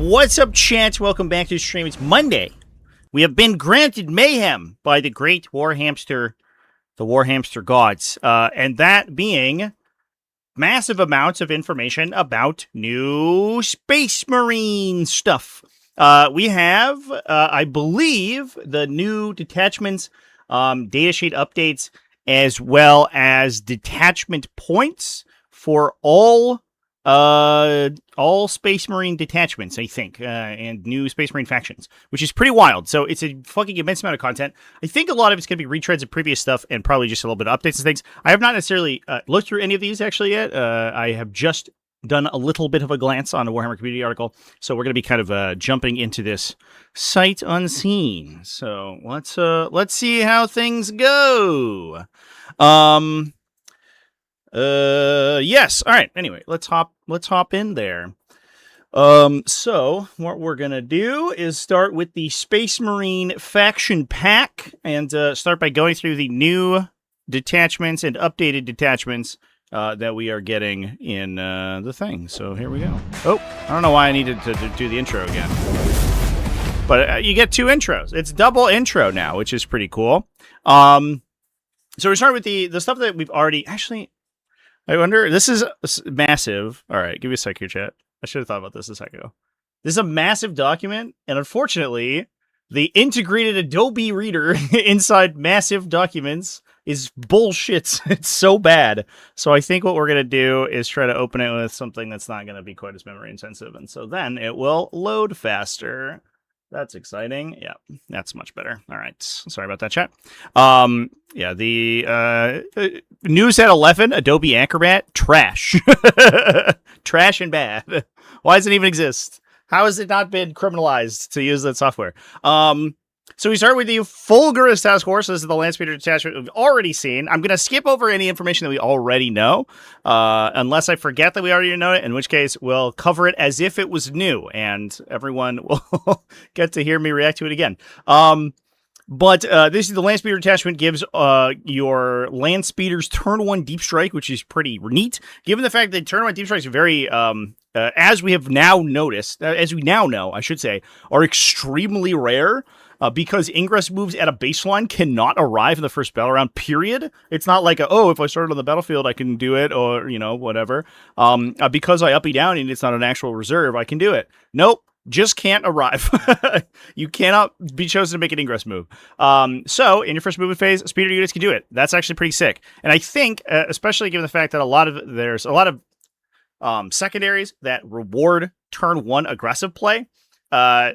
What's up, chat? Welcome back to the stream. It's Monday. We have been granted Mayhem by the great War Hamster, the War Hamster gods, and that being massive amounts of information about new Space Marine stuff. We have, I believe, the new detachments, datasheet updates, as well as detachment points for all Space Marine detachments, I think, and new Space Marine factions, which is pretty wild. So it's a fucking immense amount of content. I think a lot of it's going to be retreads of previous stuff and probably just a little bit of updates and things. I have not necessarily looked through any of these actually yet. I have just done a little bit of a glance on the Warhammer community article, so we're going to be kind of jumping into this sight unseen. So let's see how things go. Yes. All right. Anyway, let's hop in there. So what we're going to do is start with the Space Marine faction pack and start by going through the new detachments and updated detachments that we are getting in the thing. So here we go. Oh, I don't know why I needed to do the intro again. But you get two intros. It's double intro now, which is pretty cool. So we start with the stuff that we've already... Actually, I wonder... This is massive. All right, give me a sec here, chat. I should have thought about this a second ago. This is a massive document, and unfortunately, the integrated Adobe reader inside massive documents is bullshit. It's so bad. So I think what we're going to do is try to open it with something that's not going to be quite as memory intensive, and so then it will load faster. That's exciting. Yeah, that's much better. All right. Sorry about that, chat. Yeah, the news at 11, Adobe Acrobat, trash. Trash and bad. Why does it even exist? How has it not been criminalized to use that software? So we start with the Fulgurous Task Force. This is the Landspeeder detachment we've already seen. I'm going to skip over any information that we already know, unless I forget that we already know it, in which case we'll cover it as if it was new, and everyone will get to hear me react to it again. But this is the Landspeeder detachment gives your Landspeeders turn 1 deep strike, which is pretty neat, given the fact that turn 1 deep strikes are very... as we have now noticed, as we now know, I should say, are extremely rare. Because ingress moves at a baseline cannot arrive in the first battle round, period. It's not like, if I started on the battlefield, I can do it, or, whatever. Because I uppy down and it's not an actual reserve, I can do it. Nope, just can't arrive. You cannot be chosen to make an ingress move. So, in your first movement phase, speeder units can do it. That's actually pretty sick. And I think, especially given the fact that there's a lot of secondaries that reward turn 1 aggressive play,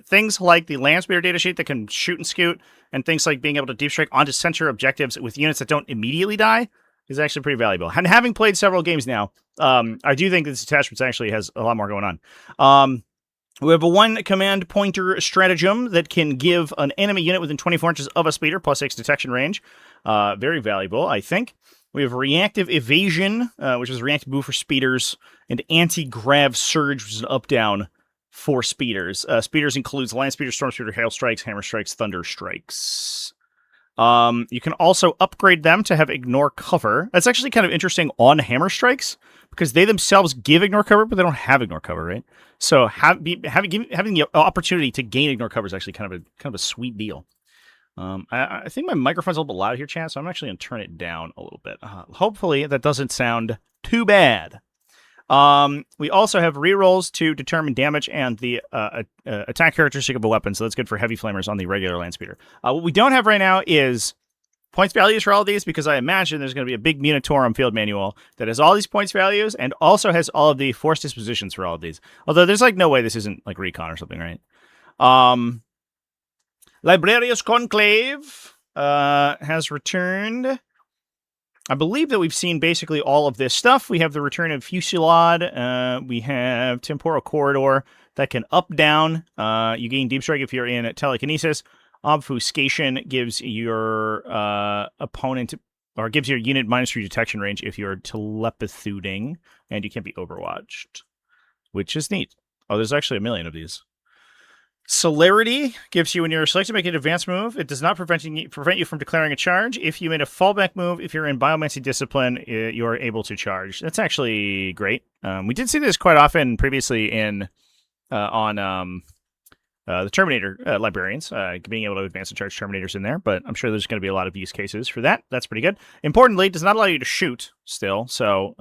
things like the Landspeeder datasheet that can shoot and scoot, and things like being able to deep strike onto center objectives with units that don't immediately die is actually pretty valuable. And having played several games now, I do think this detachment actually has a lot more going on. We have a 1 command pointer stratagem that can give an enemy unit within 24 inches of a speeder +6 detection range. Very valuable, I think. We have reactive evasion, which is a reactive move for speeders, and anti-grav surge, which is an up-down for speeders. Speeders includes Land Speeder, Storm Speeder, Hail Strikes, Hammer Strikes, Thunder Strikes. You can also upgrade them to have Ignore Cover. That's actually kind of interesting on Hammer Strikes, because they themselves give Ignore Cover, but they don't have Ignore Cover, right? So having the opportunity to gain Ignore Cover is actually kind of a sweet deal. I think my microphone's a little bit loud here, chat, so I'm actually going to turn it down a little bit. Hopefully that doesn't sound too bad. We also have rerolls to determine damage and the attack characteristic of a weapon, so that's good for heavy flamers on the regular Landspeeder. What we don't have right now is points values for all of these, because I imagine there's going to be a big Munitorum field manual that has all these points values and also has all of the force dispositions for all of these. Although there's no way this isn't like Recon or something, right? Librarius Conclave has returned. I believe that we've seen basically all of this stuff. We have the return of Fusillade. We have Temporal Corridor that can up down. You gain Deep Strike if you're in Telekinesis. Obfuscation gives your opponent, or gives your unit -3 detection range if you're telepathooting, and you can't be overwatched, which is neat. Oh, there's actually a million of these. Celerity gives you, when you're selected to make an advanced move, it does not prevent you from declaring a charge. If you made a fallback move, if you're in Biomancy Discipline, you're able to charge. That's actually great. We did see this quite often previously in the Terminator librarians, being able to advance and charge Terminators in there, but I'm sure there's going to be a lot of use cases for that. That's pretty good. Importantly, it does not allow you to shoot still, so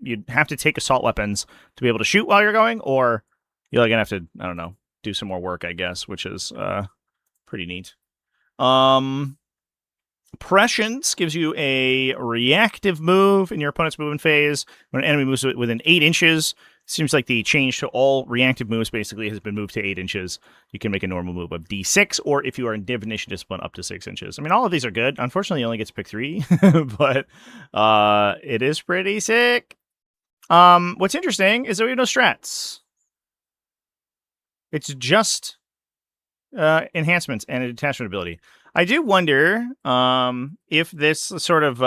you'd have to take assault weapons to be able to shoot while you're going, or you're going to have to, I don't know, do some more work, I guess, which is pretty neat. Prescience gives you a reactive move in your opponent's movement phase when an enemy moves within 8 inches. Seems like the change to all reactive moves basically has been moved to 8 inches. You can make a normal move of D6, or if you are in Divination Discipline, up to 6 inches. I mean, all of these are good. Unfortunately, you only get to pick 3, but it is pretty sick. What's interesting is that we have no strats. It's just enhancements and a detachment ability. I do wonder if this sort of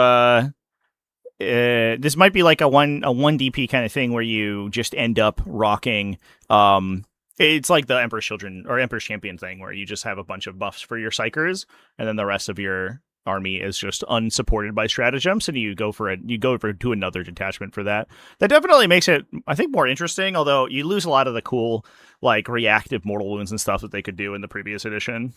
this might be like a 1 DP kind of thing where you just end up rocking. It's like the Emperor's Children or Emperor's Champion thing where you just have a bunch of buffs for your Psychers, and then the rest of your army is just unsupported by stratagems, and you go to another detachment for that. That definitely makes it, I think, more interesting. Although you lose a lot of the cool like reactive mortal wounds and stuff that they could do in the previous edition.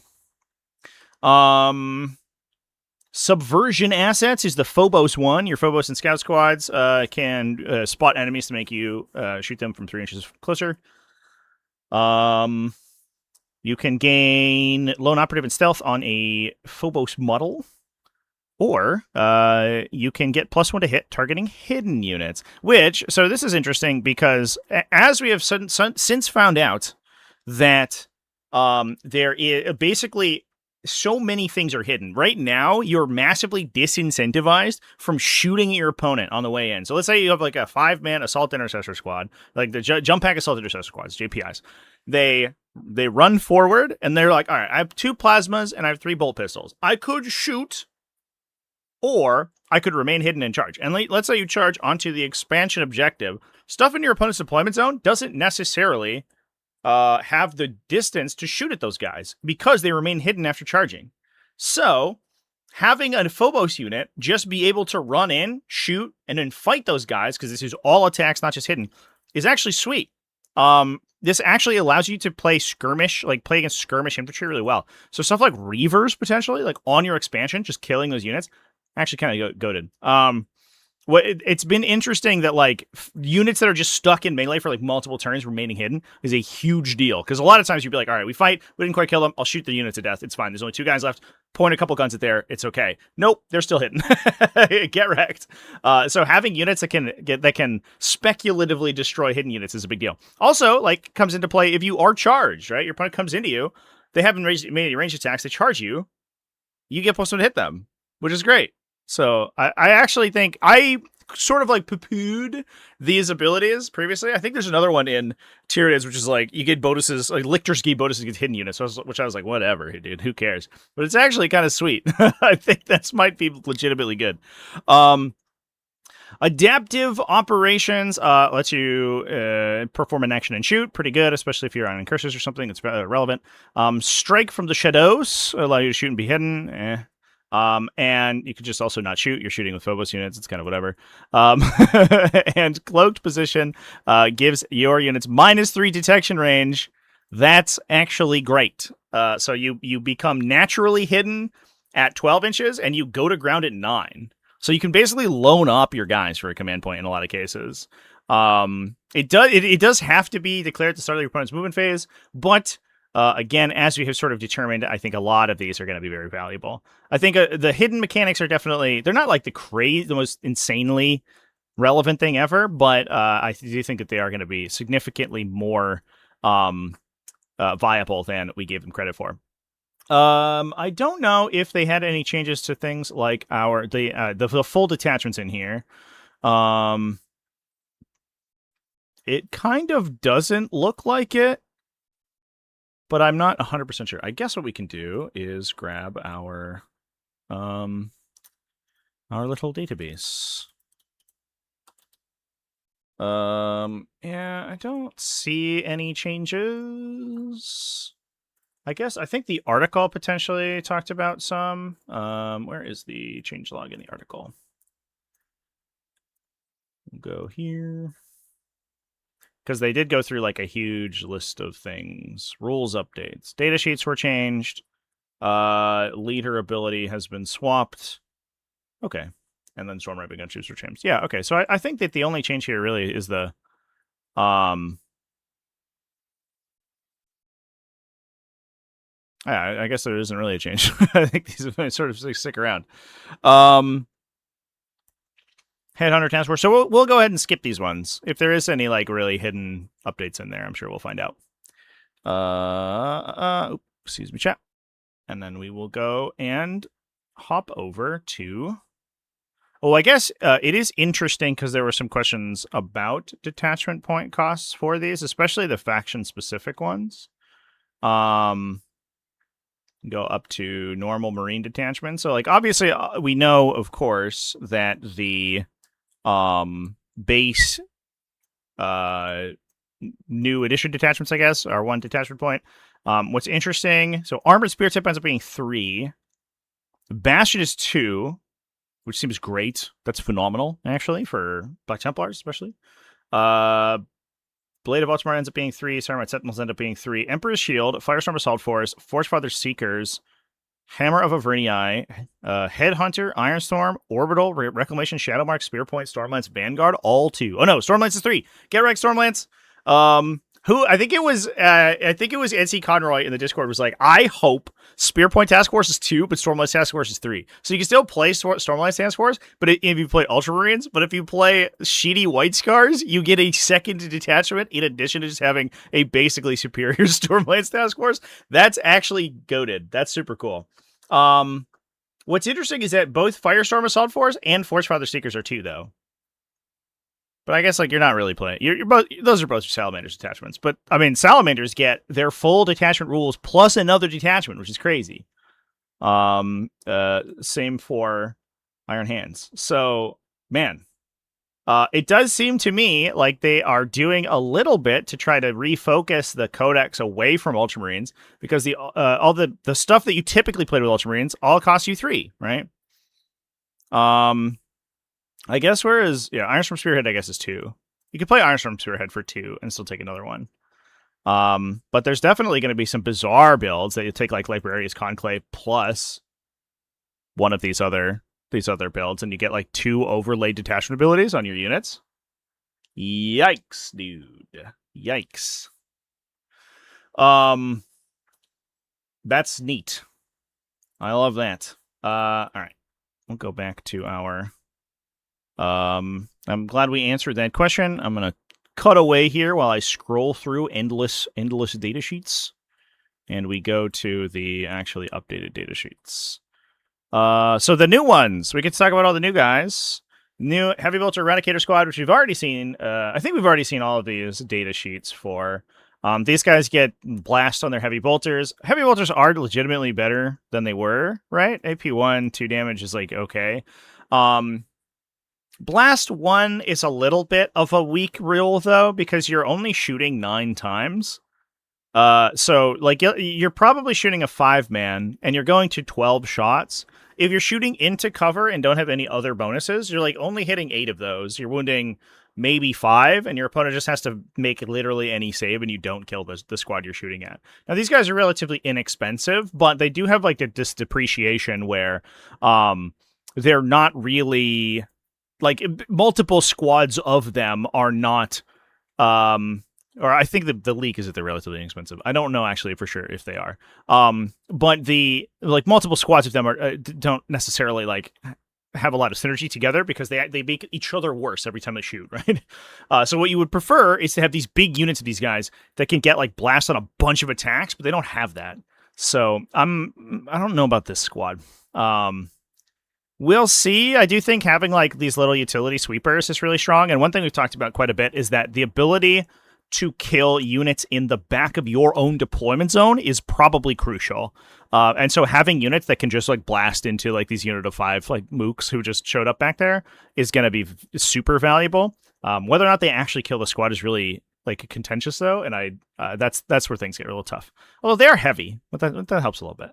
Subversion assets is the Phobos one. Your Phobos and Scout squads can spot enemies to make you shoot them from 3 inches closer. You can gain Lone Operative and Stealth on a Phobos model. Or you can get +1 to hit targeting hidden units. So this is interesting because as we have since found out that there is basically so many things are hidden. Right now, you're massively disincentivized from shooting your opponent on the way in. So let's say you have like a 5-man Assault Intercessor squad, like the Jump Pack Assault Intercessor squads, JPIs. They run forward, and they're like, all right, I have 2 plasmas, and I have 3 bolt pistols. I could shoot, or I could remain hidden and charge. And let's say you charge onto the expansion objective. Stuff in your opponent's deployment zone doesn't necessarily have the distance to shoot at those guys because they remain hidden after charging. So having a Phobos unit just be able to run in, shoot, and then fight those guys, because this is all attacks, not just hidden, is actually sweet. This actually allows you to play against skirmish infantry really well. So stuff like Reavers, potentially, like on your expansion, just killing those units, actually kind of goated. It's been interesting that like units that are just stuck in melee for like multiple turns remaining hidden is a huge deal, because a lot of times you'd be like, all right, we fight, we didn't quite kill them, I'll shoot the unit to death, it's fine, there's only 2 guys left, point a couple guns at there, it's okay. Nope, they're still hidden. Get wrecked. So having units that can speculatively destroy hidden units is a big deal. Also, like, comes into play if you are charged, right? Your opponent comes into you, they haven't made any range attacks, they charge you, you get +1 to hit them, which is great. So I actually think I sort of like poo-pooed these abilities previously. I think there's another one in Tyranids, which is like you get bonuses, like Lictor's Key bonuses against hidden units, which I was like, whatever, dude, who cares? But it's actually kind of sweet. I think that might be legitimately good. Adaptive operations lets you perform an action and shoot. Pretty good, especially if you're on Incursors or something. It's relevant. Strike from the Shadows allow you to shoot and be hidden. And you could just also not shoot. You're shooting with Phobos units. It's kind of whatever. And Cloaked Position gives your units -3 detection range. That's actually great. So you become naturally hidden at 12 inches, and you go to ground at 9. So you can basically loan up your guys for a command point in a lot of cases. It does have to be declared at the start of your opponent's movement phase, but again, as we have sort of determined, I think a lot of these are going to be very valuable. I think the hidden mechanics are definitely, they're not like the most insanely relevant thing ever, but I do think that they are going to be significantly more viable than we gave them credit for. I don't know if they had any changes to things like the full detachments in here. It kind of doesn't look like it, but I'm not 100% sure. I guess what we can do is grab our little database. Yeah, I don't see any changes. I think the article potentially talked about some. Where is the changelog in the article? We'll go here. because they did go through like a huge list of things. Rules updates. Data sheets were changed. Leader ability has been swapped. Okay. And then Storm Rapid Gunshoots were changed. Yeah, okay. So I think that the only change here really is the yeah, I guess there isn't really a change. I think these sort of stick around. Headhunter Task Force. So we'll go ahead and skip these ones. If there is any like really hidden updates in there, I'm sure we'll find out. Excuse me, chat. And then we will go and hop over to. Oh, I guess it is interesting because there were some questions about detachment point costs for these, especially the faction-specific ones. Go up to normal Marine detachment. So, like, obviously, we know, of course, that the base new edition detachments, I guess, are 1 detachment point. What's interesting, so Armored Spear Tip ends up being 3. Bastion is 2, which seems great. That's phenomenal, actually, for Black Templars, especially. Blade of Ultramar ends up being 3. Samurai Sentinels end up being 3. Emperor's Shield, Firestorm Assault Force, Forgefather Seekers, Hammer of Avernii, Headhunter, Ironstorm, Orbital, Reclamation, Shadowmark, Spearpoint, Stormlance, Vanguard, all 2. Oh no, Stormlance is 3. Get right, Stormlance. Who I think it was NC Conroy in the Discord was like, I hope Spearpoint Task Force is 2, but Stormlight Task Force is 3. So you can still play Stormlight Task Force, but if you play Ultramarines, but if you play Sheedy White Scars, you get a second detachment in addition to just having a basically superior Stormlight Task Force. That's actually goated. That's super cool. What's interesting is that both Firestorm Assault Force and Forgefather Seekers are 2, though. But I guess like you're not really playing. You're both. Those are both Salamander's detachments. But I mean, Salamanders get their full detachment rules plus another detachment, which is crazy. Same for Iron Hands. So man, it does seem to me like they are doing a little bit to try to refocus the Codex away from Ultramarines because the all the stuff that you typically played with Ultramarines all cost you 3, right? I guess Ironstorm Spearhead, I guess, is 2. You could play Ironstorm Spearhead for 2 and still take another one. But there's definitely going to be some bizarre builds that you take like Librarius Conclave plus one of these other builds, and you get like 2 overlaid detachment abilities on your units. Yikes, dude. Yikes. That's neat. I love that. All right. We'll go back to our I'm glad we answered that question. I'm going to cut away here while I scroll through endless data sheets. And we go to the actually updated data sheets. So the new ones. We get to talk about all the new guys. New Heavy Bolter Eradicator Squad, which we've already seen. I think we've already seen all of these data sheets for. These guys get blast on their Heavy Bolters. Heavy Bolters are legitimately better than they were, right? AP1, 2 damage is like okay. Blast 1 is a little bit of a weak rule, though, because you're only shooting 9 times. So, like, you're probably shooting a 5-man, and you're going to 12 shots. If you're shooting into cover and don't have any other bonuses, you're, like, only hitting 8 of those. You're wounding maybe 5, and your opponent just has to make literally any save, and you don't kill the squad you're shooting at. Now, these guys are relatively inexpensive, but they do have, like, this depreciation where they're not really... Like, multiple squads of them are not, or I think the leak is that they're relatively inexpensive. I don't know actually for sure if they are. But the, like, multiple squads of them are don't necessarily, like, have a lot of synergy together because they make each other worse every time they shoot, right? So what you would prefer is to have these big units of these guys that can get, like, blast on a bunch of attacks, but they don't have that. So I don't know about this squad. We'll see. I do think having like these little utility sweepers is really strong. And one thing we've talked about quite a bit is that the ability to kill units in the back of your own deployment zone is probably crucial. And so having units that can just like blast into like these unit of 5 like mooks who just showed up back there is going to be super valuable. Whether or not they actually kill the squad is really like contentious though. And that's where things get a little tough. Although they are heavy, but that helps a little bit.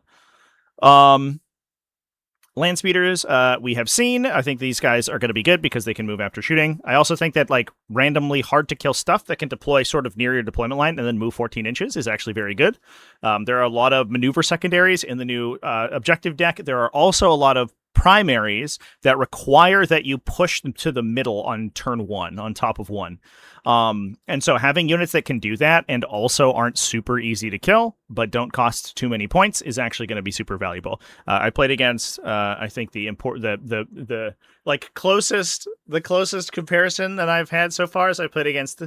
Land speeders, we have seen. I think these guys are going to be good because they can move after shooting. I also think that like randomly hard to kill stuff that can deploy sort of near your deployment line and then move 14 inches is actually very good. There are a lot of maneuver secondaries in the new objective deck. There are also a lot of primaries that require that you push them to the middle on turn 1, on top of 1. And so having units that can do that and also aren't super easy to kill, but don't cost too many points is actually going to be super valuable. I played against, I think the closest comparison that I've had so far is I played against,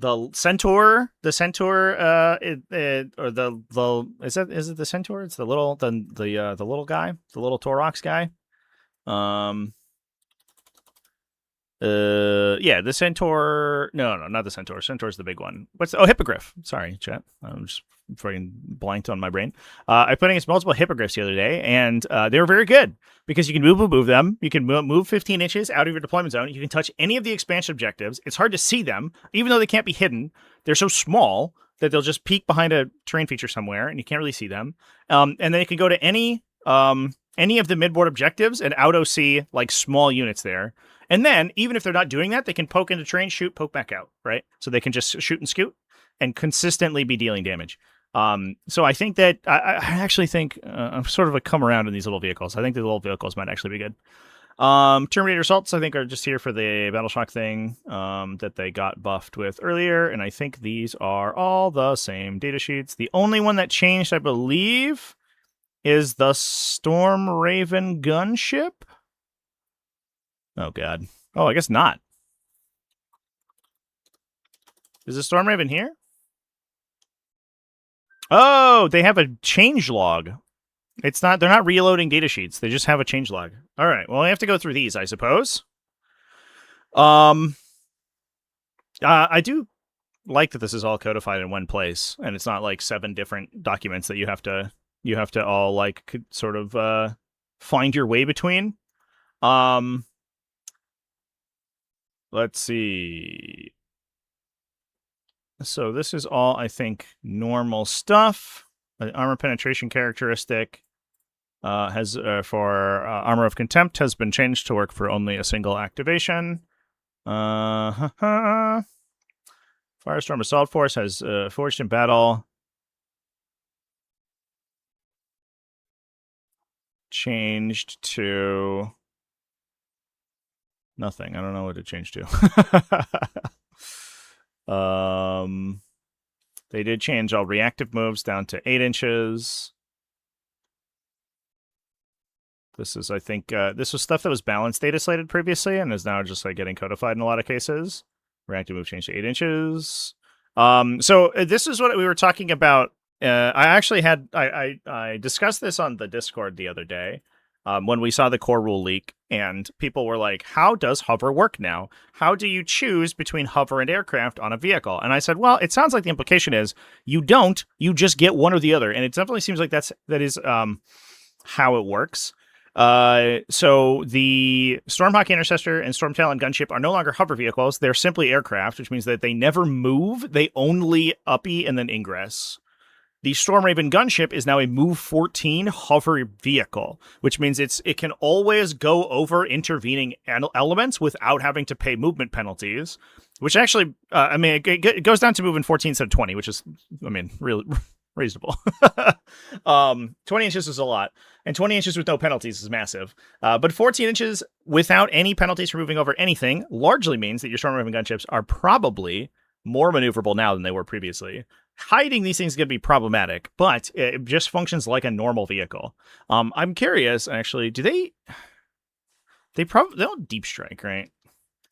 the centaur, or is it the centaur? It's the little guy, the little Taurox guy. Yeah, the centaur. No, not the centaur. Centaur's the big one. Hippogriff. Sorry, chat. I'm just freaking blanked on my brain. I put against multiple hippogriffs the other day, and they were very good because you can move them. You can move 15 inches out of your deployment zone. You can touch any of the expansion objectives. It's hard to see them, even though they can't be hidden. They're so small that they'll just peek behind a terrain feature somewhere, and you can't really see them. And then you can go to any of the midboard objectives and auto-see like small units there. And then, even if they're not doing that, they can poke into terrain, shoot, poke back out, right? So they can just shoot and scoot and consistently be dealing damage. So I think that, I actually think, I'm sort of a come around in these little vehicles. I think the little vehicles might actually be good. Terminator Assaults, I think, are just here for the Battle Shock thing that they got buffed with earlier. And I think these are all the same data sheets. The only one that changed, I believe, is the Storm Raven gunship. Oh, God. Oh, I guess not. Is the Storm Raven here? Oh, they have a change log. It's not. They're not reloading data sheets. They just have a change log. All right. Well, I have to go through these, I suppose. I do like that this is all codified in one place, and it's not like 7 different documents that you have to all like sort of find your way between. Let's see. So this is all, I think, normal stuff. The armor penetration characteristic has for Armor of Contempt has been changed to work for only a single activation. Firestorm Assault Force has Forged in Battle changed to nothing. I don't know what it changed to. They did change all reactive moves down to 8 inches. This is, I think, this was stuff that was balance data slated previously and is now just like getting codified in a lot of cases. Reactive move changed to 8 inches. So this is what we were talking about. I discussed this on the Discord the other day when we saw the core rule leak, and people were like, how does hover work now? How do you choose between hover and aircraft on a vehicle? And I said, well, it sounds like the implication is you don't, you just get one or the other. And it definitely seems like that is how it works. So the Stormhawk Intercessor and Storm Talon gunship are no longer hover vehicles. They're simply aircraft, which means that they never move. They only uppy and then ingress. The Storm Raven gunship is now a move 14 hover vehicle, which means it can always go over intervening elements without having to pay movement penalties, which actually, it goes down to moving 14 instead of 20, which is, really reasonable. 20 inches is a lot, and 20 inches with no penalties is massive. But 14 inches without any penalties for moving over anything largely means that your Storm Raven gunships are probably more maneuverable now than they were previously. Hiding these things is going to be problematic, but it just functions like a normal vehicle. I'm curious, actually, do they don't deep strike, right?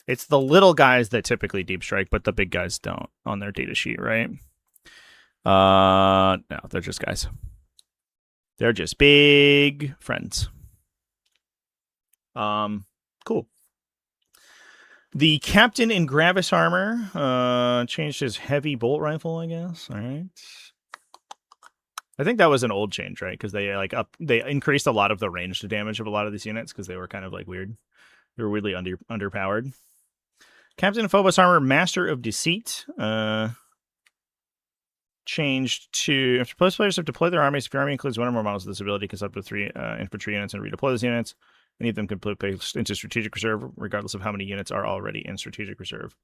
It's the little guys that typically deep strike, but the big guys don't on their data sheet, right? No, they're just guys. They're just big friends. Cool. The captain in Gravis armor changed his heavy bolt rifle, I guess. All right. I think that was an old change, right? Because they they increased a lot of the range to damage of a lot of these units because they were kind of like weird. They were weirdly underpowered. Captain Phobos armor, Master of Deceit. changed to after players have deployed their armies. If your army includes one or more models with this ability, it can up to 3 infantry units and redeploy those units. Any of them can be placed into strategic reserve, regardless of how many units are already in strategic reserve.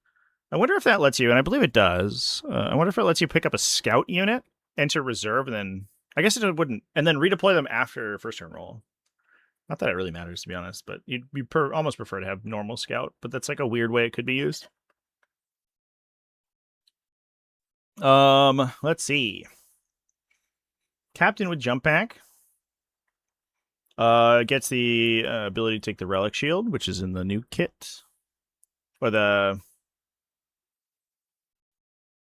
I wonder if that lets you, and I believe it does. I wonder if it lets you pick up a scout unit, enter reserve, and then I guess it wouldn't, and then redeploy them after first turn roll. Not that it really matters, to be honest, but you'd almost prefer to have normal scout, but that's like a weird way it could be used. Let's see. Captain with jump back. Gets the ability to take the relic shield, which is in the new kit. Or the...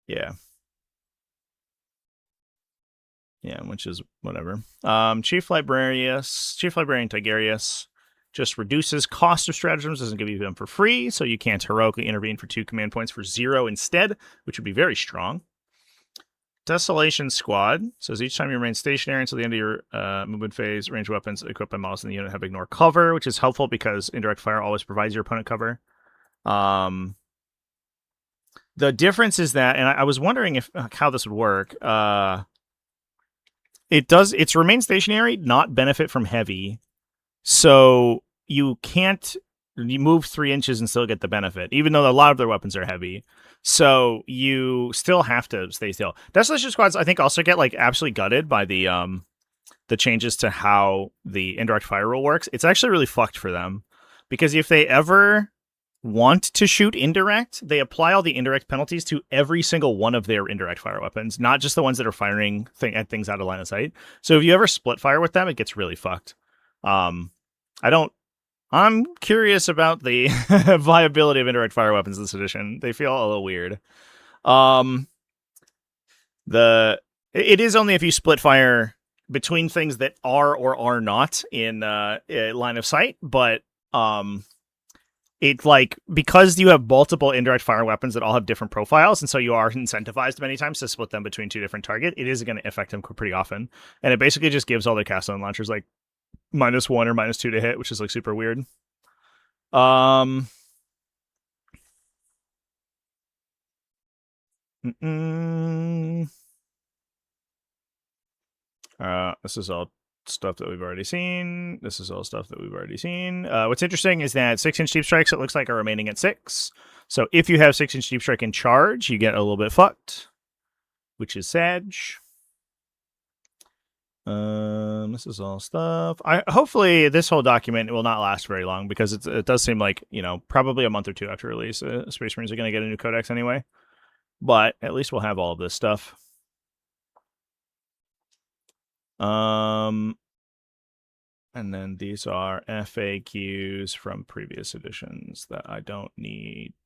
Yeah. Yeah, which is whatever. Chief Librarian Tigerius just reduces cost of stratagems, doesn't give you them for free, so you can't heroically intervene for 2 command points for 0 instead, which would be very strong. Desolation Squad says each time you remain stationary until the end of your movement phase, ranged weapons equipped by models in the unit have ignore cover, which is helpful because indirect fire always provides your opponent cover. The difference is that, and I was wondering if how this would work. It's remain stationary, not benefit from heavy, so you can't move 3 inches and still get the benefit, even though a lot of their weapons are heavy. So you still have to stay still. Desolation Squads, I think, also get like absolutely gutted by the changes to how the indirect fire rule works. It's actually really fucked for them, because if they ever want to shoot indirect, they apply all the indirect penalties to every single one of their indirect fire weapons, not just the ones that are firing at things out of line of sight. So if you ever split fire with them, it gets really fucked. I'm curious about the viability of indirect fire weapons this edition. They feel a little weird. It is only if you split fire between things that are or are not in line of sight, but it's like, because you have multiple indirect fire weapons that all have different profiles, and so you are incentivized many times to split them between 2 different targets, it is going to affect them pretty often. And it basically just gives all their cast zone launchers like -1 or -2 to hit, which is like super weird. This is all stuff that we've already seen. What's interesting is that 6-inch deep strikes, it looks like, are remaining at 6. So if you have 6-inch deep strike in charge, you get a little bit fucked, which is sad. This is all stuff. Hopefully this whole document will not last very long, because it does seem like, probably a month or 2 after release, Space Marines are going to get a new codex anyway. But at least we'll have all of this stuff. And then these are FAQs from previous editions that I don't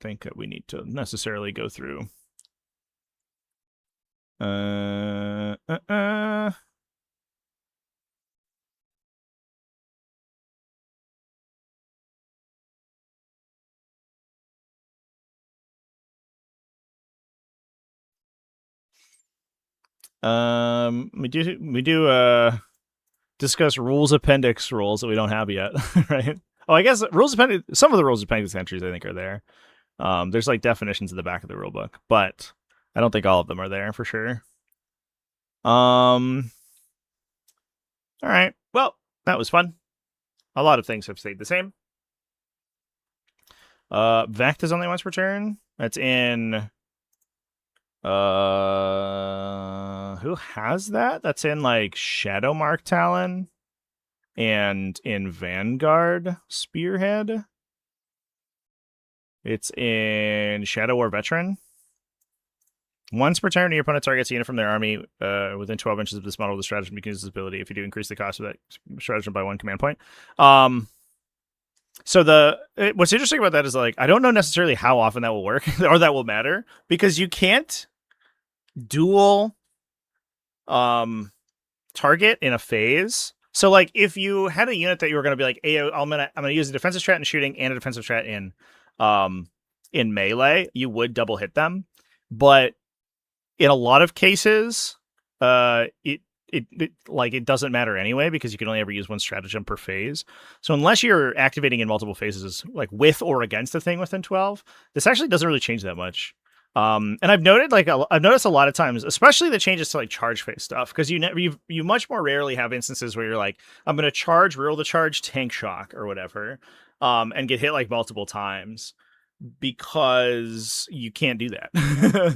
think that we need to necessarily go through. We do discuss rules appendix rules that we don't have yet, right? Oh, I guess some of the rules appendix entries I think are there. There's like definitions in the back of the rulebook, but I don't think all of them are there for sure. All right. Well, that was fun. A lot of things have stayed the same. Vect is only once per turn. That's in who has that? That's in like Shadowmark Talon and in Vanguard Spearhead. It's in Shadow War Veteran. Once per turn, your opponent targets a unit from their army within 12 inches of this model with the stratagem, you can use this ability if you do increase the cost of that stratagem by 1 command point. So what's interesting about that is, like, I don't know necessarily how often that will work or that will matter, because you can't dual target in a phase. So like if you had a unit that you were going to be like, hey, I'm going to use a defensive strat in shooting and a defensive strat in melee, you would double hit them. But in a lot of cases, it doesn't matter anyway, because you can only ever use one stratagem per phase. So unless you're activating in multiple phases, like with or against a thing within 12, this actually doesn't really change that much. And I've noted I've noticed a lot of times, especially the changes to like charge phase stuff, because you much more rarely have instances where you're like, I'm gonna charge, reroll the charge, tank shock or whatever, and get hit like multiple times, because you can't do that.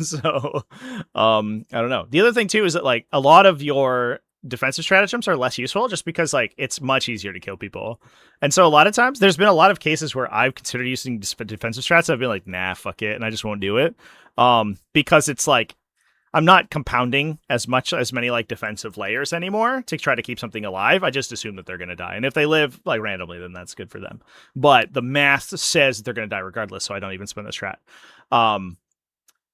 So I don't know. The other thing too is that like a lot of your defensive stratagems are less useful just because like it's much easier to kill people. And so a lot of times there's been a lot of cases where I've considered using defensive strats. I've been like, nah, fuck it, and I just won't do it. Because it's like I'm not compounding as many like defensive layers anymore to try to keep something alive. I just assume that they're going to die. And if they live like randomly, then that's good for them. But the math says that they're going to die regardless, so I don't even spend the strat.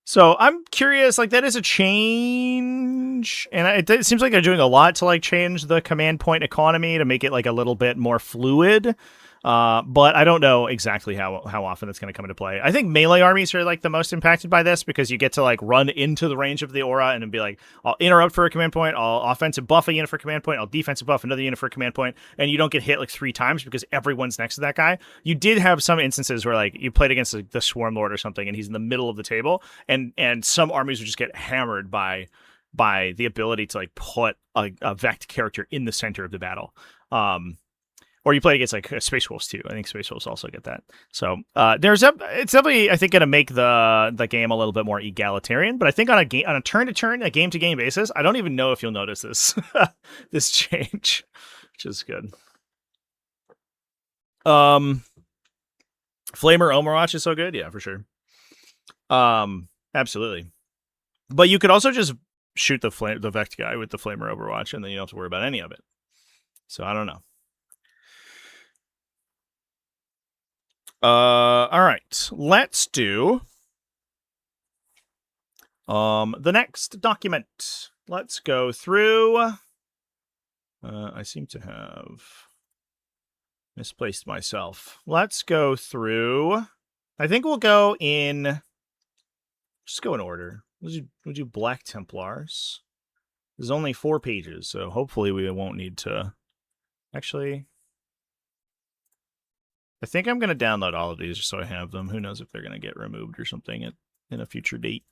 So I'm curious, like that is a change, and it seems like they're doing a lot to like change the command point economy to make it like a little bit more fluid. But I don't know exactly how often that's going to come into play. I think melee armies are like the most impacted by this because you get to like run into the range of the aura and then be like, I'll interrupt for a command point, I'll offensive buff a unit for a command point, I'll defensive buff another unit for a command point, and you don't get hit like 3 times because everyone's next to that guy. You did have some instances where like you played against the Swarm Lord or something and he's in the middle of the table, and some armies would just get hammered by the ability to like put a Vect character in the center of the battle. Or you play against like Space Wolves too. I think Space Wolves also get that. So it's definitely, I think, going to make the game a little bit more egalitarian. But I think on a turn to turn, a game to game basis, I don't even know if you'll notice this this change, which is good. Flamer Overwatch is so good, yeah, for sure. Absolutely. But you could also just shoot the Vect guy with the Flamer Overwatch, and then you don't have to worry about any of it. So I don't know. All right, let's do the next document. Let's go through. I seem to have misplaced myself. Let's go through. I think we'll go in. Just go in order. We'll do Black Templars. There's only 4 pages, so hopefully we won't need to. Actually, I think I'm going to download all of these just so I have them. Who knows if they're going to get removed or something in a future date.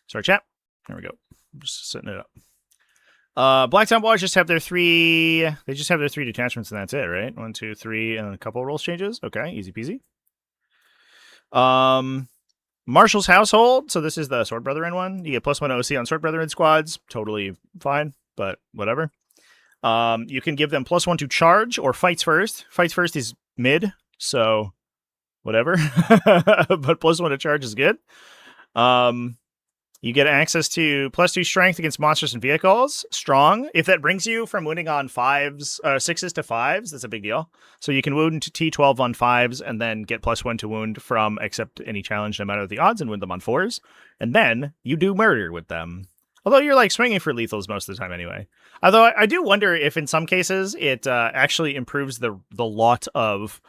Sorry, chat. There we go. I'm just setting it up. Black Templars just have their 3. They just have their 3 detachments, and that's it, right? 1, 2, 3, and a couple of rules changes. Okay, easy peasy. Marshall's Household. So this is the Sword Brethren one. You get +1 OC on Sword Brethren squads. Totally fine, but whatever. You can give them +1 to charge or fights first. Fights first is mid, so whatever. But +1 to charge is good. You get access to +2 strength against monsters and vehicles. Strong. If that brings you from wounding on 6s to 5s, that's a big deal. So you can wound to T12 on 5s and then get +1 to wound from accept any challenge no matter the odds and wound them on 4s. And then you do murder with them. Although you're like swinging for lethals most of the time anyway. Although I do wonder if in some cases it actually improves the lot of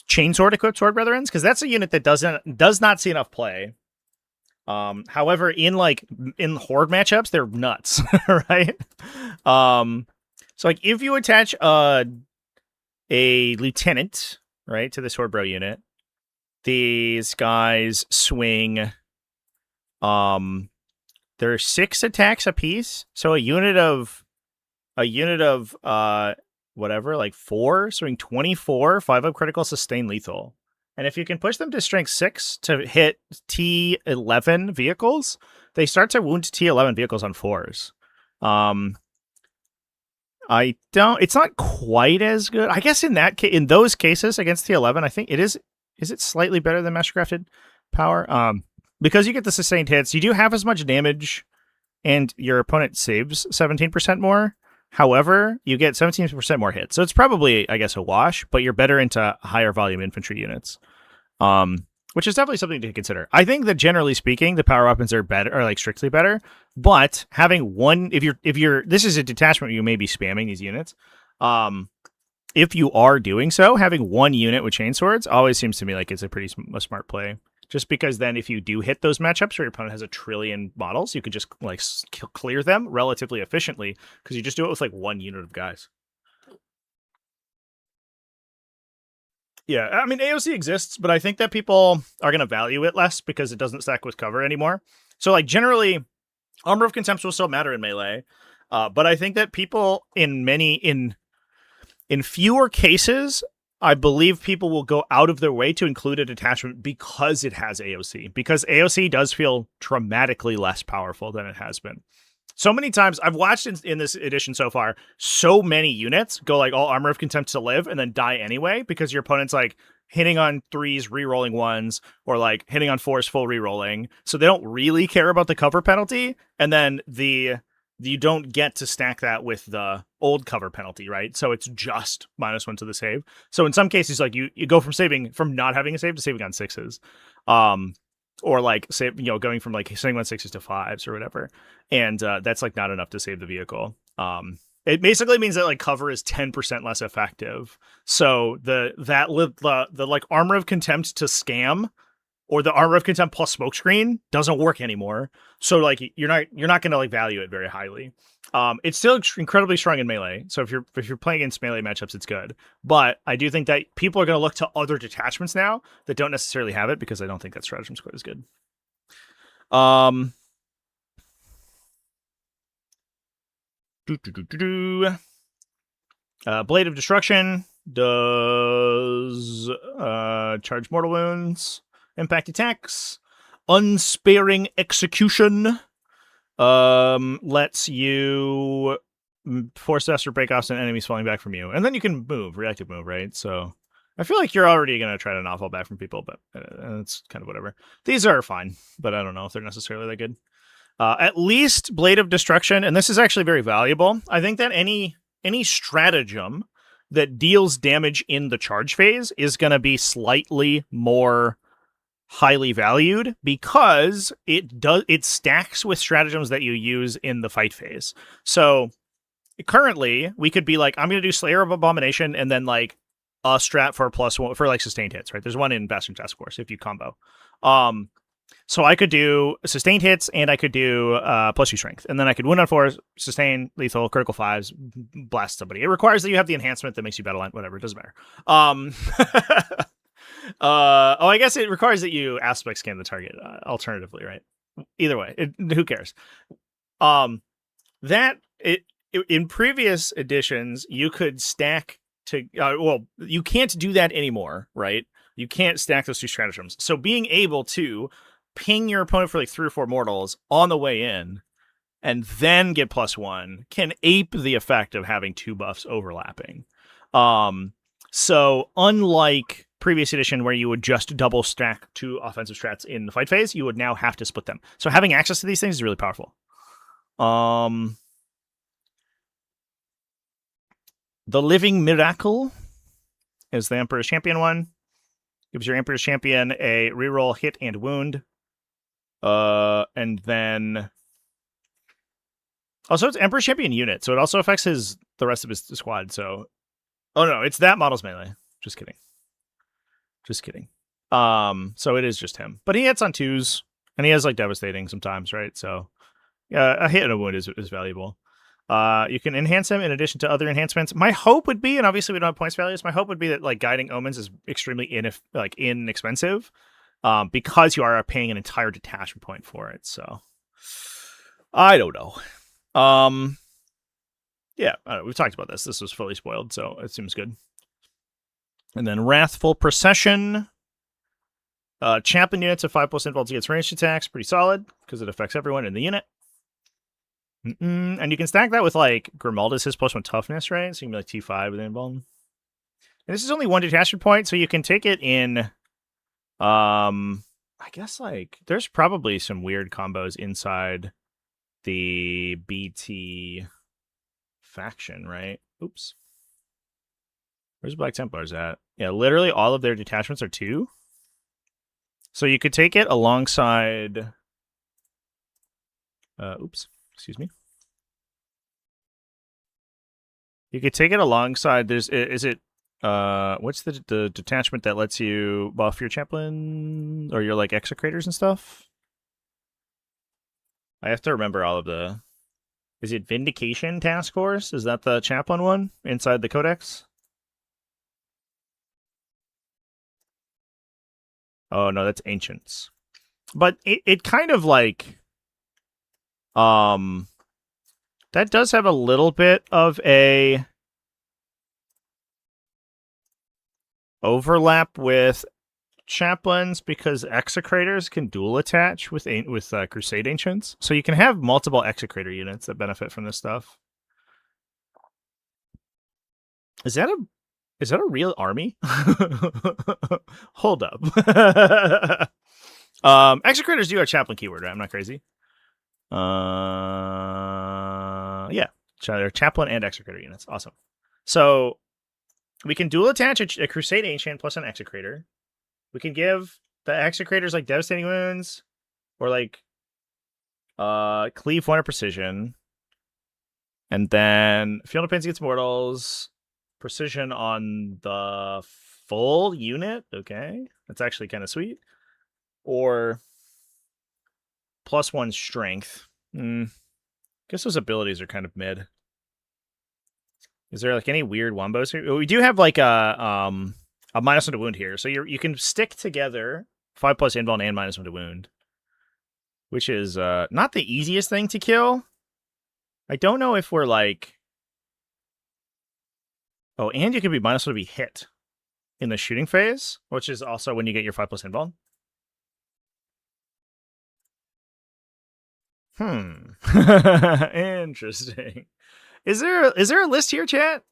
chainsword equipped sword brethrens, because that's a unit that does not see enough play. However, in horde matchups, they're nuts, right? So like if you attach a lieutenant, right, to the sword bro unit, these guys swing. There are 6 attacks apiece, so a unit of whatever, like 4, swing 24, 5-up critical, sustain lethal. And if you can push them to strength 6 to hit T11 vehicles, they start to wound T11 vehicles on 4s. It's not quite as good. I guess in those cases against T11, I think it is it slightly better than Mastercrafted Power? Because you get the sustained hits, you do have as much damage, and your opponent saves 17% more. However, you get 17% more hits. So it's probably, I guess, a wash, but you're better into higher volume infantry units. Which is definitely something to consider. I think that generally speaking, the power weapons are better, or like strictly better, but having one, if you're this is a detachment, you may be spamming these units. If you are doing so, having one unit with chainswords always seems to me like it's a pretty smart play. Just because then if you do hit those matchups where your opponent has 1 trillion models, you could just like clear them relatively efficiently because you just do it with like 1 unit of guys. Yeah, I mean, AOC exists, but I think that people are going to value it less because it doesn't stack with cover anymore. So, like, generally, Armor of Contempt will still matter in melee, but I think that people in fewer cases, I believe people will go out of their way to include a detachment because it has AOC, because AOC does feel dramatically less powerful than it has been. So many times I've watched in this edition so far, so many units go like all Armor of Contempt to live and then die anyway because your opponent's like hitting on 3s, re-rolling 1s, or like hitting on 4s, full re-rolling. So they don't really care about the cover penalty, and then you don't get to stack that with the old cover penalty, right? So it's just -1 to the save. So in some cases, like you go from not having a save to saving on 6s. Or like going from like saving on 6s to 5s or whatever, and that's like not enough to save the vehicle. It basically means that like cover is 10% less effective. So the like Armor of Contempt to scam, or the Armor of Contempt plus smokescreen doesn't work anymore. So like you're not gonna like value it very highly. It's still incredibly strong in melee. So if you're playing against melee matchups, it's good. But I do think that people are going to look to other detachments now that don't necessarily have it, because I don't think that stratagem's quite as good. Blade of Destruction does charge mortal wounds, impact attacks, unsparing execution. Lets you force us or break off some enemies falling back from you, and then you can move, reactive move, right? So I feel like you're already gonna try to not fall back from people, but it's kind of whatever. These are fine, but I don't know if they're necessarily that good. At least Blade of Destruction, and this is actually very valuable. I think that any stratagem that deals damage in the charge phase is going to be slightly more highly valued because it stacks with stratagems that you use in the fight phase. So currently we could be like, I'm going to do Slayer of Abomination and then like a strat for +1 for like sustained hits, right? There's one in Bastion Task Force if you combo. So I could do sustained hits and I could do +2 strength, and then I could wound on 4, sustain, lethal, critical 5s, blast somebody. It requires that you have the enhancement that makes you battle line, whatever, it doesn't matter. I guess it requires that you aspect scan the target alternatively, right? Either way, who cares? In previous editions, you could stack to you can't do that anymore, right? You can't stack those two stratagems. So being able to ping your opponent for like 3 or 4 mortals on the way in and then get +1 can ape the effect of having 2 buffs overlapping. So unlike previous edition where you would just double stack 2 offensive strats in the fight phase, you would now have to split them. So having access to these things is really powerful. The Living Miracle is the Emperor's Champion one. Gives your Emperor's Champion a reroll hit and wound. And then also it's Emperor's Champion unit, so it also affects the rest of his squad. So, oh no, it's that model's melee. Just kidding. So it is just him, but he hits on 2s, and he has like devastating sometimes, right? So, yeah, a hit and a wound is valuable. You can enhance him in addition to other enhancements. My hope would be, and obviously we don't have points values, my hope would be that like Guiding Omens is extremely inexpensive, because you are paying an entire detachment point for it. So I don't know. Yeah, we've talked about this. This was fully spoiled, so it seems good. And then Wrathful Procession. Champion units of 5+ invulns against ranged attacks. Pretty solid, because it affects everyone in the unit. And you can stack that with like Grimaldus, his +1 toughness, right? So you can be like T5 with invuln. And this is only 1 detachment point, so you can take it in. I guess like there's probably some weird combos inside the BT faction, right? Oops. Where's Black Templars at? Yeah, literally all of their detachments are 2. So you could take it alongside. Oops. Excuse me. You could take it alongside. What's the detachment that lets you buff your chaplain or your like execrators and stuff? I have to remember all of the. Is it Vindication Task Force? Is that the chaplain one inside the Codex? Oh, no, that's Ancients. But it kind of like... that does have a little bit of a overlap with chaplains because execrators can dual attach with Crusade Ancients, so you can have multiple execrator units that benefit from this stuff. Is that a real army? Hold up. Execrators do have chaplain keyword, right? I'm not crazy. Yeah, they're chaplain and execrator units. Awesome. So we can dual attach a Crusade Ancient plus an execrator. We can give the execrators like devastating wounds or like cleave 1 or precision. And then Field of Pains against mortals, precision on the full unit. Okay, that's actually kind of sweet. Or +1 strength. Guess those abilities are kind of mid. Is there like any weird wombos here? We do have like a -1 to wound here, so you can stick together 5+ invuln and -1 to wound, which is not the easiest thing to kill. I don't know if we're like... Oh, and you can be -1 to be hit in the shooting phase, which is also when you get your 5+ invuln. Interesting. Is there a list here, chat?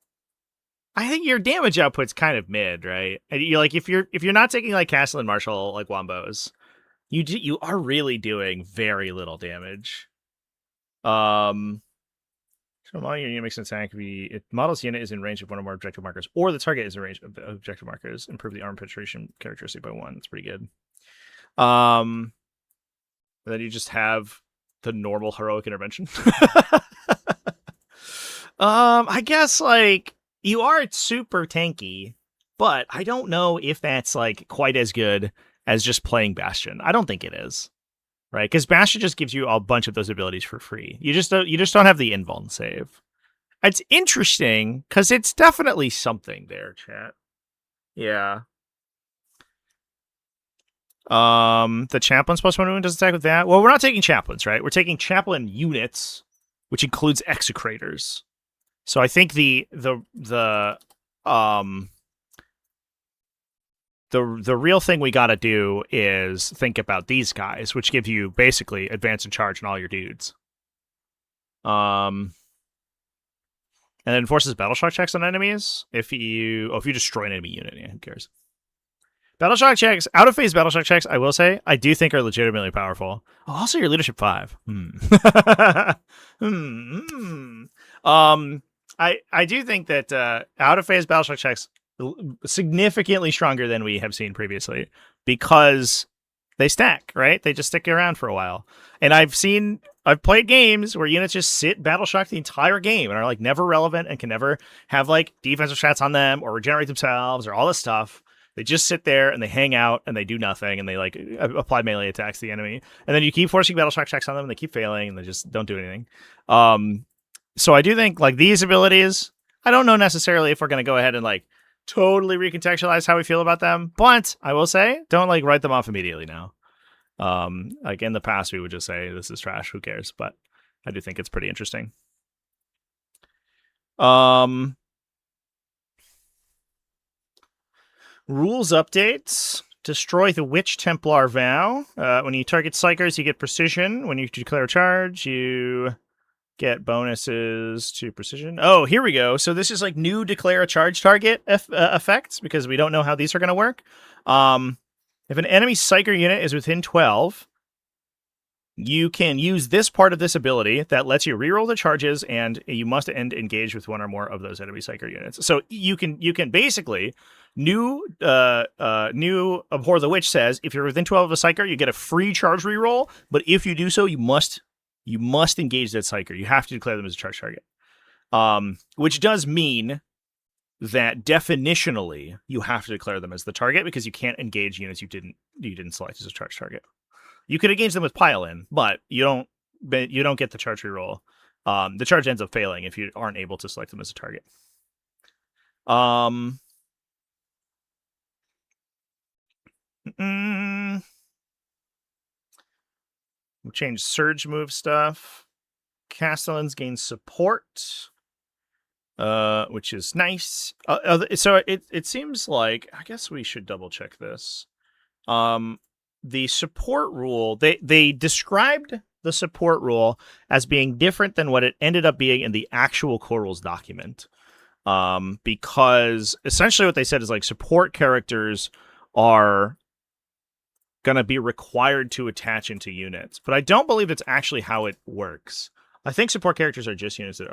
I think your damage output's kind of mid, right? And you like if you're not taking like Castle and Marshall like wombos, you are really doing very little damage. So model unit makes an attack if model's unit is in range of 1 or more objective markers, or the target is in range of objective markers. Improve the arm penetration characteristic by 1. That's pretty good. Then you just have the normal heroic intervention. I guess like you are super tanky, but I don't know if that's like quite as good as just playing Bastion. I don't think it is. Right, because Bastion just gives you a bunch of those abilities for free. You just don't have the invuln save. It's interesting because it's definitely something there, chat. Yeah. The chaplains +1 wound does attack with that. Well, we're not taking chaplains, right? We're taking chaplain units, which includes execrators. So I think the real thing we got to do is think about these guys, which give you basically advance and charge on all your dudes. And then forces battle shock checks on enemies if you destroy an enemy unit. Yeah, who cares? Battle shock checks, out of phase battle shock checks, I will say, I do think are legitimately powerful. Oh, also your leadership 5. I do think that out of phase battle shock checks significantly stronger than we have seen previously because they stack, right? They just stick around for a while. And I've played games where units just sit battle shock the entire game and are like never relevant and can never have like defensive shots on them or regenerate themselves or all this stuff. They just sit there and they hang out and they do nothing and they like apply melee attacks to the enemy. And then you keep forcing battle shock checks on them and they keep failing and they just don't do anything. So I do think like these abilities, I don't know necessarily if we're going to go ahead and like totally recontextualize how we feel about them, but I will say don't like write them off immediately now. Like in the past we would just say this is trash, who cares, but I do think it's pretty interesting. Rules updates. Destroy the Witch Templar Vow. When you target Psychers, you get precision. When you declare a charge, you get bonuses to precision. Oh, here we go. So this is like new declare a charge target effects because we don't know how these are going to work. If an enemy Psyker unit is within 12, you can use this part of this ability that lets you reroll the charges, and you must end engaged with 1 or more of those enemy Psyker units. So you can basically new Abhor the Witch says if you're within 12 of a Psyker, you get a free charge reroll, but if you do so, you must engage that Psyker. You have to declare them as a charge target. Which does mean that definitionally you have to declare them as the target because you can't engage units you didn't select as a charge target. You could engage them with pile in, but you don't get the charge reroll. The charge ends up failing if you aren't able to select them as a target. We'll change surge move stuff. Castellans gain support, which is nice. So it seems like, I guess we should double check this. The support rule, they described the support rule as being different than what it ended up being in the actual core rules document. Because essentially what they said is like support characters are gonna be required to attach into units, but I don't believe that's actually how it works. I think support characters are just units that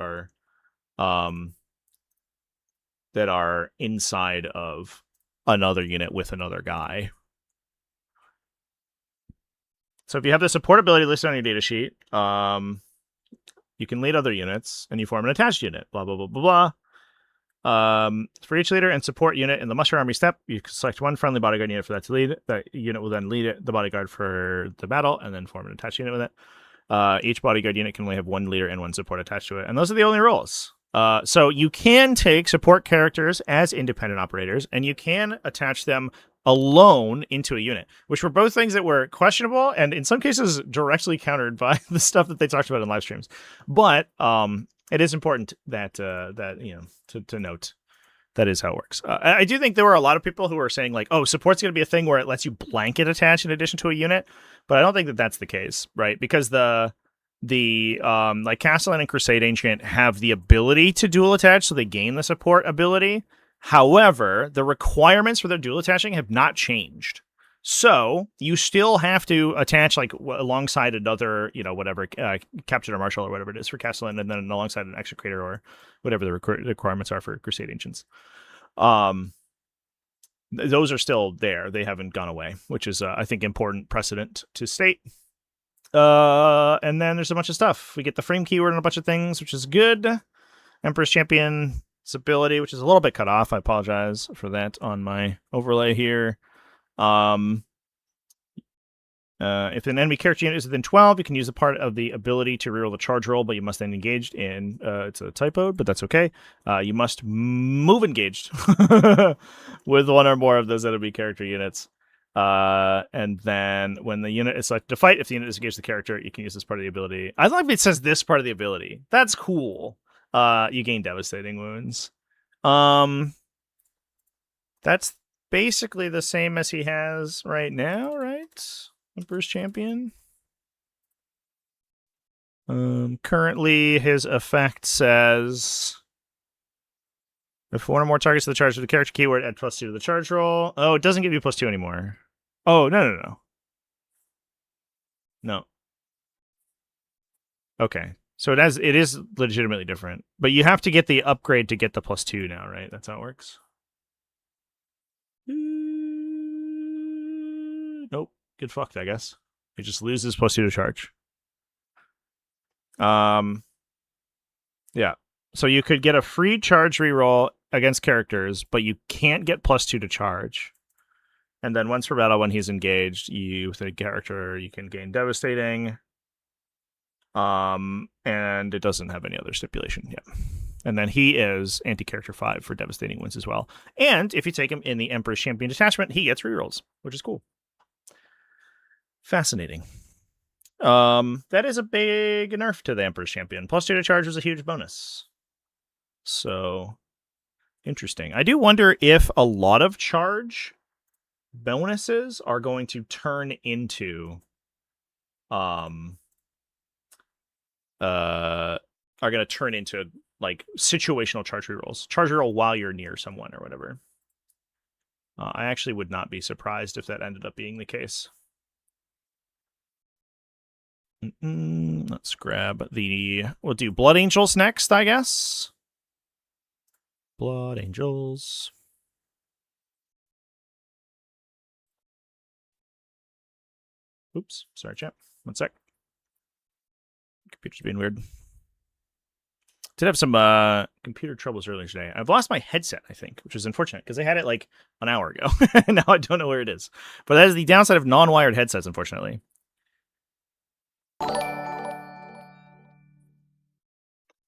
are inside of another unit with another guy. So if you have the support ability listed on your datasheet, you can lead other units, and you form an attached unit. Blah blah blah blah blah. For each leader and support unit in the Muster Army step, you can select one friendly bodyguard unit for that to lead. That unit will then lead the bodyguard for the battle, and then form an attached unit with it. Each bodyguard unit can only have one leader and one support attached to it, and those are the only rules. So you can take support characters as independent operators, and you can attach them alone into a unit, which were both things that were questionable and in some cases directly countered by the stuff that they talked about in live streams. But it is important that to note that is how it works. I do think there were a lot of people who were saying like, oh, support's going to be a thing where it lets you blanket attach in addition to a unit, but I don't think that that's the case, right? Because the like Castellan and Crusade Ancient have the ability to dual attach, so they gain the support ability. However, the requirements for their dual attaching have not changed. So you still have to attach like alongside another, whatever, Captain or Marshal or whatever it is for Castellan, and then alongside an Execrator or whatever the requirements are for Crusade Ancients. Those are still there. They haven't gone away, which is, I think, important precedent to state. And then there's a bunch of stuff. We get the frame keyword and a bunch of things, which is good. Emperor's Champion's ability, which is a little bit cut off. I apologize for that on my overlay here. If an enemy character unit is within 12, you can use a part of the ability to reroll the charge roll, but you must then engaged in, it's a typo, but that's okay. You must move engaged with one or more of those enemy character units. And then when the unit is selected to fight, if the unit disengaged the character, you can use this part of the ability. I like it says this part of the ability. That's cool. You gain devastating wounds. That's basically the same as he has right now, right? Emperor's Champion. Currently, his effect says if one or more targets to the charge of the character keyword, add +2 to the charge roll. Oh, it doesn't give you +2 anymore. Oh, no. No. Okay. So it is legitimately different. But you have to get the upgrade to get the +2 now, right? That's how it works. Nope. Get fucked, I guess. It just loses +2 to charge. Yeah. So you could get a free charge reroll against characters, but you can't get +2 to charge. And then once per battle, when he's engaged, with a character, you can gain devastating. And it doesn't have any other stipulation. Yeah. And then he is anti-character 5 for devastating wounds as well. And if you take him in the Emperor's Champion detachment, he gets rerolls, which is cool. Fascinating. That is a big nerf to the Emperor's Champion. +2 to charge was a huge bonus. So, interesting. I do wonder if a lot of charge bonuses are going to turn into like situational charge rerolls. Charge reroll while you're near someone or whatever. I actually would not be surprised if that ended up being the case. Let's grab we'll do Blood Angels next, I guess. Blood Angels. Oops, sorry, chat. One sec. Computer's being weird. Did have some computer troubles earlier today. I've lost my headset, I think, which is unfortunate because I had it like an hour ago. And now I don't know where it is. But that is the downside of non-wired headsets, unfortunately.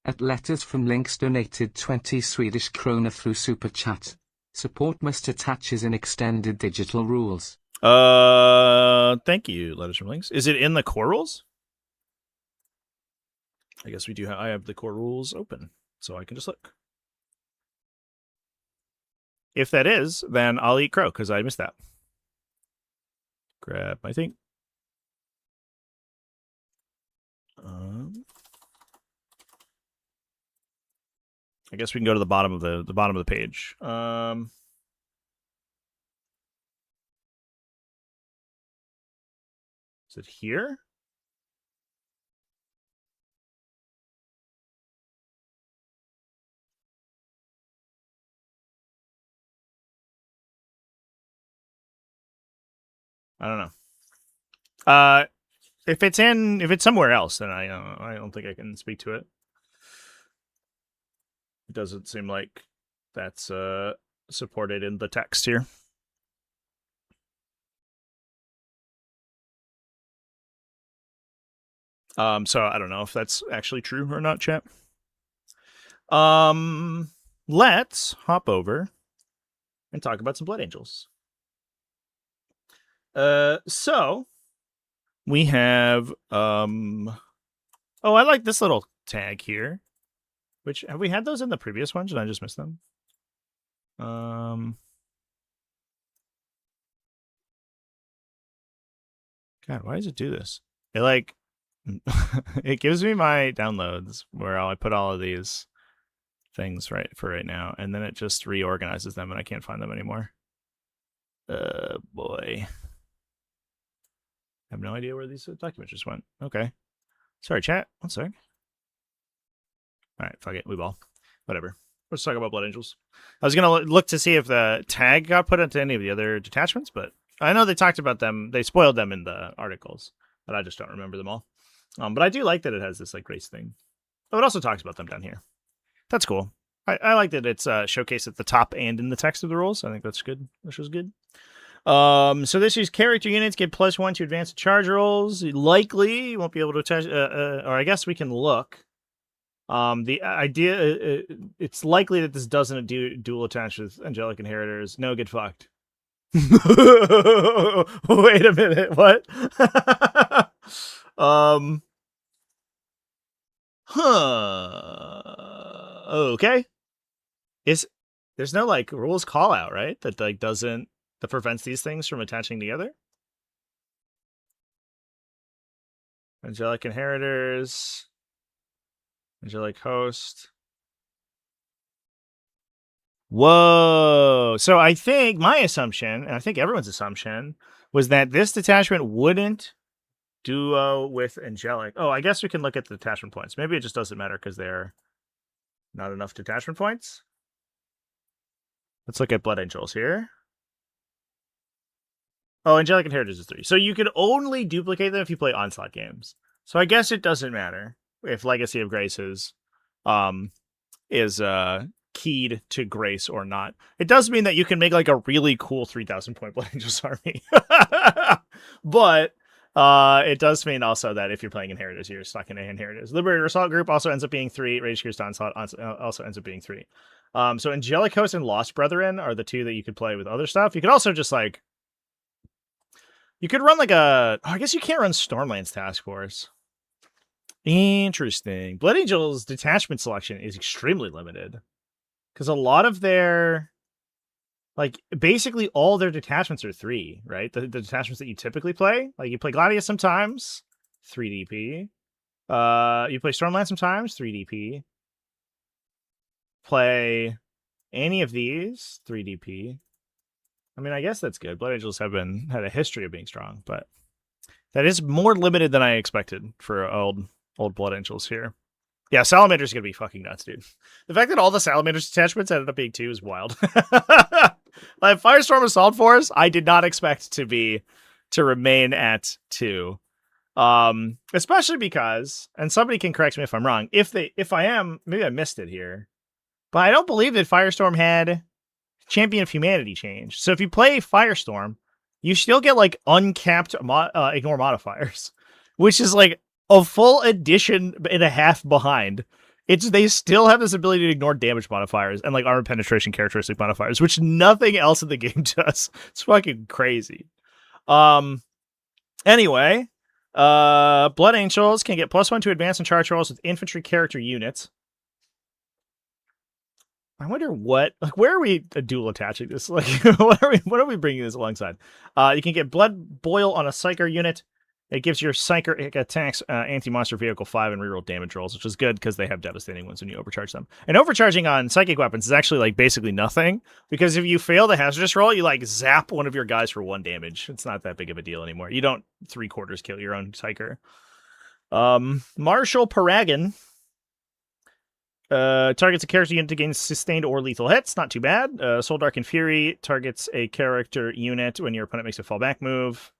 At Letters from Links donated 20 Swedish krona through Super Chat. Support must attaches in extended digital rules. Thank you, Letters from Links. Is it in the core rules? I guess we do. I have the core rules open, so I can just look. If that is, then I'll eat crow because I missed that. Grab my thing. I guess we can go to the bottom of the page. Is it here? I don't know. If it's somewhere else, then I don't think I can speak to it. It doesn't seem like that's supported in the text here. So I don't know if that's actually true or not, chat. Let's hop over and talk about some Blood Angels. So we have oh, I like this little tag here. Which have we had those in the previous ones? Did I just miss them? God, why does it do this? It like it gives me my downloads where I put all of these things for right now, and then it just reorganizes them, and I can't find them anymore. Boy, I have no idea where these documents just went. Okay, sorry, chat. 1 sec. All right, fuck it, we ball. Whatever. Let's talk about Blood Angels. I was gonna look to see if the tag got put into any of the other detachments, but I know they talked about them. They spoiled them in the articles, but I just don't remember them all. But I do like that it has this like race thing. Oh, it also talks about them down here. That's cool. I like that it's showcased at the top and in the text of the rules. I think that's good. This was good. So this year's character units get +1 to advanced charge rolls. Likely, you won't be able to attach, or I guess we can look. The idea, it's likely that this doesn't do dual attach with angelic inheritors. No, get fucked. Wait a minute, what? Okay. There's no like rules call out, right? That like that prevents these things from attaching together? Angelic inheritors. Angelic host. Whoa. So I think my assumption, and I think everyone's assumption, was that this detachment wouldn't duo with angelic. Oh, I guess we can look at the detachment points. Maybe it just doesn't matter because they're not enough detachment points. Let's look at Blood Angels here. Oh, Angelic Inheritors is 3. So you can only duplicate them if you play Onslaught games. So I guess it doesn't matter if Legacy of Grace is keyed to Grace or not. It does mean that you can make like a really cool 3,000 point Blood Angels army. But it does mean also that if you're playing Inheritors, you're stuck in Inheritors. Liberator Assault Group also ends up being 3. Rage Gears to Onslaught also ends up being 3. So Angelic Host and Lost Brethren are the 2 that you could play with other stuff. You could also just like you could run like I guess you can't run Stormlands Task Force. Interesting. Blood Angels detachment selection is extremely limited. Because a lot of their like basically all their detachments are 3, right? The detachments that you typically play. Like you play Gladius sometimes, 3 DP. You play Stormland sometimes, 3 DP. Play any of these, 3 DP. I mean, I guess that's good. Blood Angels had a history of being strong, but that is more limited than I expected for old Blood Angels here. Yeah, Salamander's gonna be fucking nuts, dude. The fact that all the Salamander's detachments ended up being 2 is wild. Like Firestorm Assault Force, I did not expect to remain at 2. Especially because, and somebody can correct me if I'm wrong, if I am, maybe I missed it here. But I don't believe that Firestorm had Champion of Humanity change. So if you play Firestorm, you still get like uncapped ignore modifiers, which is like a full edition and a half behind. They still have this ability to ignore damage modifiers and like armor penetration characteristic modifiers, which nothing else in the game does. It's fucking crazy. Anyway, Blood Angels can get +1 to advance and charge rolls with infantry character units. I wonder where are we dual attaching this? Like, what are we bringing this alongside? You can get Blood Boil on a Psyker unit. It gives your Psyker attacks anti-monster vehicle 5 and reroll damage rolls, which is good because they have devastating ones when you overcharge them. And overcharging on psychic weapons is actually like basically nothing, because if you fail the hazardous roll, you like zap one of your guys for 1 damage. It's not that big of a deal anymore. You don't 3/4 kill your own Psyker. Marshal Paragon. Targets a character unit to gain sustained or lethal hits. Not too bad. Soul Dark and Fury targets a character unit when your opponent makes a fallback move.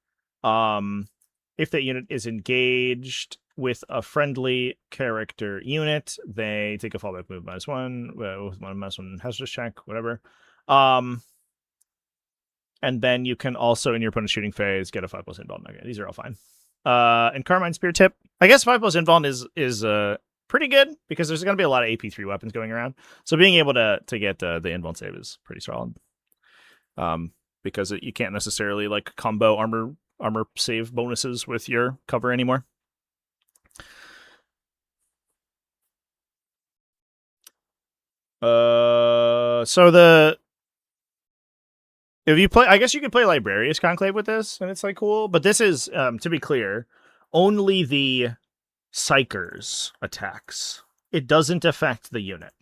If that unit is engaged with a friendly character unit, they take a fallback move -1, with -1 hazardous check, whatever. And then you can also, in your opponent's shooting phase, get a 5+ invuln. Okay, these are all fine. And Carmine Spear Tip. I guess 5+ invuln is pretty good because there's going to be a lot of AP3 weapons going around. So being able to get the invuln save is pretty solid. Because you can't necessarily like combo armor save bonuses with your cover anymore. So if you play, I guess you could play Librarius Conclave with this, and it's like cool. But this is, to be clear, only the Psykers attacks. It doesn't affect the unit.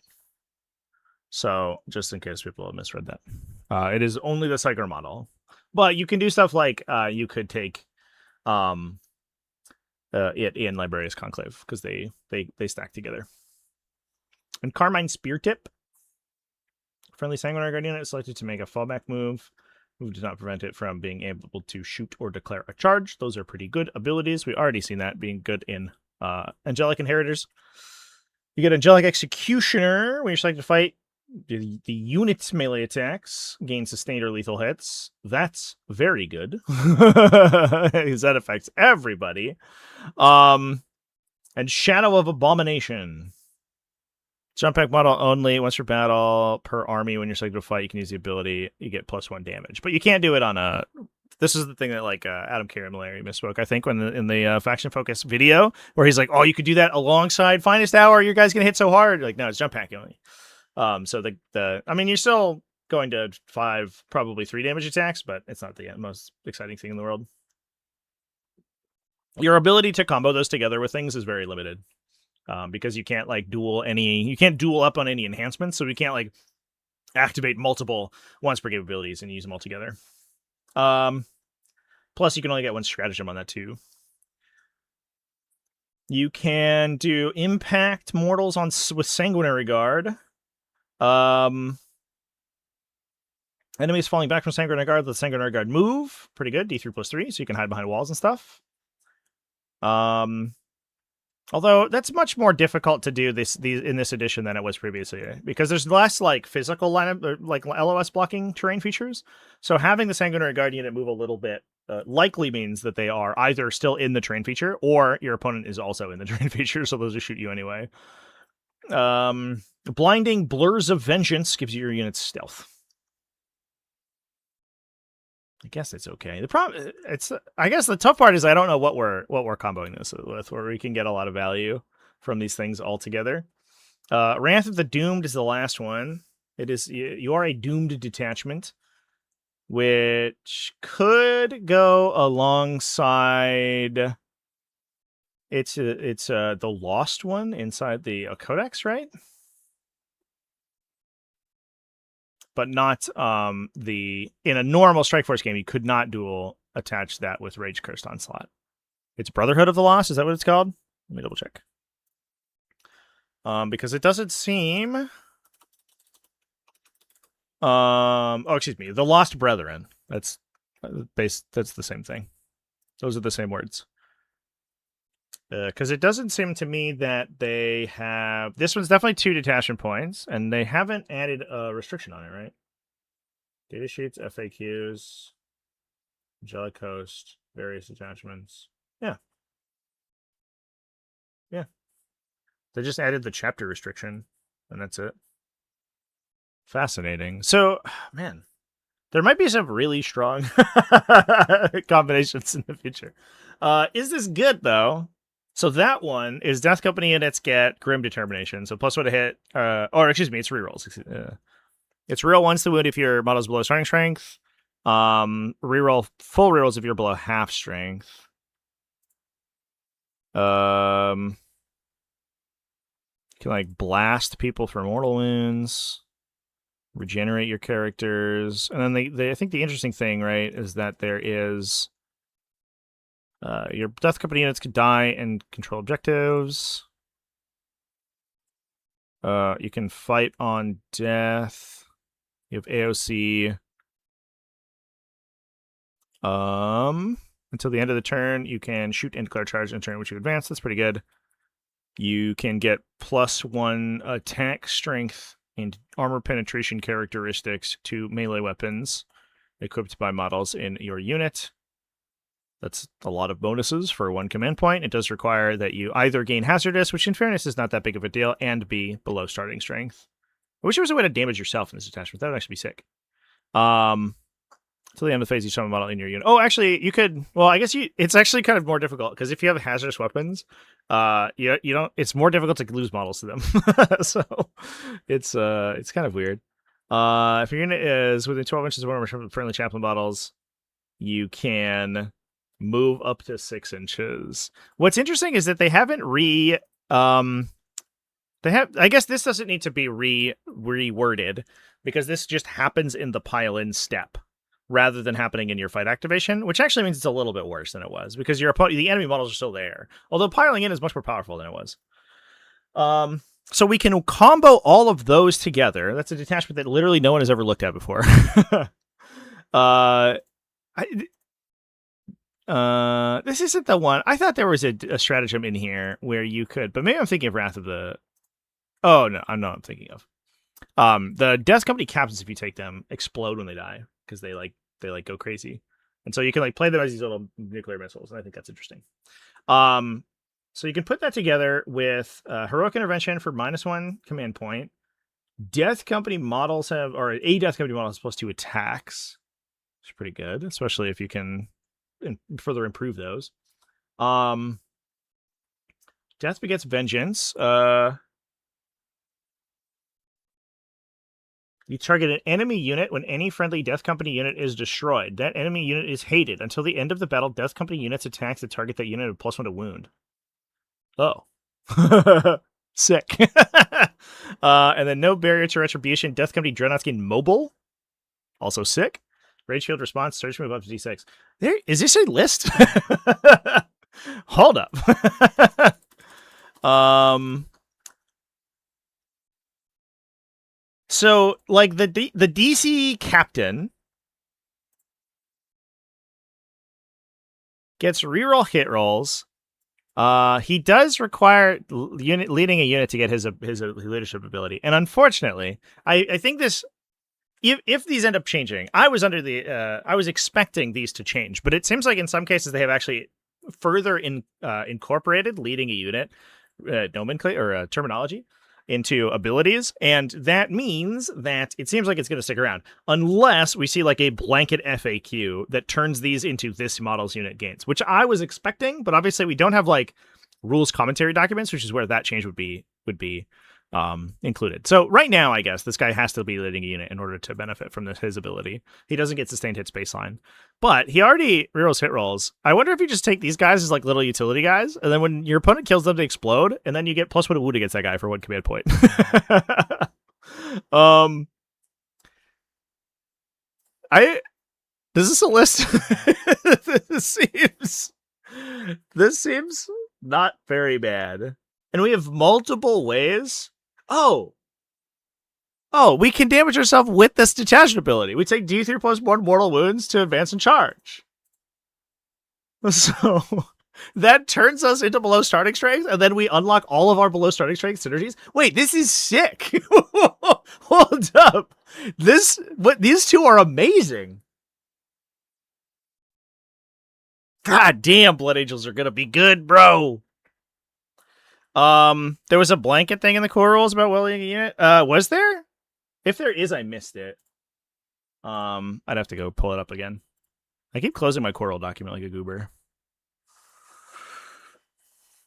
So just in case people have misread that, it is only the Psyker model. But you can do stuff like you could take it in Librarius Conclave because they stack together. And Carmine Spear Tip. Friendly Sanguinary Guard unit is selected to make a fallback move. Move does not prevent it from being able to shoot or declare a charge. Those are pretty good abilities. We already seen that being good in Angelic Inheritors. You get Angelic Executioner when you're selected to fight. The unit's melee attacks gain sustained or lethal hits. That's very good. Because that affects everybody. And Shadow of Abomination. Jump pack model only. Once per battle per army, when you're selected to fight, you can use the ability. You get +1 damage, but you can't do it on a. This is the thing that like Adam Carey misspoke, I think, when in the faction focus video where he's like, "Oh, you could do that alongside Finest Hour. Your guys gonna hit so hard." Like, no, it's jump pack only. So I mean, you're still going to 5, probably 3 damage attacks, but it's not the most exciting thing in the world. Your ability to combo those together with things is very limited. Because you can't like you can't duel up on any enhancements, so you can't like activate multiple once per game abilities and use them all together. Plus you can only get 1 stratagem on that too. You can do impact mortals with Sanguinary Guard. Enemies falling back from Sanguinary Guard, the Sanguinary Guard move. Pretty good, D3+3, so you can hide behind walls and stuff. Although that's much more difficult to do in this edition than it was previously, because there's less like physical lineup or like LOS blocking terrain features. So having the Sanguinary Guard unit move a little bit likely means that they are either still in the terrain feature or your opponent is also in the terrain feature, so those will shoot you anyway. Blinding Blurs of Vengeance gives you your unit's stealth. I guess it's okay. The problem, I guess the tough part is I don't know what we're comboing this with, where we can get a lot of value from these things all together. Wrath of the Doomed is the last one. It is you are a doomed detachment, which could go alongside. It's the Lost one inside the Codex, right? But not in a normal Strikeforce game, you could not dual attach that with Rage Cursed Onslaught. It's Brotherhood of the Lost, is that what it's called? Let me double check. Because it doesn't seem. Oh, excuse me, the Lost Brethren. That's the same thing. Those are the same words. Because it doesn't seem to me that they have... This one's definitely 2 detachment points, and they haven't added a restriction on it, right? Data sheets, FAQs, Angelic Host, various attachments. Yeah. Yeah. They just added the chapter restriction, and that's it. Fascinating. So, man, There might be some really strong combinations in the future. Is this good, though? So that one is Death Company units get Grim Determination. So +1 to hit, or excuse me, it's rerolls. It's reroll once to wound if your model's below starting strength. Reroll full rerolls if you're below half strength. You can like blast people for mortal wounds, regenerate your characters, and then I think the interesting thing, right, is that there is your Death Company units can die and control objectives. You can fight on death. You have AOC. Until the end of the turn, you can shoot and declare charge in the turn in which you advance. That's pretty good. You can get +1 attack, strength, and armor penetration characteristics to melee weapons equipped by models in your unit. That's a lot of bonuses for 1 command point. It does require that you either gain hazardous, which in fairness is not that big of a deal, and be below starting strength. I wish there was a way to damage yourself in this attachment. That would actually be sick. Till the end of the phase, you summon a model in your unit. Oh, actually, you could. Well, I guess it's actually kind of more difficult because if you have hazardous weapons, you don't. It's more difficult to lose models to them. So it's kind of weird. If your unit is within 12 inches of one of our friendly chaplain models, you can move up to 6 inches. What's interesting is that they haven't I guess this doesn't need to be reworded because this just happens in the pile-in step rather than happening in your fight activation, which actually means it's a little bit worse than it was because the enemy models are still there. Although piling in is much more powerful than it was. So we can combo all of those together. That's a detachment that literally no one has ever looked at before. This isn't the one. I thought there was a stratagem in here where you could, but maybe I'm thinking of Wrath of the... Oh, no, I'm thinking of. The Death Company captains, if you take them, explode when they die because they go crazy. And so you can like play them as these little nuclear missiles, and I think that's interesting. So you can put that together with Heroic Intervention for -1 command point. Death Company models have, or a Death Company model has +2 attacks. It's pretty good, especially if you can further improve those. Death Begets Vengeance. You target an enemy unit when any friendly Death Company unit is destroyed. That enemy unit is hated. Until the end of the battle, Death Company units attacks that target that unit with +1 to wound. Oh. Sick. And then no barrier to retribution. Death Company Dreadnoughts gain mobile. Also sick. Rage Field response. Search move up to D6. Is this a list? Hold up. So, like, the DC captain gets reroll hit rolls. He does require leading a unit to get his leadership ability. And unfortunately, I think this... If these end up changing, I was expecting these to change, but it seems like in some cases they have actually further incorporated leading a unit nomenclature or terminology into abilities, and that means that it seems like it's going to stick around unless we see like a blanket FAQ that turns these into this model's unit gains, which I was expecting, but obviously we don't have like rules commentary documents, which is where that change would be included. So right now, I guess this guy has to be leading a unit in order to benefit from his ability. He doesn't get sustained hits baseline, but he already rerolls hit rolls. I wonder if you just take these guys as like little utility guys, and then when your opponent kills them, they explode, and then you get +1 to wound against that guy for 1 command point. Is this a list? This seems not very bad. And we have multiple ways. Oh, we can damage ourselves with this detachment ability. We take D3 +1 mortal wounds to advance and charge. So that turns us into below starting strength, and then we unlock all of our below starting strength synergies. Wait, this is sick. Hold up. These two are amazing. God damn, Blood Angels are gonna be good, bro. There was a blanket thing in the core rules about welding a unit. Was there? If there is, I missed it. I'd have to go pull it up again. I keep closing my Coral document like a goober.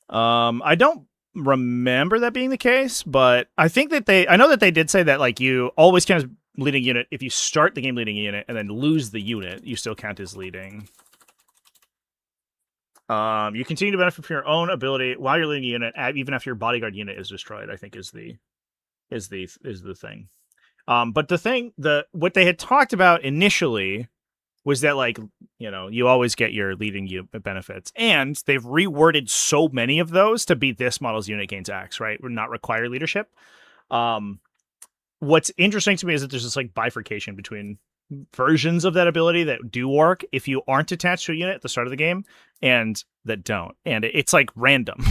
I don't remember that being the case, but I think that I know that they did say that like you always count as leading unit if you start the game leading a unit and then lose the unit, you still count as leading. You continue to benefit from your own ability while you're leading a unit, even after your bodyguard unit is destroyed. I think is the thing. But what they had talked about initially was that like you always get your leading benefits, and they've reworded so many of those to be this model's unit gains X, right? Would not require leadership. What's interesting to me is that there's this like bifurcation between versions of that ability that do work if you aren't attached to a unit at the start of the game and that don't, and it's like random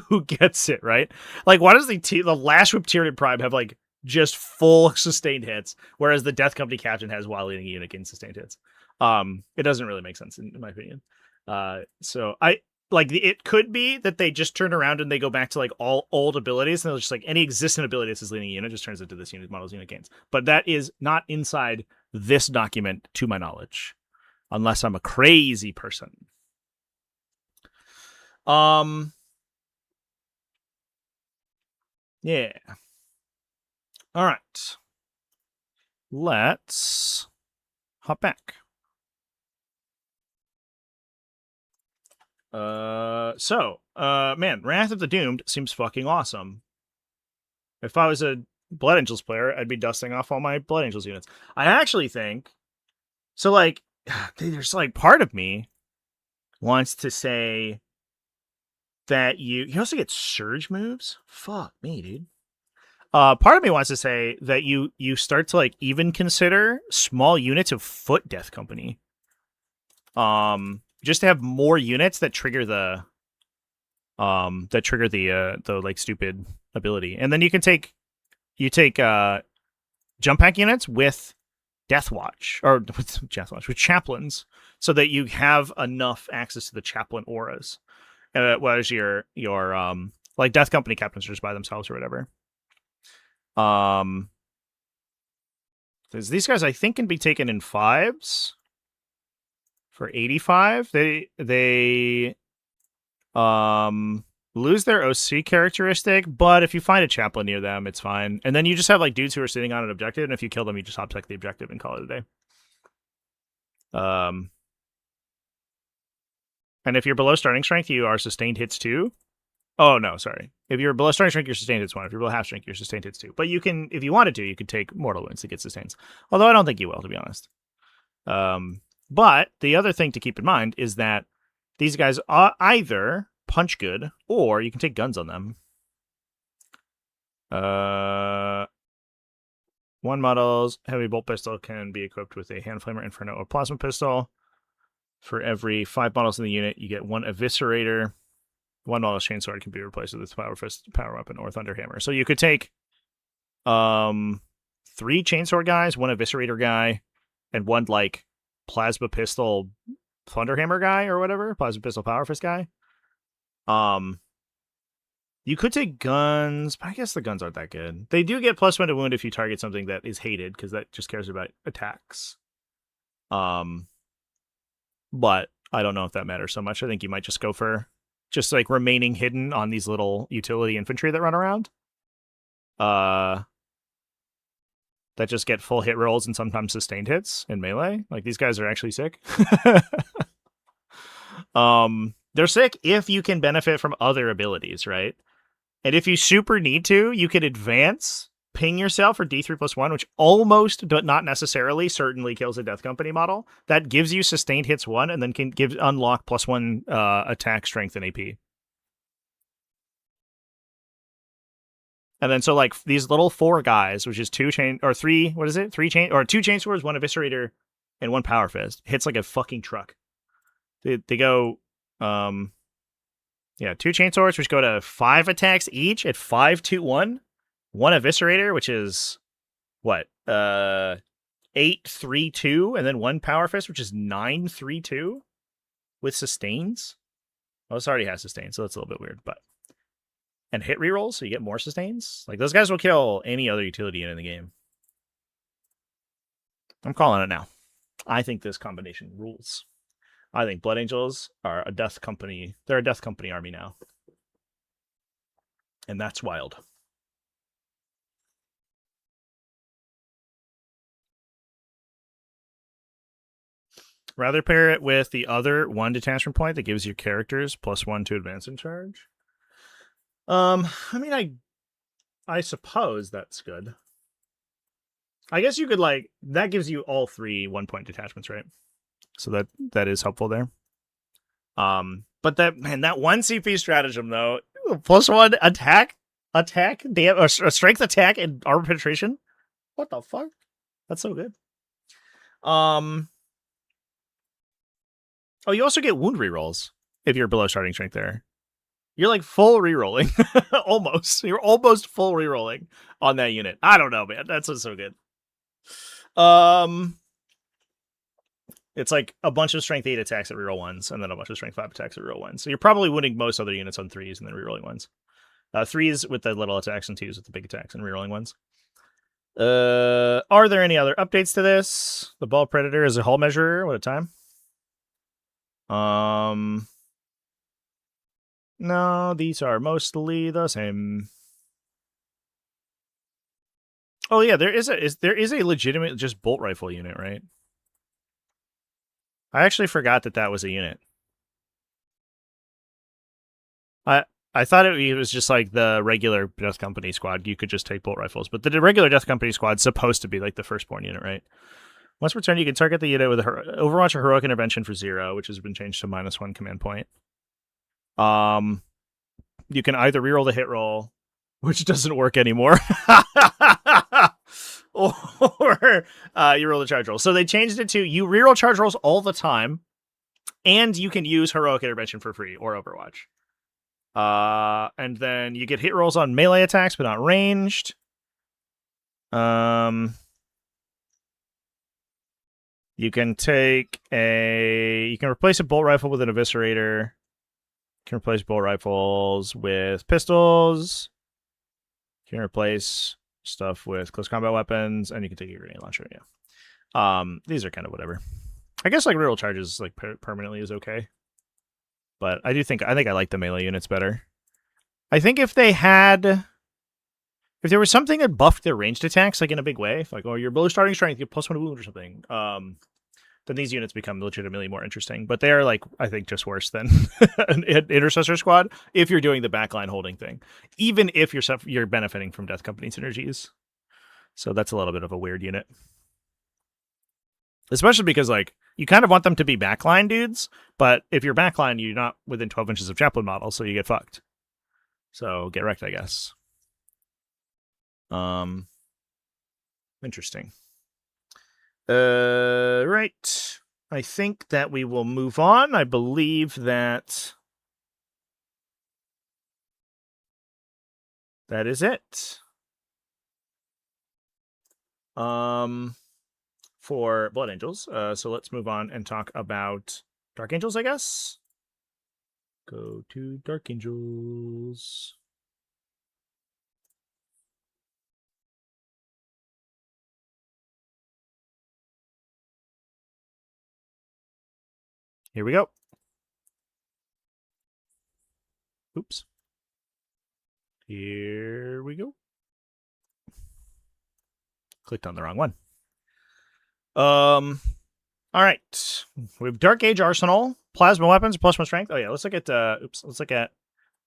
who gets it, right? Like why does the last whip Tyranid Prime have like just full sustained hits, whereas the Death Company Captain has while leading a unit gains sustained hits? It doesn't really make sense in my opinion. So I like it could be that they just turn around and they go back to like all old abilities and they're just like any existing ability that's leading a unit just turns into this unit model's unit gains. But that is not inside this document to my knowledge, unless I'm a crazy person. Yeah. All right. Let's hop back. Man, Wrath of the Doomed seems fucking awesome. If I was a Blood Angels player, I'd be dusting off all my Blood Angels units. I actually think so. Like, there's like part of me wants to say that you also get surge moves. Fuck me, dude. Part of me wants to say that you start to like even consider small units of Foot Death Company. Just to have more units that trigger the like stupid ability, and then you take jump pack units with Deathwatch or with chaplains, so that you have enough access to the chaplain auras. Whereas your like Death Company captains just by themselves or whatever. Because these guys I think can be taken in 5s. For 85, they lose their OC characteristic, but if you find a chaplain near them, it's fine. And then you just have like dudes who are sitting on an objective, and if you kill them, you just object the objective and call it a day. And if you're below starting strength, you are sustained hits 2. Oh no, sorry. If you're below starting strength, you're sustained hits 1. If you're below half strength, you're sustained hits 2. But you can, if you wanted to, you could take mortal wounds to get sustains. Although I don't think you will, to be honest. But the other thing to keep in mind is that these guys are either punch good or you can take guns on them. One model's heavy bolt pistol can be equipped with a hand flamer, inferno, or plasma pistol. For every 5 models in the unit, you get 1 eviscerator. 1 model's chainsword can be replaced with a power fist, power weapon, or thunderhammer. So you could take 3 chainsword guys, 1 eviscerator guy, and 1 like plasma pistol thunderhammer guy or whatever, plasma pistol power fist guy. You could take guns, but I guess the guns aren't that good. They do get +1 to wound if you target something that is hated, because that just cares about attacks. But I don't know if that matters so much. I think you might just go for just like remaining hidden on these little utility infantry that run around. That just get full hit rolls and sometimes sustained hits in melee. Like, these guys are actually sick. They're sick if you can benefit from other abilities, right? And if you super need to, you could advance, ping yourself for D3+1, which almost, but not necessarily, certainly kills a Death Company model. That gives you sustained hits 1, and then can unlock +1 attack, strength, and AP. And then so like these little 4 guys, which is 2 chain or 3, what is it? 3 chain or 2 chain swords, 1 eviscerator, and 1 power fist. Hits like a fucking truck. They go 2 chain swords, which go to 5 attacks each at 5-2-1. 1 eviscerator, which is what? 8-3-2, and then 1 power fist, which is 9-3-2 with sustains. Oh, this already has sustains, so that's a little bit weird, but and hit rerolls, so you get more sustains. Like, those guys will kill any other utility in the game. I'm calling it now. I think this combination rules. I think Blood Angels are a Death Company. They're a Death Company army now. And that's wild. Rather pair it with the other 1 detachment point that gives your characters +1 to advance in charge. I mean, I suppose that's good. I guess you could that gives you all 3 1-point detachments, right? So that is helpful there. But that 1 CP stratagem though, +1 attack, damn, or strength attack and armor penetration. What the fuck? That's so good. Oh, you also get wound rerolls if you're below starting strength there. You're like full rerolling. Almost. You're almost full rerolling on that unit. I don't know, man. That's what's so good. It's like a bunch of strength 8 attacks at reroll 1s, and then a bunch of strength 5 attacks at reroll 1s. So you're probably winning most other units on 3s and then rerolling 1s. 3s with the little attacks and 2s with the big attacks and rerolling 1s. Are there any other updates to this? The Ball Predator is a hull measurer. What a time. No, these are mostly the same. Oh yeah, there is a legitimate just bolt rifle unit, right? I actually forgot that was a unit. I thought it was just like the regular Death Company squad. You could just take bolt rifles, but the regular Death Company squad's supposed to be like the firstborn unit, right? Once per turn, you can target the unit with Overwatch or Heroic Intervention for 0, which has been changed to -1 command point. You can either reroll the hit roll, which doesn't work anymore, or you roll the charge roll. So they changed it to you reroll charge rolls all the time, and you can use Heroic Intervention for free or Overwatch. And then you get hit rolls on melee attacks, but not ranged. You can replace a bolt rifle with an eviscerator. You can replace bolt rifles with pistols. You can replace stuff with close combat weapons, and you can take a grenade launcher. Yeah. These are kind of whatever. I guess like reroll charges like permanently is okay. But I think I like the melee units better. I think if there was something that buffed their ranged attacks like in a big way, if like, oh, you're below starting strength, you get +1 wound or something, then these units become legitimately more interesting. But they are like, I think, just worse than an Intercessor squad if you're doing the backline holding thing, even if you're benefiting from Death Company synergies. So that's a little bit of a weird unit. Especially because, like, you kind of want them to be backline dudes, but if you're backline, you're not within 12 inches of Chaplain model, so you get fucked. So get wrecked, I guess. Interesting. Right. I think that we will move on. I believe that is it. For Blood Angels. So let's move on and talk about Dark Angels, I guess. Go to Dark Angels. Here we go. Oops. Here we go. Clicked on the wrong one. All right. We have Dark Age Arsenal, plasma weapons, +1 strength. Oh yeah, let's look at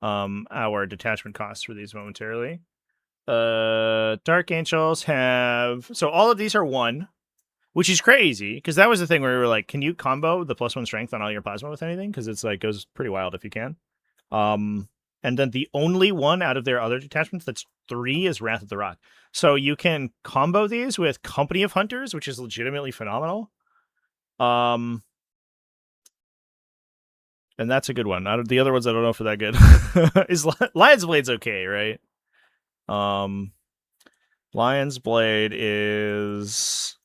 our detachment costs for these momentarily. Dark Angels have all of these are 1, which is crazy because that was the thing where we were like, can you combo the +1 strength on all your plasma with anything? Because it's like goes pretty wild if you can. And then the only one out of their other detachments that's 3 is Wrath of the Rock. So you can combo these with Company of Hunters, which is legitimately phenomenal. And that's a good one. Out of the other ones, I don't know if they're that good. Is Lion's Blade's okay, right? Lion's Blade is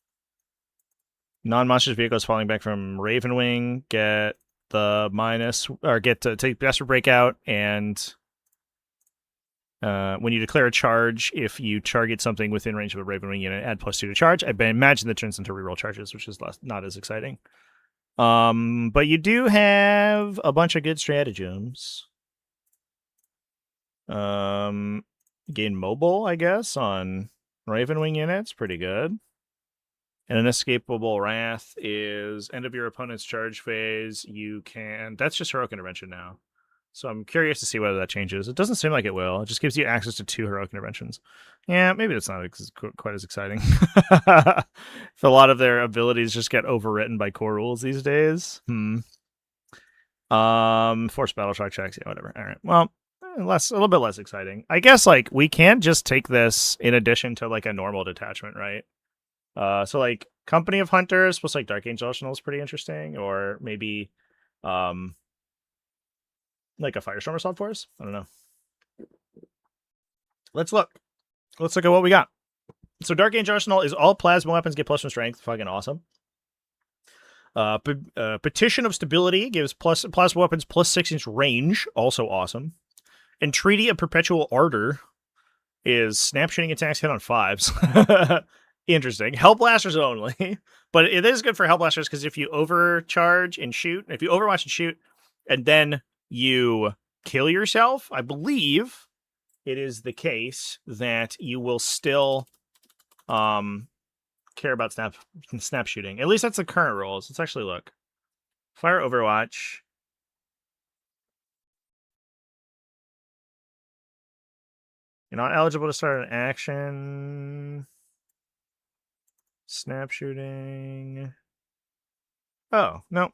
non-monstrous vehicles falling back from Ravenwing get the minus or get to take Desperate Breakout and when you declare a charge, if you target something within range of a Ravenwing unit, add +2 to charge. I imagine that turns into reroll charges, which is not as exciting. But you do have a bunch of good stratagems. Gain mobile, I guess, on Ravenwing units. Pretty good. And an escapable wrath is end of your opponent's charge phase. You can... That's just heroic intervention now. So I'm curious to see whether that changes. It doesn't seem like it will. It just gives you access to 2 heroic interventions. Yeah, maybe that's not quite as exciting. If a lot of their abilities just get overwritten by core rules these days. Forced battle shock checks. Yeah, whatever. All right. Well, a little bit less exciting. I guess like we can just take this in addition to like a normal detachment, right? So like Company of Hunters plus like Dark Angel Arsenal is pretty interesting, or maybe like a Firestorm Assault Force. I don't know. Let's look at what we got. So Dark Angel Arsenal is all plasma weapons get +1 strength. Fucking awesome. Petition of Stability gives plasma weapons +6-inch range. Also awesome. Entreaty of Perpetual Ardor is snap shooting attacks hit on 5s. Interesting. Hellblasters only. But it is good for Hellblasters because if you overcharge and shoot, if you overwatch and shoot, and then you kill yourself, I believe it is the case that you will still care about snap shooting. At least that's the current rules. Let's actually look. Fire Overwatch. You're not eligible to start an action. Snap shooting. Oh, no.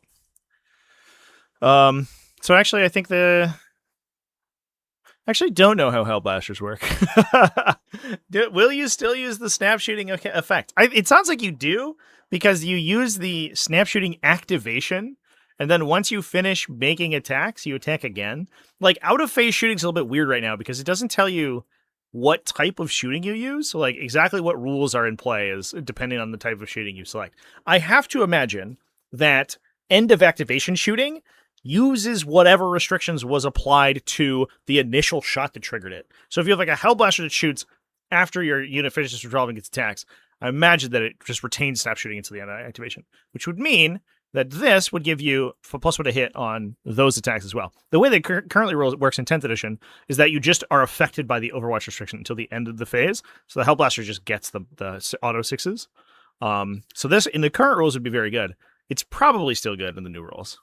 So actually, I think actually don't know how Hellblasters work. Will you still use the snap shooting effect? It sounds like you do, because you use the snap shooting activation, and then once you finish making attacks, you attack again. Like, out of phase shooting is a little bit weird right now, because it doesn't tell you what type of shooting you use. So, like, exactly what rules are in play is depending on the type of shooting you select. I have to imagine that end of activation shooting uses whatever restrictions was applied to the initial shot that triggered it. So if you have like a Hellblaster that shoots after your unit finishes resolving its attacks, I imagine that it just retains snap shooting until the end of activation, which would mean that this would give you +1 to hit on those attacks as well. The way that currently works in 10th edition is that you just are affected by the Overwatch restriction until the end of the phase. So the Hellblaster just gets the auto 6s. So this, in the current rules, would be very good. It's probably still good in the new rules.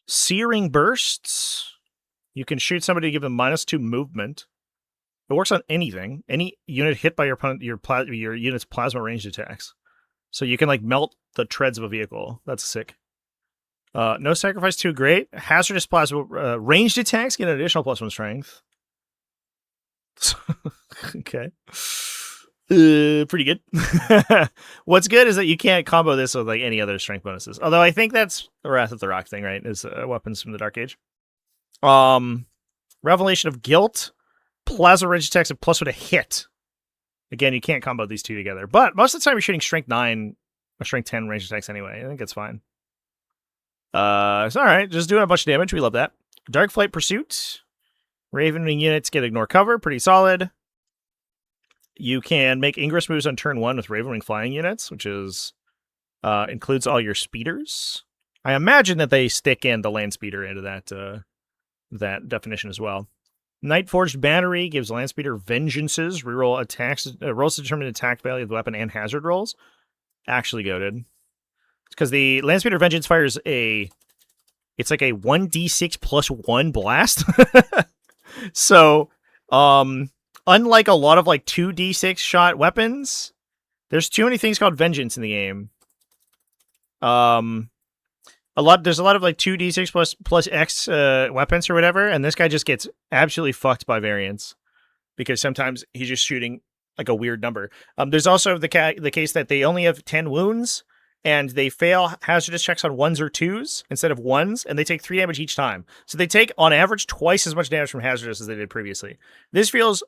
Searing Bursts. You can shoot somebody to give them -2 movement. It works on anything. Any unit hit by your opponent, your unit's plasma ranged attacks. So you can like melt the treads of a vehicle. That's sick. No sacrifice too great. Hazardous plasma ranged attacks get an additional +1 strength. Okay. Pretty good. What's good is that you can't combo this with like any other strength bonuses. Although I think that's the Wrath of the Rock thing, right? Is weapons from the Dark Age. Revelation of Guilt. Plasma range attacks of +1 to hit. Again, you can't combo these two together. But most of the time you're shooting strength 9 or strength 10 range attacks anyway. I think it's fine. It's alright. Just doing a bunch of damage. We love that. Dark Flight Pursuit. Ravenwing units get ignore cover. Pretty solid. You can make ingress moves on turn 1 with Ravenwing flying units, which is includes all your speeders. I imagine that they stick in the land speeder into that definition as well. Nightforged Battery gives land speeder vengeances, reroll attacks, rolls to determine attack value of the weapon and hazard rolls. Actually goated. Because the land speeder vengeance fires it's like a 1d6 +1 blast. So, unlike a lot of like 2d6 shot weapons, there's too many things called vengeance in the game. There's a lot of like 2d6 plus X weapons or whatever, and this guy just gets absolutely fucked by variance because sometimes he's just shooting like a weird number. There's also the case that they only have 10 wounds and they fail hazardous checks on 1s or 2s instead of 1s, and they take 3 damage each time. So they take on average twice as much damage from hazardous as they did previously. This feels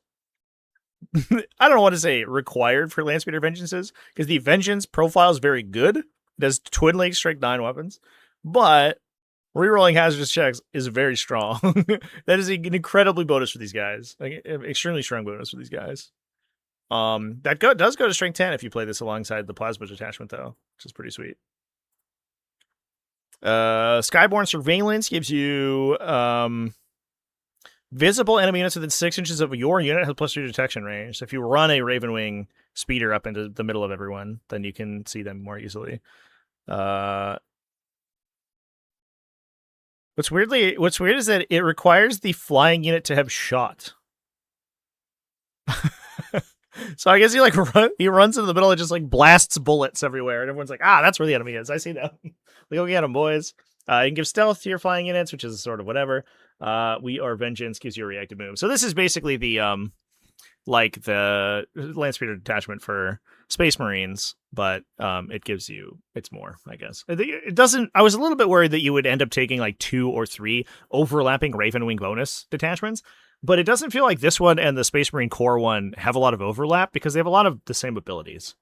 I don't know what to say required for land speeder vengeances because the vengeance profile is very good. It has twin leg strike 9 weapons. but rerolling hazardous checks is very strong. That is an incredibly bonus for these guys. Like, extremely strong bonus for these guys. That does go to strength 10 if you play this alongside the plasma detachment, though, which is pretty sweet. Skyborn Surveillance gives you visible enemy units within 6 inches of your unit has +2 detection range. So if you run a Ravenwing speeder up into the middle of everyone, then you can see them more easily. What's weird is that it requires the flying unit to have shot. So I guess he runs into the middle and just like blasts bullets everywhere, and everyone's like, that's where the enemy is. I see them. We go get him, boys. You can give stealth to your flying units, which is sort of whatever. We Are Vengeance gives you a reactive move. So this is basically the like the land speeder detachment for Space Marines, but it's more, I guess. It doesn't. I was a little bit worried that you would end up taking like 2 or 3 overlapping Ravenwing bonus detachments, but it doesn't feel like this one and the Space Marine Core one have a lot of overlap because they have a lot of the same abilities.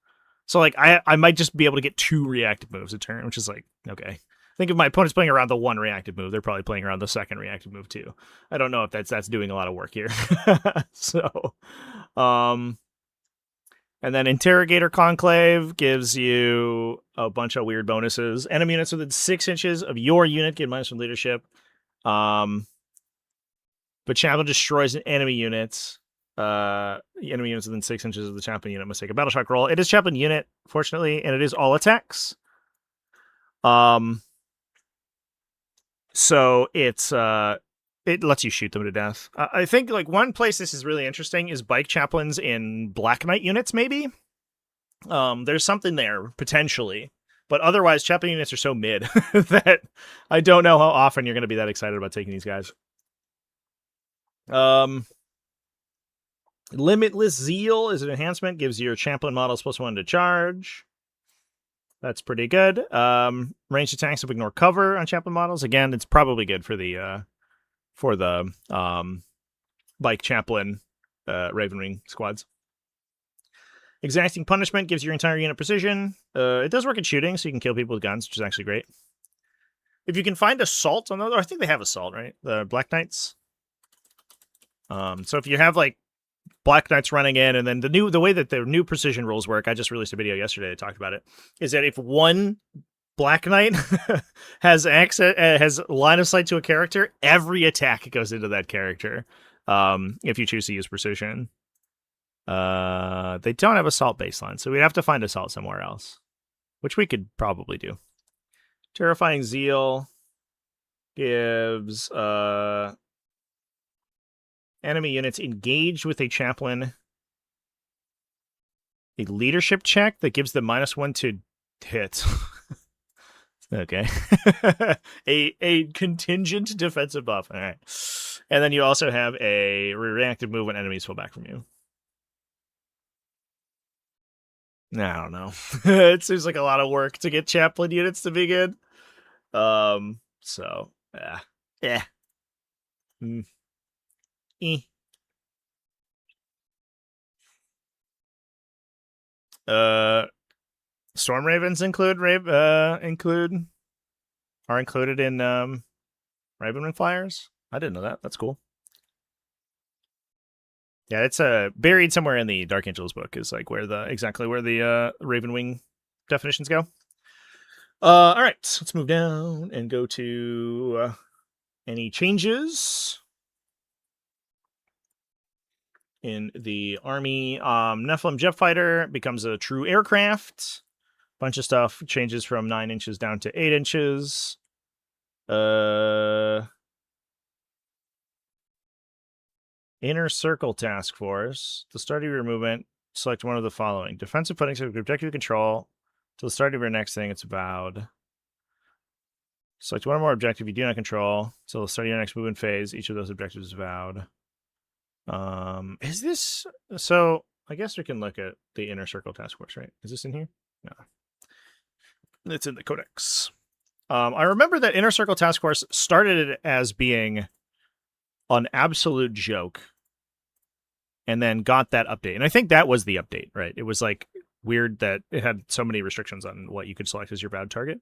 So like I might just be able to get 2 reactive moves a turn, which is like, okay. I think if my opponent's playing around the 1 reactive move, they're probably playing around the 2nd reactive move too. I don't know if that's doing a lot of work here. So, and then Interrogator Conclave gives you a bunch of weird bonuses. Enemy units within 6 inches of your unit get minus from leadership. But Chaplain destroys enemy units. Enemy units within 6 inches of the Chaplain unit must take a battle shock roll. It is Chaplain unit, fortunately, and it is all attacks. So it's it lets you shoot them to death. I think like one place this is really interesting is bike chaplains in Black Knight units, maybe. There's something there potentially, but otherwise chaplain units are so mid that I don't know how often you're going to be that excited about taking these guys. Limitless Zeal is an enhancement, gives your chaplain models +1 to charge. That's pretty good. Ranged attacks will ignore cover on chaplain models. Again, it's probably good for the bike chaplain Ravenwing squads. Exacting Punishment gives your entire unit precision. It does work at shooting, so you can kill people with guns, which is actually great. If you can find Assault on I think they have Assault, right? The Black Knights. So if you have like Black Knights running in, and then the way that the new precision rules work, I just released a video yesterday that talked about it, is that if one Black Knight has line of sight to a character, every attack goes into that character. If you choose to use precision. They don't have Assault baseline, so we'd have to find Assault somewhere else, which we could probably do. Terrifying Zeal gives enemy units engaged with a chaplain a leadership check that gives them -1 to hit. Okay. a contingent defensive buff. All right. And then you also have a reactive move when enemies pull back from you. I don't know. It seems like a lot of work to get chaplain units to be good. So, yeah. Storm Ravens are included in Ravenwing Flyers. I didn't know that. That's cool. Yeah, it's buried somewhere in the Dark Angels book is like exactly where the Ravenwing definitions go. All right, let's move down and go to any changes in the army. Nephilim Jet Fighter becomes a true aircraft. Bunch of stuff changes from 9 inches down to 8 inches. Inner Circle Task Force. The start of your movement, select one of the following. Defensive footing, objective control. Till the start of your next thing, it's about. Select one or more objective you do not control. Till the start of your next movement phase, each of those objectives is vowed. Is this... So, I guess we can look at the Inner Circle Task Force, right? Is this in here? No. It's in the Codex. I remember that Inner Circle Task Force started as being an absolute joke and then got that update. And I think that was the update, right? It was like weird that it had so many restrictions on what you could select as your bad target.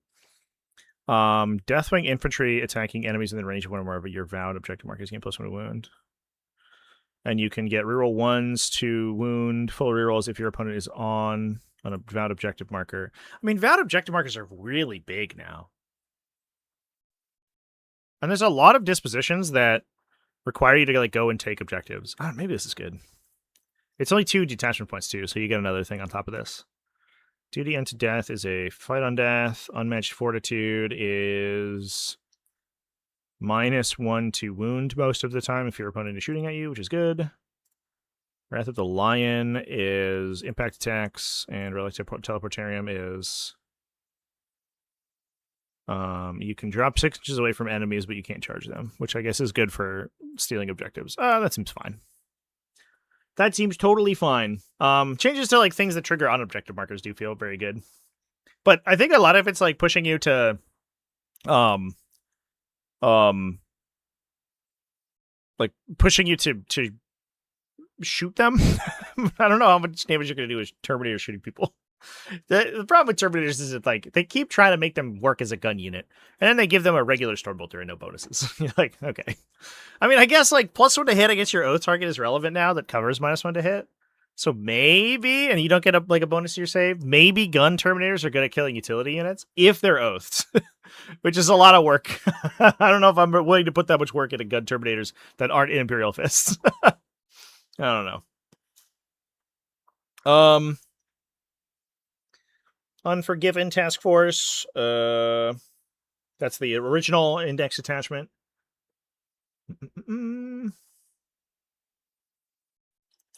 Deathwing infantry attacking enemies in the range of one or more of your vowed objective markers gain +1 to wound. And you can get reroll 1s to wound, full rerolls if your opponent is on a vowed objective marker. I mean, vowed objective markers are really big now. And there's a lot of dispositions that require you to like go and take objectives. Maybe this is good. It's only 2 detachment points too, so you get another thing on top of this. Duty unto death is a fight on death. Unmatched fortitude is -1 to wound most of the time if your opponent is shooting at you, which is good. Wrath of the Lion is impact attacks, and Relic Teleportarium is you can drop 6 inches away from enemies, but you can't charge them, which I guess is good for stealing objectives. That seems fine. That seems totally fine. Changes to like things that trigger on objective markers do feel very good. But I think a lot of it's like pushing you to like pushing you to shoot them. I don't know how much damage you're gonna do with Terminator shooting people. The problem with Terminators is that like they keep trying to make them work as a gun unit, and then they give them a regular Stormbolter and no bonuses. You're like, okay. I mean, I guess like +1 to hit against your oath target is relevant now. That covers -1 to hit. So maybe, and you don't get a bonus to your save. Maybe gun Terminators are good at killing utility units if they're oathed, which is a lot of work. I don't know if I'm willing to put that much work into gun Terminators that aren't Imperial Fists. I don't know. Unforgiven Task Force. That's the original index attachment.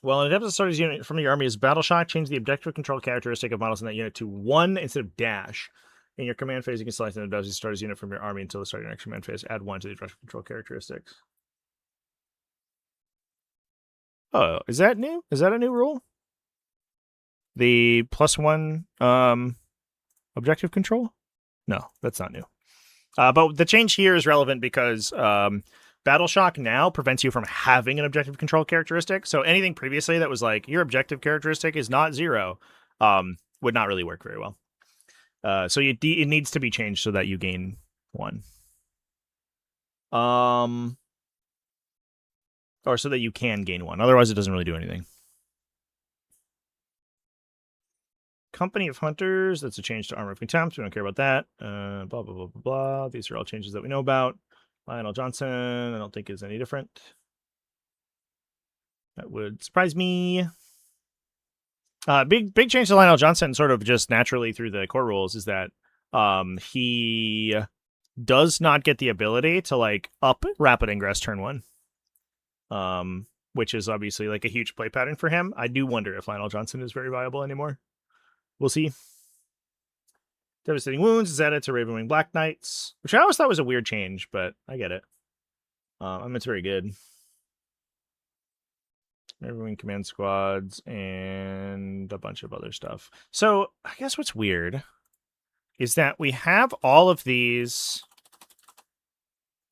Well, an adaptive starter's unit from your army is Battle Shock. Change the objective control characteristic of models in that unit to 1 instead of dash. In your command phase, you can select an adaptive starter's unit from your army until the start of your next command phase. Add 1 to the objective control characteristics. Oh, is that new? Is that a new rule? The +1 objective control? No, that's not new. But the change here is relevant because Battle Shock now prevents you from having an objective control characteristic. So anything previously that was like, your objective characteristic is not 0, would not really work very well. So it needs to be changed so that you gain 1. Or so that you can gain 1. Otherwise, it doesn't really do anything. Company of Hunters, that's a change to Armor of Contempt. We don't care about that. Blah, blah, blah, blah, blah. These are all changes that we know about. Lionel Johnson, I don't think is any different. That would surprise me. Big change to Lionel Johnson, sort of just naturally through the core rules, is that he does not get the ability to like up Rapid Ingress turn 1. Which is obviously like a huge play pattern for him. I do wonder if Lionel Johnson is very viable anymore. We'll see. Devastating Wounds is added to Ravenwing Black Knights, which I always thought was a weird change, but I get it. I mean, it's very good. Ravenwing Command Squads and a bunch of other stuff. So I guess what's weird is that we have all of these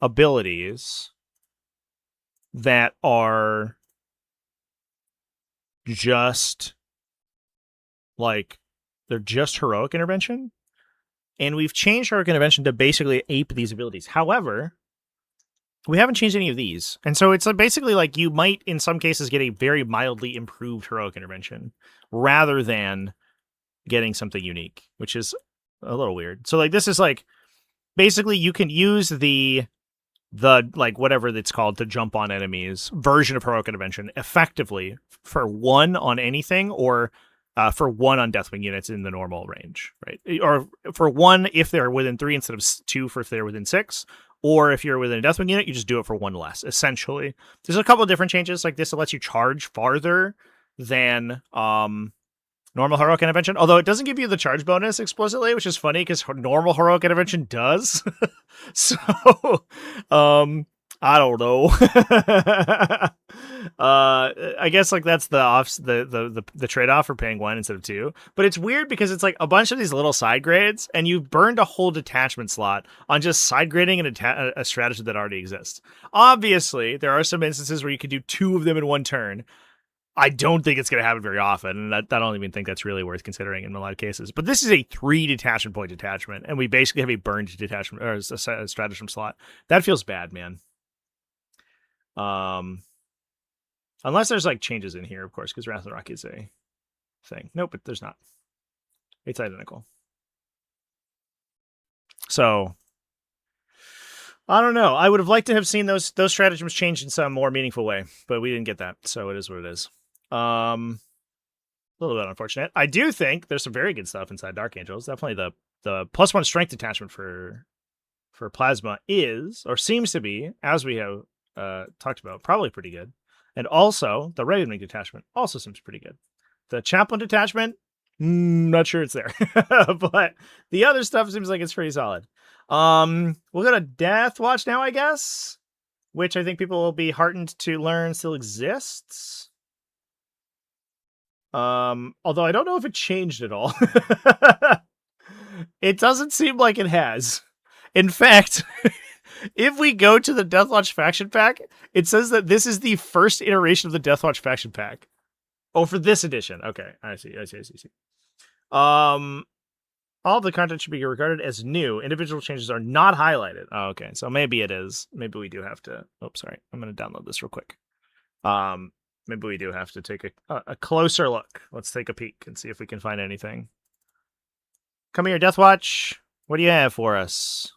abilities that are just like, they're just Heroic Intervention. And we've changed Heroic Intervention to basically ape these abilities. However, we haven't changed any of these. And so it's basically like you might, in some cases, get a very mildly improved Heroic Intervention rather than getting something unique, which is a little weird. So like this is like, basically you can use the like whatever it's called to jump on enemies version of Heroic Intervention effectively for 1 on anything, or for 1 on Deathwing units in the normal range, right? Or for 1 if they're within 3 instead of 2 if they're within 6. Or if you're within a Deathwing unit, you just do it for 1 less, essentially. There's a couple of different changes like this that lets you charge farther than normal Heroic Intervention. Although it doesn't give you the charge bonus explicitly, which is funny because normal Heroic Intervention does. So, I don't know. I guess like that's the trade-off for paying 1 instead of 2. But it's weird because it's like a bunch of these little side grades, and you've burned a whole detachment slot on just side grading a strategy that already exists. Obviously, there are some instances where you could do 2 of them in 1 turn. I don't think it's going to happen very often, and I don't even think that's really worth considering in a lot of cases. But this is a 3 detachment point detachment, and we basically have a burned detachment or a stratagem slot. That feels bad, man. Unless there's like changes in here, of course, because Wrath of the Rock is a thing. Nope, but there's not. It's identical. So I don't know. I would have liked to have seen those stratagems changed in some more meaningful way, but we didn't get that. So it is what it is. A little bit unfortunate. I do think there's some very good stuff inside Dark Angels. Definitely the +1 strength attachment for plasma is, or seems to be, as we have talked about, probably pretty good. And also the Raven Wing detachment also seems pretty good. The Chaplain detachment, not sure it's there, but the other stuff seems like it's pretty solid. We'll go to Deathwatch now, I guess, which I think people will be heartened to learn still exists. Although I don't know if it changed at all. It doesn't seem like it has. In fact, if we go to the Deathwatch faction pack, it says that this is the first iteration of the Deathwatch faction pack. Oh, for this edition. Okay, I see. All of the content should be regarded as new. Individual changes are not highlighted. Oh, okay, so maybe it is. Maybe we do have to. Oh, sorry. I'm going to download this real quick. Maybe we do have to take a closer look. Let's take a peek and see if we can find anything. Come here, Deathwatch. What do you have for us?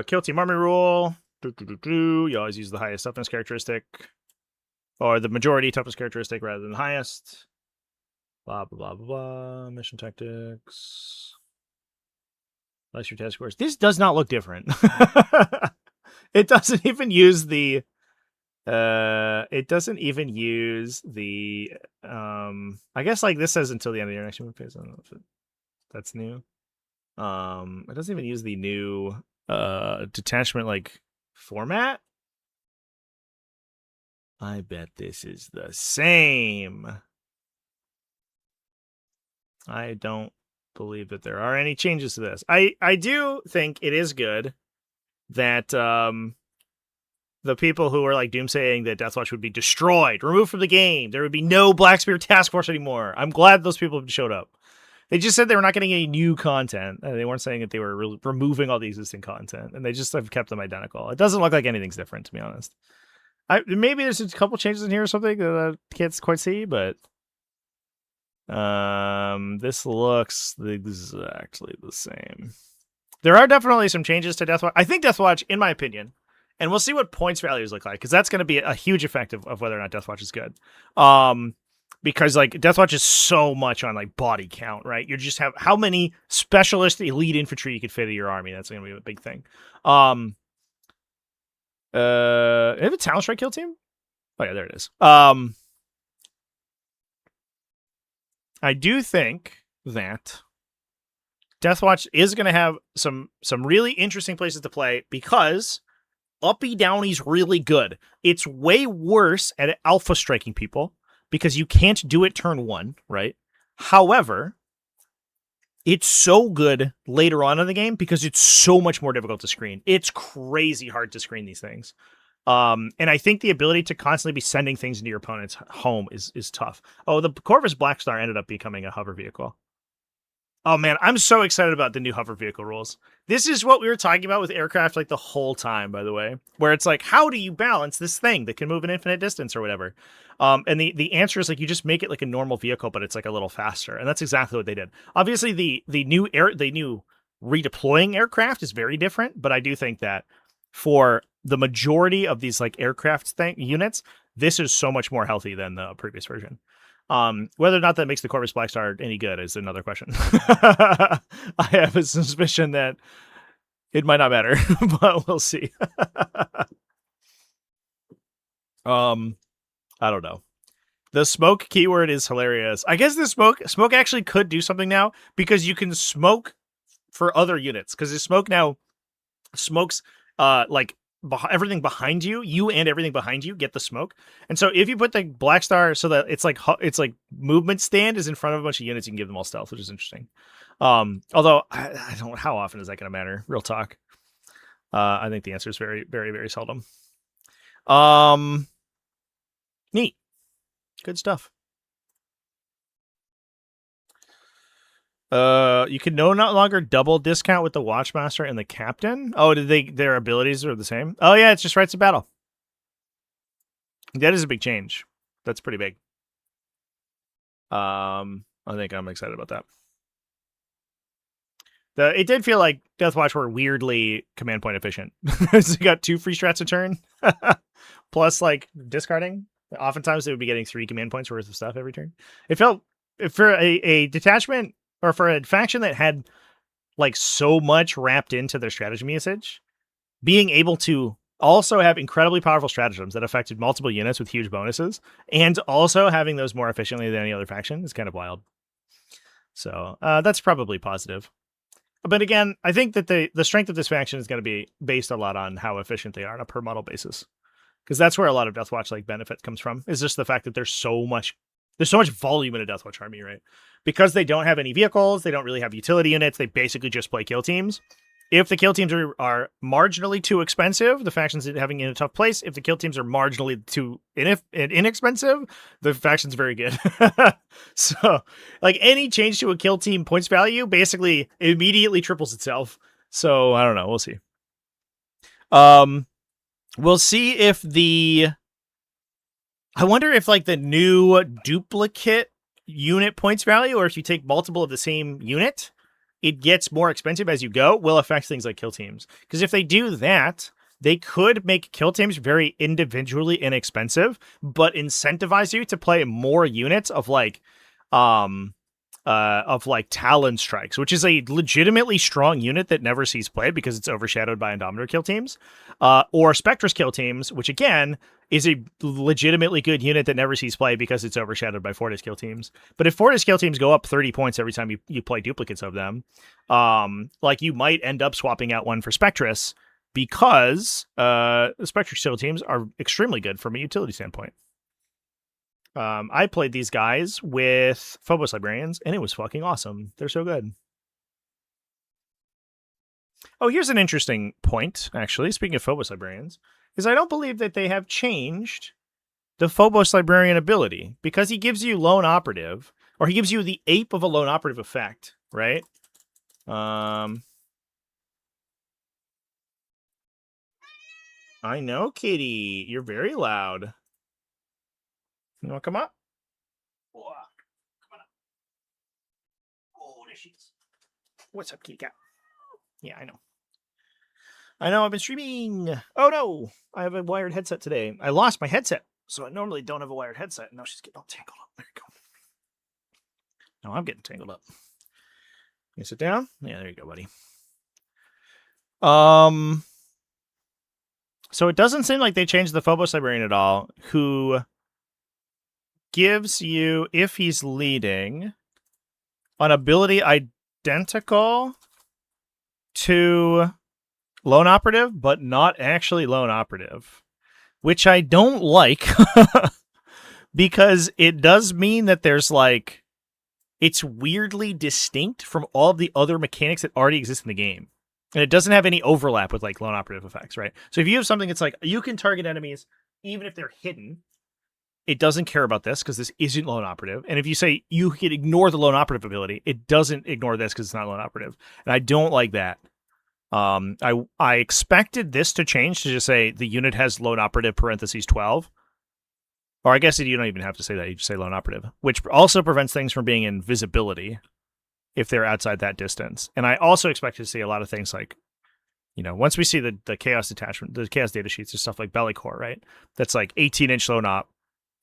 Kill team army rule. You always use the highest toughness characteristic. Or the majority toughness characteristic rather than the highest. Blah, blah, blah, blah, blah. Mission tactics. Less your task force. This does not look different. It doesn't even use the... it doesn't even use the... I guess like this says until the end of your next movement phase. I don't know if that's new. It doesn't even use the new detachment like format. I bet this is the same. I don't believe that there are any changes to this. I do think it is good that the people who were like doomsaying that Deathwatch would be destroyed, removed from the game, there would be no Black Spear Task Force anymore. I'm glad those people have showed up. They just said they were not getting any new content. They weren't saying that they were removing all the existing content, and they just have kept them identical. It doesn't look like anything's different, to be honest. Maybe there's a couple changes in here or something that I can't quite see, but this looks exactly the same. There are definitely some changes to Deathwatch. I think Deathwatch, in my opinion, and we'll see what points values look like, because that's going to be a huge effect of whether or not Deathwatch is good. Because like Deathwatch is so much on like body count, right? You just have how many specialist elite infantry you could fit in your army. That's going to be a big thing. Have a Talon Strike kill team? Oh yeah, there it is. I do think that Deathwatch is going to have some really interesting places to play because Uppy Downy's really good. It's way worse at alpha striking people because you can't do it turn 1, right? However, it's so good later on in the game because it's so much more difficult to screen. It's crazy hard to screen these things. And I think the ability to constantly be sending things into your opponent's home is tough. Oh, the Corvus Blackstar ended up becoming a hover vehicle. Oh man, I'm so excited about the new hover vehicle rules. This is what we were talking about with aircraft like the whole time, by the way, where it's like, how do you balance this thing that can move an infinite distance or whatever? And the answer is like, you just make it like a normal vehicle, but it's like a little faster. And that's exactly what they did. Obviously the new redeploying aircraft is very different, but I do think that for the majority of these like aircraft units, this is so much more healthy than the previous version. Whether or not that makes the Corvus Blackstar any good is another question. I have a suspicion that it might not matter, but we'll see. I don't know. The smoke keyword is hilarious. I guess the smoke actually could do something now because you can smoke for other units because the smoke now smokes like everything behind you and everything behind you get the smoke. And so if you put the Black Star so that it's like movement stand is in front of a bunch of units, you can give them all stealth, which is interesting. Although I don't, how often is that going to matter? Real talk. I think the answer is very, very, very seldom. Neat. Good stuff. You can no longer double discount with the Watchmaster and the Captain. Oh, their abilities are the same? Oh yeah, it's just rights of battle. That is a big change. That's pretty big. I think I'm excited about that. It did feel like Deathwatch were weirdly command point efficient. So you got 2 free strats a turn, plus like discarding. Oftentimes they would be getting 3 command points worth of stuff every turn. It felt for a detachment or for a faction that had like so much wrapped into their stratagem usage, being able to also have incredibly powerful stratagems that affected multiple units with huge bonuses, and also having those more efficiently than any other faction is kind of wild. So that's probably positive. But again, I think that the strength of this faction is going to be based a lot on how efficient they are on a per model basis, because that's where a lot of Deathwatch like benefit comes from. Is just the fact that there's so much volume in a Deathwatch army, right? Because they don't have any vehicles, they don't really have utility units. They basically just play kill teams. If the kill teams are marginally too expensive, the faction's having in a tough place. If the kill teams are marginally too inexpensive, the faction's very good. So, like, any change to a kill team points value basically immediately triples itself. So, I don't know. We'll see. We'll see if I wonder if, like, the new duplicate unit points value, or if you take multiple of the same unit, it gets more expensive as you go, will affect things like kill teams. Because if they do that, they could make kill teams very individually inexpensive, but incentivize you to play more units of like Talon Strikes, which is a legitimately strong unit that never sees play because it's overshadowed by Indomitor kill teams, or Spectrus kill teams, which again is a legitimately good unit that never sees play because it's overshadowed by Fortis kill teams. But if Fortis kill teams go up 30 points every time you play duplicates of them, like you might end up swapping out one for Spectrus, because Spectrus kill teams are extremely good from a utility standpoint. I played these guys with Phobos Librarians, and it was fucking awesome. They're so good. Oh, here's an interesting point, actually, speaking of Phobos Librarians, is I don't believe that they have changed the Phobos Librarian ability, because he gives you Lone Operative, or he gives you the ape of a Lone Operative effect, right? I know, kitty. You're very loud. You want to come up? Come on up. Oh, there she is. What's up, kitty cat? Yeah, I know. I've been streaming. Oh no, I have a wired headset today. I lost my headset, so I normally don't have a wired headset. Now she's getting all tangled up. There you go. No, I'm getting tangled up. You sit down? Yeah, there you go, buddy. So it doesn't seem like they changed the Phobos Librarian at all, who gives you, if he's leading, an ability identical to Lone Operative, but not actually Lone Operative, which I don't like, because it does mean that there's like, it's weirdly distinct from all of the other mechanics that already exist in the game. And it doesn't have any overlap with like Lone Operative effects, right? So if you have something that's like, you can target enemies even if they're hidden, it doesn't care about this because this isn't Lone Operative. And if you say you can ignore the Lone Operative ability, it doesn't ignore this because it's not Lone Operative. And I don't like that. I expected this to change to just say the unit has Lone Operative parentheses 12. Or I guess you don't even have to say that. You just say Lone Operative, which also prevents things from being in visibility if they're outside that distance. And I also expected to see a lot of things like, you know, once we see the Chaos detachment, the Chaos data sheets and stuff like Bellicore, right? That's like 18-inch Lone Op.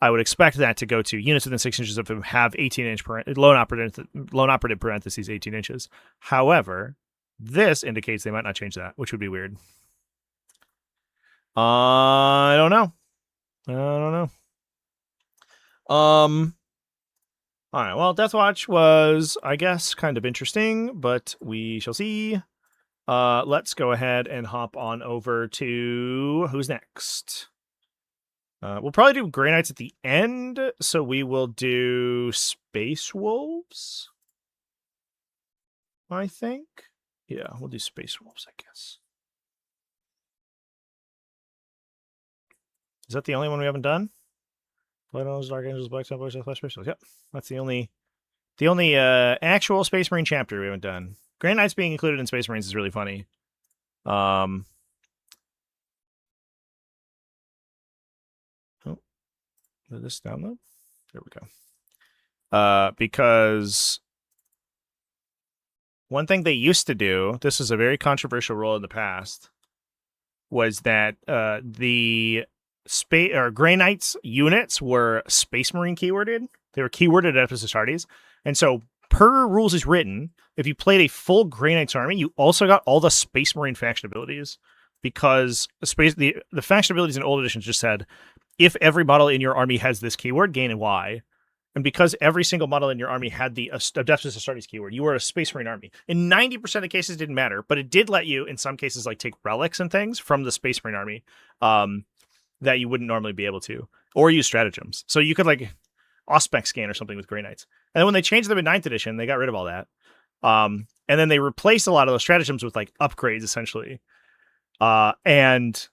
I would expect that to go to units within 6 inches of them have 18-inch Lone Operative parentheses 18 inches. However, this indicates they might not change that, which would be weird. I don't know. All right, well, Deathwatch was, I guess, kind of interesting, but we shall see. Let's go ahead and hop on over to who's next. We'll probably do Grey Knights at the end, so we will do Space Wolves, I think. Yeah, we'll do Space Wolves, I guess. Is that the only one we haven't done? Blood Angels, Dark Angels, Black Templars, Flash Specials. Yep, that's the only actual Space Marine chapter we haven't done. Grey Knights being included in Space Marines is really funny. Oh, did this download? There we go. Because one thing they used to do, this is a very controversial rule in the past, was that the Grey Knights units were Space Marine keyworded. They were keyworded at Astartes. And so, per rules as written, if you played a full Grey Knights army, you also got all the Space Marine faction abilities, because the faction abilities in old editions just said, if every model in your army has this keyword, gain Y. And because every single model in your army had the Adeptus Astartes keyword, you were a Space Marine army. In 90% of the cases, it didn't matter, but it did let you, in some cases, like take relics and things from the Space Marine army that you wouldn't normally be able to, or use stratagems. So you could like Auspex scan or something with Grey Knights. And then when they changed them in 9th edition, they got rid of all that. And then they replaced a lot of those stratagems with like upgrades, essentially. And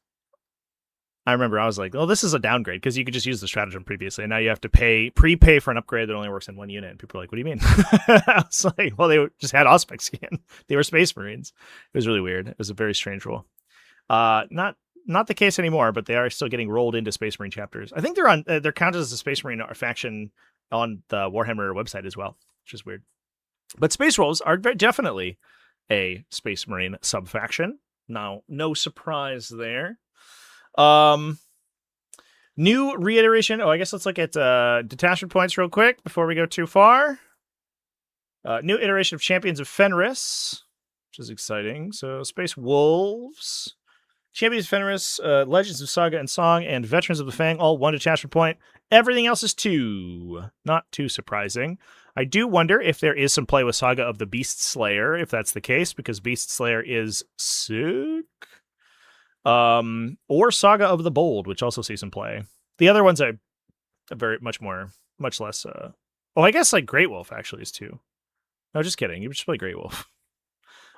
I remember I was like, oh, this is a downgrade, because you could just use the stratagem previously, and now you have to prepay for an upgrade that only works in one unit. And people are like, what do you mean? I was like, well, they just had Auspex scan. They were Space Marines. It was really weird. It was a very strange rule. Not the case anymore, but they are still getting rolled into Space Marine chapters. I think they're counted as a Space Marine faction on the Warhammer website as well, which is weird. But Space Wolves are definitely a Space Marine sub-faction. Now, no surprise there. New reiteration. Oh, I guess let's look at detachment points real quick before we go too far. New iteration of Champions of Fenris, which is exciting. So, Space Wolves, Champions of Fenris, Legends of Saga and Song, and Veterans of the Fang, all 1 detachment point. Everything else is 2. Not too surprising. I do wonder if there is some play with Saga of the Beast Slayer, if that's the case, because Beast Slayer is sick. Or Saga of the Bold, which also sees some play. The other ones are much less. Oh, I guess like Great Wolf actually is 2. No, just kidding. You just play Great Wolf.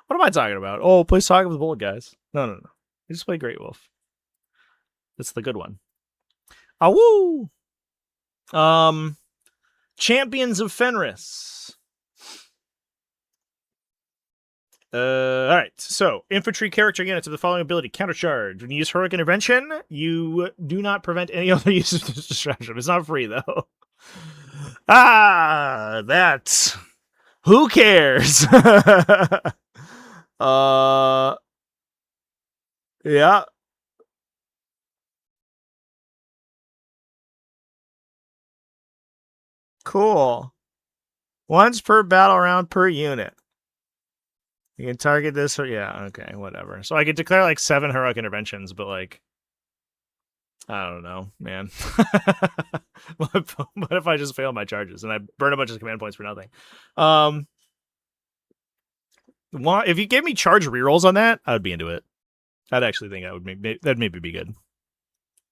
What am I talking about? Oh, play Saga of the Bold, guys. No. You just play Great Wolf. That's the good one. Awoo! Champions of Fenris. All right. So, infantry character units of the following ability: countercharge. When you use heroic intervention, you do not prevent any other use of distraction. It's not free though. That's who cares? Yeah. Cool. Once per battle round per unit. You can target this, or yeah, okay, whatever. So I could declare like 7 heroic interventions, but like, I don't know, man. What if I just fail my charges and I burn a bunch of command points for nothing? If you gave me charge rerolls on that, I would be into it. I'd actually think that'd maybe be good.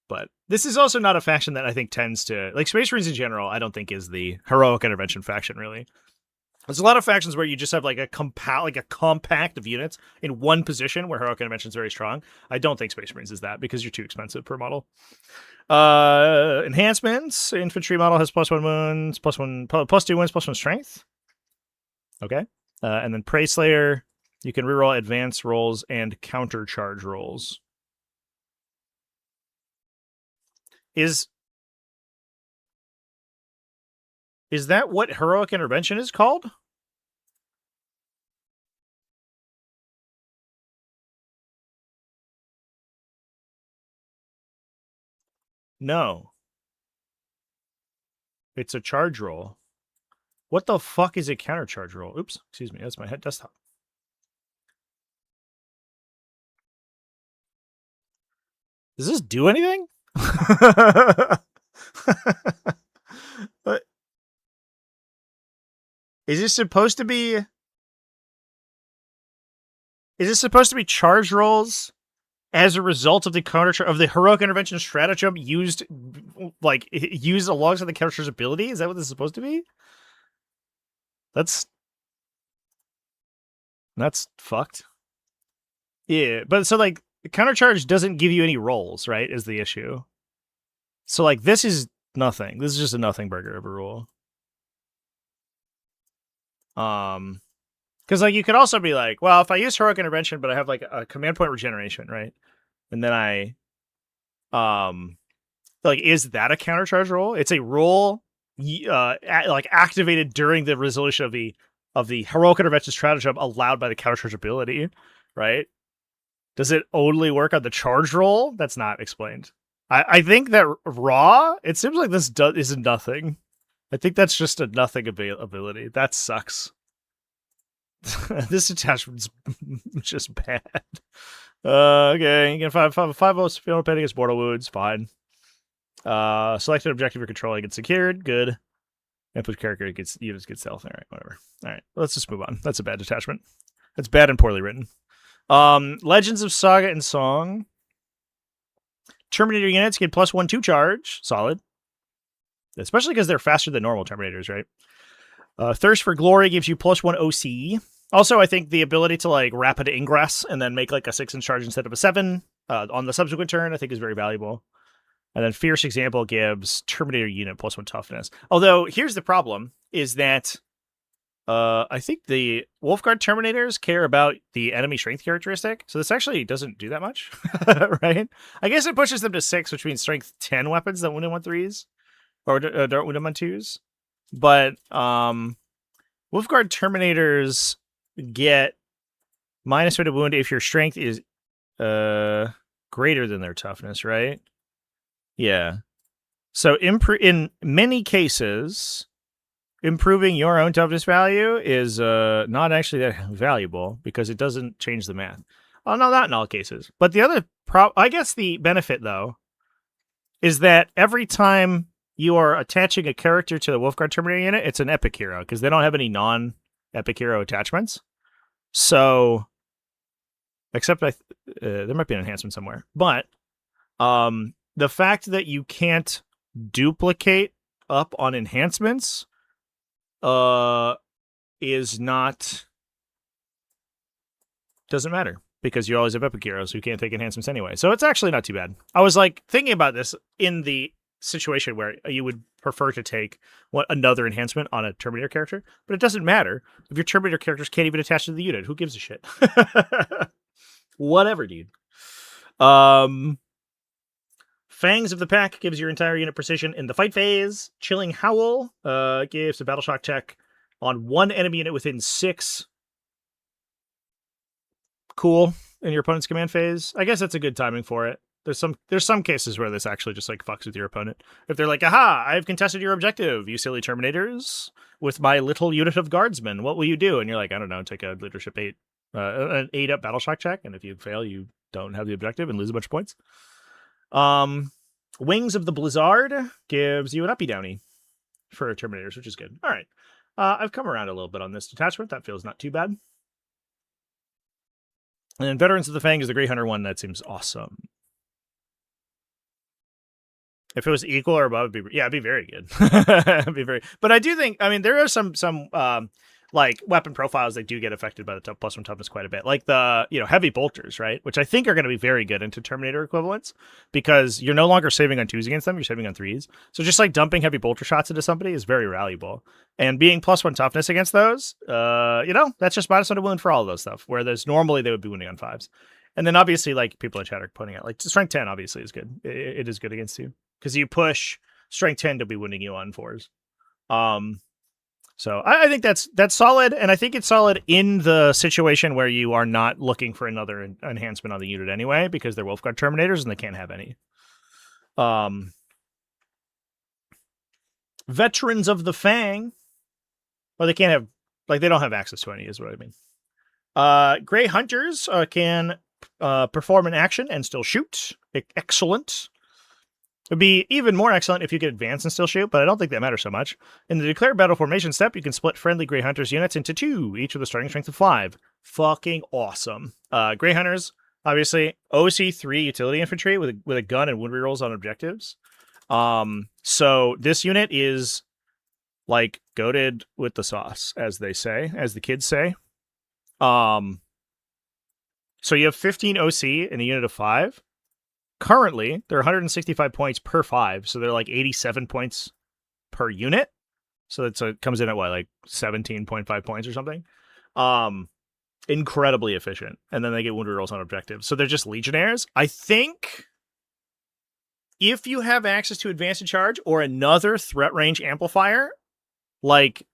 But this is also not a faction that I think tends to, like, Space Marines in general, I don't think is the heroic intervention faction, really. There's a lot of factions where you just have like a compact of units in one position where heroic intervention is very strong. I don't think Space Marines is that, because you're too expensive per model. Enhancements. Infantry model has +1 wounds, +2 wounds, +1 strength. Okay. And then Prey Slayer, you can reroll advance rolls and counter charge rolls. Is that what heroic intervention is called? No. It's a charge roll. What the fuck is a counter charge roll? Oops, excuse me, that's my head desktop. Does this do anything? But is this supposed to be charge rolls as a result of the counter of the heroic intervention stratagem used alongside the counter charge ability? Is that what this is supposed to be? That's fucked. Yeah, but so like counter charge doesn't give you any rolls, right? Is the issue. So, like, this is nothing. This is just a nothing burger of a rule. Because, like, you could also be like, well, if I use Heroic Intervention, but I have, like, a command point regeneration, right? And then I, like, is that a countercharge roll? It's a roll, like, activated during the resolution of the Heroic Intervention stratagem allowed by the countercharge ability, right? Does it only work on the charge roll? That's not explained. I think that raw, it seems like this is nothing. I think that's just a nothing ability. That sucks. This attachment's just bad. Okay, you can five votes feel pain against mortal wounds. Fine. Select an objective you're controlling gets secured. Good. And put character gets units get stealth. All right, whatever. All right, let's just move on. That's a bad detachment. That's bad and poorly written. Legends of Saga and Song. Terminator units get +1/2 charge. Solid. Especially because they're faster than normal Terminators, right? Thirst for Glory gives you +1 OC. Also, I think the ability to like rapid ingress and then make like a 6-inch charge instead of a 7 on the subsequent turn, I think is very valuable. And then Fierce Example gives Terminator unit +1 toughness. Although, here's the problem, is that I think the Wolfguard Terminators care about the enemy strength characteristic, so this actually doesn't do that much, right? I guess it pushes them to 6, which means strength 10 weapons that wound in 1/3s, or don't wound in 1/2s. But Wolfguard Terminators get -1 to wound if your strength is greater than their toughness, right? Yeah. So in many cases, improving your own toughness value is not actually that valuable because it doesn't change the math. Oh, no, not in all cases. But the other I guess the benefit, though, is that every time you are attaching a character to the Wolfguard Terminator unit, it's an epic hero because they don't have any non-epic hero attachments. So, except there might be an enhancement somewhere. But the fact that you can't duplicate up on enhancements is not, doesn't matter because you always have epic heroes who can't take enhancements anyway. So it's actually not too bad. I was like thinking about this in the situation where you would prefer to take another enhancement on a Terminator character, but it doesn't matter if your Terminator characters can't even attach to the unit. Who gives a shit? Whatever, dude. Fangs of the Pack gives your entire unit precision in the fight phase. Chilling Howl gives a battle shock check on one enemy unit within 6. Cool. In your opponent's command phase. I guess that's a good timing for it. There's some cases where this actually just like fucks with your opponent. If they're like, aha, I've contested your objective, you silly Terminators, with my little unit of guardsmen. What will you do? And you're like, I don't know, take a leadership 8, an 8-up battle shock check, and if you fail, you don't have the objective and lose a bunch of points. Wings of the Blizzard gives you an uppy downy for Terminators, which is good. All right. I've come around a little bit on this detachment. That feels not too bad. And then Veterans of the Fang is the Grey Hunter one. That seems awesome. If it was equal or above, it'd be very good. It'd be very. But I do think, I mean, there are some like weapon profiles that do get affected by the +1 toughness quite a bit, like the heavy bolters, right? Which I think are going to be very good into Terminator equivalents because you're no longer saving on 2s against them; you're saving on 3s. So just like dumping heavy bolter shots into somebody is very valuable, and being +1 toughness against those, that's just -1 to wound for all of those stuff. Whereas normally they would be wounding on 5s, and then obviously like people in chat are pointing out, like strength 10 obviously is good. It is good against you because you push strength 10 to be wounding you on 4s. So I think that's solid, and I think it's solid in the situation where you are not looking for another enhancement on the unit anyway, because they're Wolfguard Terminators and they can't have any. Veterans of the Fang, well, they can't have, like, they don't have access to any, is what I mean. Grey Hunters can perform an action and still shoot. Excellent. It would be even more excellent if you could advance and still shoot, but I don't think that matters so much. In the declared battle formation step, you can split friendly Grey Hunters units into 2, each with a starting strength of 5. Fucking awesome. Grey Hunters, obviously, OC3 utility infantry with a gun and wound rerolls on objectives. So this unit is like goated with the sauce, as they say, as the kids say. So you have 15 OC in a unit of 5. currently they're 165 points per 5, so they're like 87 points per unit. So it comes in at what, like 17.5 points or something. Incredibly efficient. And then they get wounded rolls on objectives. So they're just legionnaires. I think if you have access to advanced in charge or another threat range amplifier, like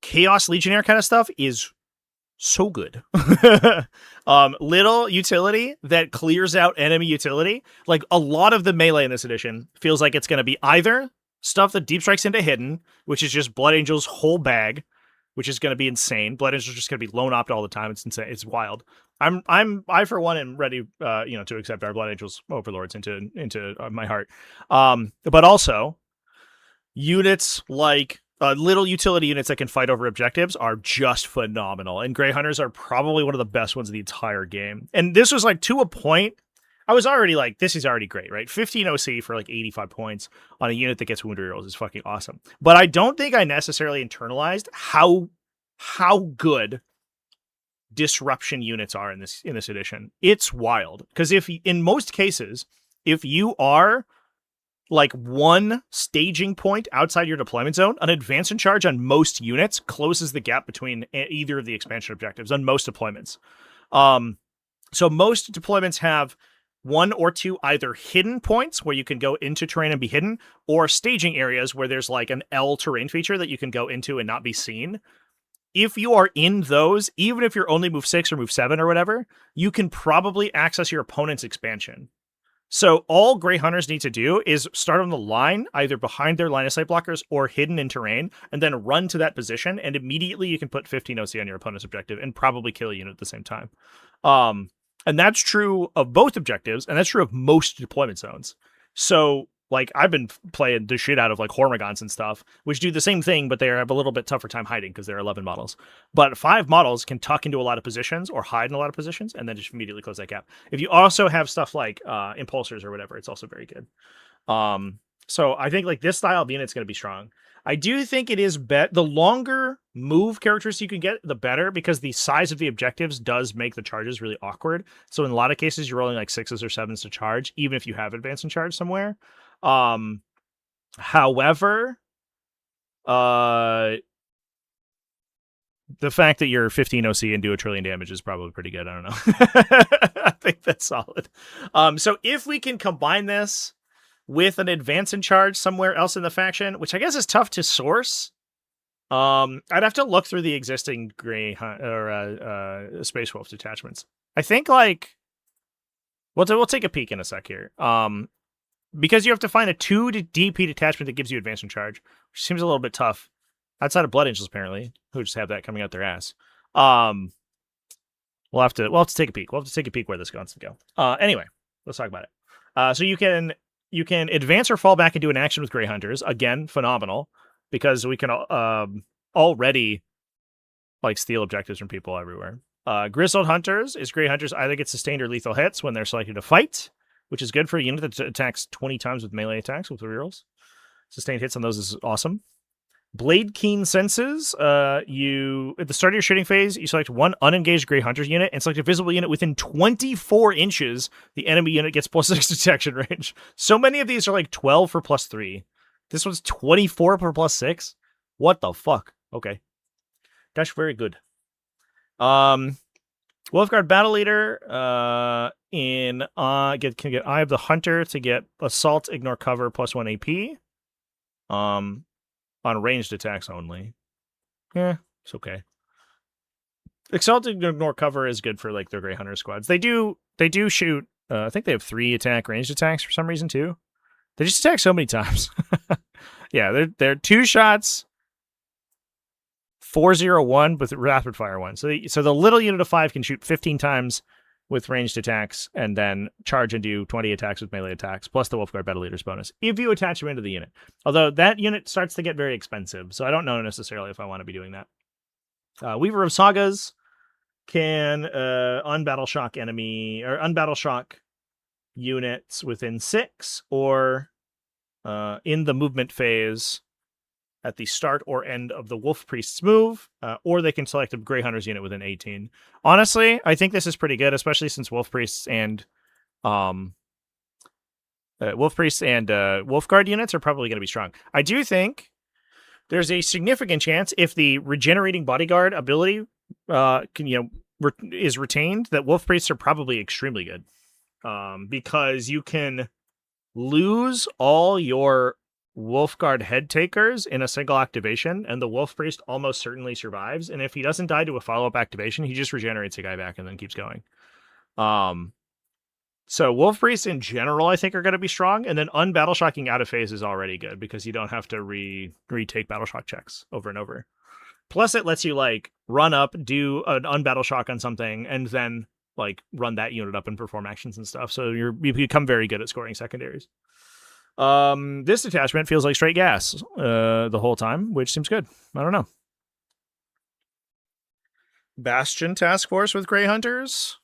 Chaos Legionnaire kind of stuff is so good. Little utility that clears out enemy utility. Like a lot of the melee in this edition feels like it's going to be either stuff that deep strikes into hidden, which is just Blood Angel's whole bag, which is going to be insane. Blood Angel's just going to be lone opt all the time. It's insane. It's wild. I for one am ready, to accept our Blood Angels overlords into my heart. But also units like little utility units that can fight over objectives are just phenomenal. And Grey Hunters are probably one of the best ones of the entire game. And this was like to a point. I was already like, this is already great, right? 15 OC for like 85 points on a unit that gets wounded rolls is fucking awesome. But I don't think I necessarily internalized how good disruption units are in this edition. It's wild. Because if in most cases, if you are like one staging point outside your deployment zone, an advance in charge on most units closes the gap between either of the expansion objectives on most deployments. So most deployments have one or two either hidden points where you can go into terrain and be hidden, or staging areas where there's like an L terrain feature that you can go into and not be seen. If you are in those, even if you're only move 6 or move 7 or whatever, you can probably access your opponent's expansion. So all Grey Hunters need to do is start on the line, either behind their line of sight blockers or hidden in terrain, and then run to that position, and immediately you can put 15 OC on your opponent's objective and probably kill a unit at the same time. And that's true of both objectives, and that's true of most deployment zones. So, like, I've been playing the shit out of, like, Hormigons and stuff, which do the same thing, but they have a little bit tougher time hiding because they're 11 models. But 5 models can tuck into a lot of positions or hide in a lot of positions, and then just immediately close that gap. If you also have stuff like Impulsors or whatever, it's also very good. So I think, like, this style of unit's going to be strong. I do think it is the longer move characters you can get, the better, because the size of the objectives does make the charges really awkward. So in a lot of cases, you're rolling like 6s or 7s to charge, even if you have advance and charge somewhere. However, the fact that you're 15 OC and do 1 trillion damage is probably pretty good. I don't know. I think that's solid. So if we can combine this with an advance in charge somewhere else in the faction, which I guess is tough to source. I'd have to look through the existing Space Wolf detachments. I think like we'll take a peek in a sec here. Because you have to find a 2 DP detachment that gives you advance in charge, which seems a little bit tough. Outside of Blood Angels, apparently, who just have that coming out their ass. We'll have to take a peek. We'll have to take a peek where this wants to go. Anyway, let's talk about it. So you can advance or fall back and do an action with Grey Hunters. Again, phenomenal, because we can already like steal objectives from people everywhere. Grizzled Hunters is Grey Hunters either get sustained or lethal hits when they're selected to fight, which is good for a unit that attacks 20 times with melee attacks with rerolls. Sustained hits on those is awesome. Blade Keen Senses, at the start of your shooting phase, you select one unengaged Grey Hunters unit and select a visible unit within 24 inches. The enemy unit gets +6 detection range. So many of these are like 12 for +3. This one's 24 for +6. What the fuck? Okay. That's very good. Wolfguard Battle Leader can get Eye of the Hunter to get Assault, Ignore Cover, +1 AP. On ranged attacks only. Yeah, it's okay. Assault, Ignore Cover is good for like their Grey Hunter squads. They do shoot. I think they have 3 attack ranged attacks for some reason too. They just attack so many times. Yeah, they're 2 shots. 401 with rapid fire 1. So the little unit of 5 can shoot 15 times with ranged attacks and then charge and do 20 attacks with melee attacks, plus the Wolfguard Battle Leader's bonus, if you attach them into the unit. Although that unit starts to get very expensive, so I don't know necessarily if I want to be doing that. Weaver of Sagas can unbattle shock enemy, or unbattle shock units within 6, or in the movement phase at the start or end of the Wolf Priest's move, or they can select a Grey Hunters unit within 18. Honestly, I think this is pretty good, especially since Wolf Priests and Wolf Priest and Wolf Guard units are probably going to be strong. I do think there's a significant chance if the regenerating bodyguard ability is retained that Wolf Priests are probably extremely good. Because you can lose all your Wolfguard head takers in a single activation, and the Wolf Priest almost certainly survives. And if he doesn't die to a follow-up activation, he just regenerates a guy back and then keeps going. So Wolf Priests in general, I think, are going to be strong, and then unbattle shocking out of phase is already good because you don't have to retake battle shock checks over and over. Plus, it lets you like run up, do an unbattle shock on something, and then like run that unit up and perform actions and stuff. So you become very good at scoring secondaries. This detachment feels like straight gas the whole time, which seems good. I don't know. Bastion task force with Grey Hunters.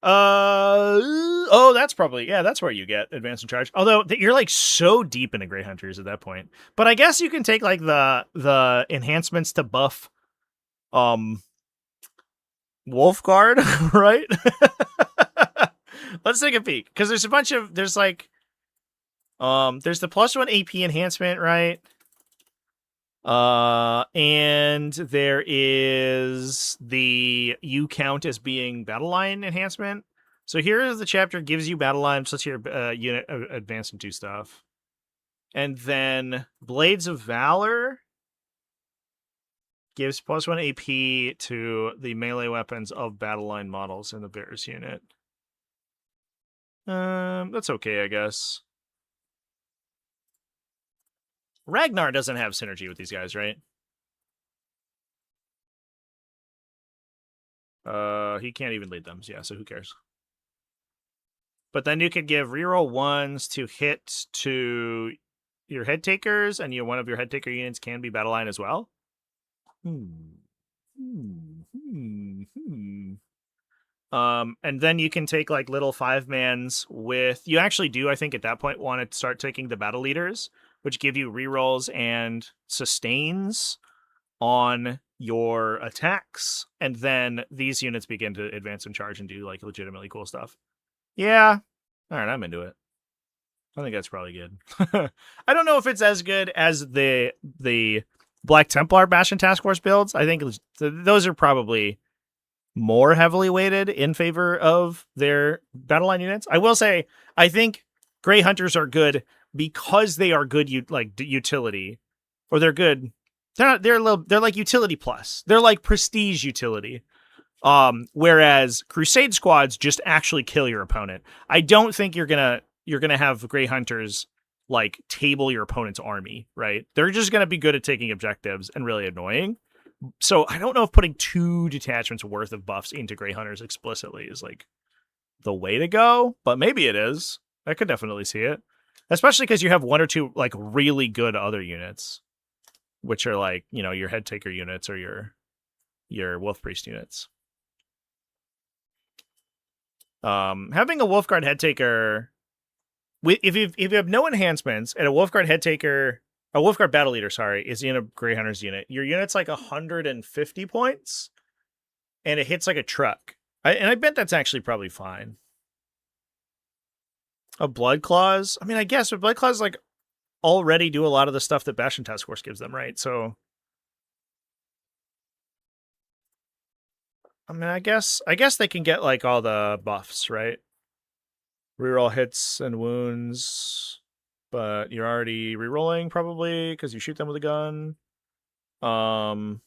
That's probably, that's where you get advance and charge. Although you're like so deep into Grey Hunters at that point. But I guess you can take like the enhancements to buff Wolf Guard, right? Let's take a peek. Because there's a bunch of there's the +1 AP enhancement, right? And there is the you count as being battle line enhancement. So here is the chapter gives you battle line, plus your unit advance and do stuff. And then Blades of Valor gives +1 AP to the melee weapons of battle line models in the Bears unit. That's okay, I guess. Ragnar doesn't have synergy with these guys, right? He can't even lead them, so who cares? But then you could give reroll 1s to hit to your head takers, and one of your head taker units can be battle line as well. And then you can take like little 5-mans with. You actually do, I think, at that point want to start taking the battle leaders, which give you rerolls and sustains on your attacks, and then these units begin to advance and charge and do like legitimately cool stuff. Yeah, all right, I'm into it. I think that's probably good. I don't know if it's as good as the Black Templar Bastion Task Force builds. I think those are probably more heavily weighted in favor of their battle line units. I will say, I think Grey Hunters are good because they are good utility, or they're good. They're like utility plus. They're like prestige utility. Whereas Crusade squads just actually kill your opponent. I don't think you're gonna have Grey Hunters like table your opponent's army, right? They're just gonna be good at taking objectives and really annoying. So I don't know if putting 2 detachments worth of buffs into Grey Hunters explicitly is like the way to go, but maybe it is. I could definitely see it. Especially because you have 1 or 2 like really good other units, which are like, your head taker units or your Wolf Priest units. Having a Wolfguard head taker, if you have no enhancements and a Wolfguard head taker, a Wolfguard battle leader, is in a Grey Hunters unit, your unit's like 150 points, and it hits like a truck. I bet that's actually probably fine. A Blood Claws, I mean, I guess, but Blood Claws like already do a lot of the stuff that Bastion Task Force gives them, right? So, I mean, I guess they can get like all the buffs, right? Reroll hits and wounds, but you're already rerolling probably because you shoot them with a gun. -1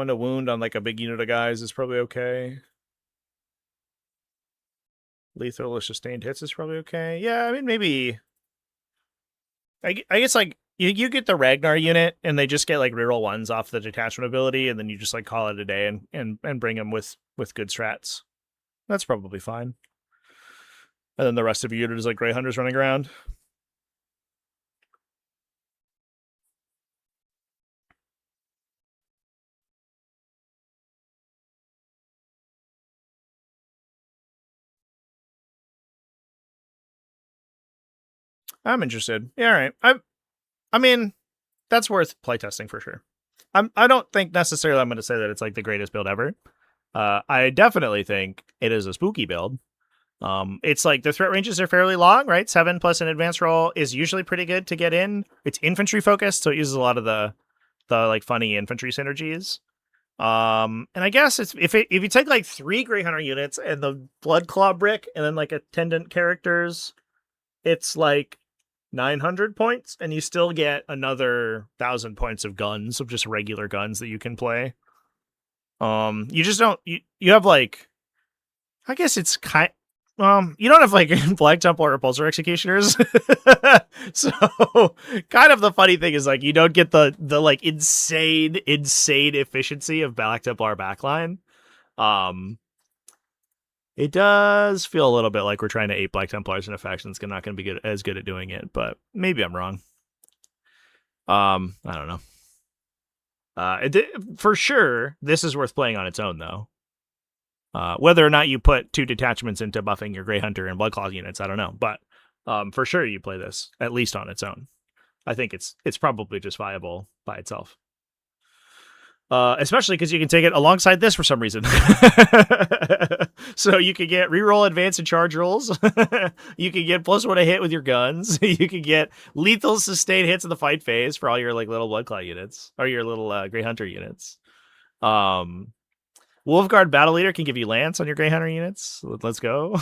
to wound on like a big unit of guys is probably okay. Lethal or sustained hits is probably okay. Yeah, I mean, maybe. I guess like you get the Ragnar unit and they just get like reroll 1s off the detachment ability, and then you just like call it a day and bring them with good strats. That's probably fine. And then the rest of your unit is like Grey Hunters running around. I'm interested. Yeah, all right. I mean, that's worth playtesting for sure. I don't think necessarily I'm going to say that it's like the greatest build ever. I definitely think it is a spooky build. It's like the threat ranges are fairly long, right? 7 plus an advanced roll is usually pretty good to get in. It's infantry focused, so it uses a lot of the like funny infantry synergies. And I guess it's if you take like 3 Grey Hunter units and the Blood Claw brick and then like attendant characters, it's like 900 points, and you still get another 1,000 points of guns, of just regular guns that you can play. You just don't you have like, I guess it's kind. You don't have like Black Templar or Repulsor Executioners, so kind of the funny thing is like you don't get the like insane efficiency of Black Templar backline. It does feel a little bit like we're trying to ape Black Templars in a faction that's not going to be as good at doing it, but maybe I'm wrong. I don't know. For sure, this is worth playing on its own, though. Whether or not you put 2 detachments into buffing your Grey Hunter and Bloodclaw units, I don't know. But for sure, you play this, at least on its own. I think it's probably just viable by itself. Especially because you can take it alongside this for some reason. So you can get reroll advance and charge rolls. You can get +1 a hit with your guns. You can get lethal sustained hits in the fight phase for all your like little Bloodclaw units or your little Grey Hunter units. Wolfguard Battle Leader can give you Lance on your Grey Hunter units. Let's go.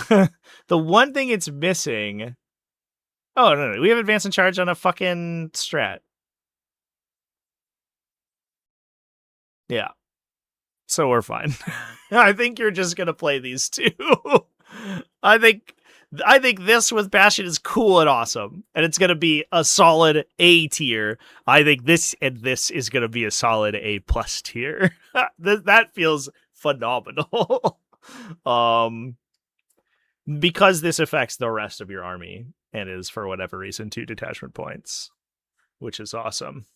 The one thing it's missing... Oh, no. We have Advance and Charge on a fucking strat. Yeah. So we're fine. I think you're just going to play these 2. I think this with Bastion is cool and awesome. And it's going to be a solid A tier. I think this and this is going to be a solid A+ tier. That feels phenomenal. Because this affects the rest of your army and is for whatever reason 2 detachment points, which is awesome.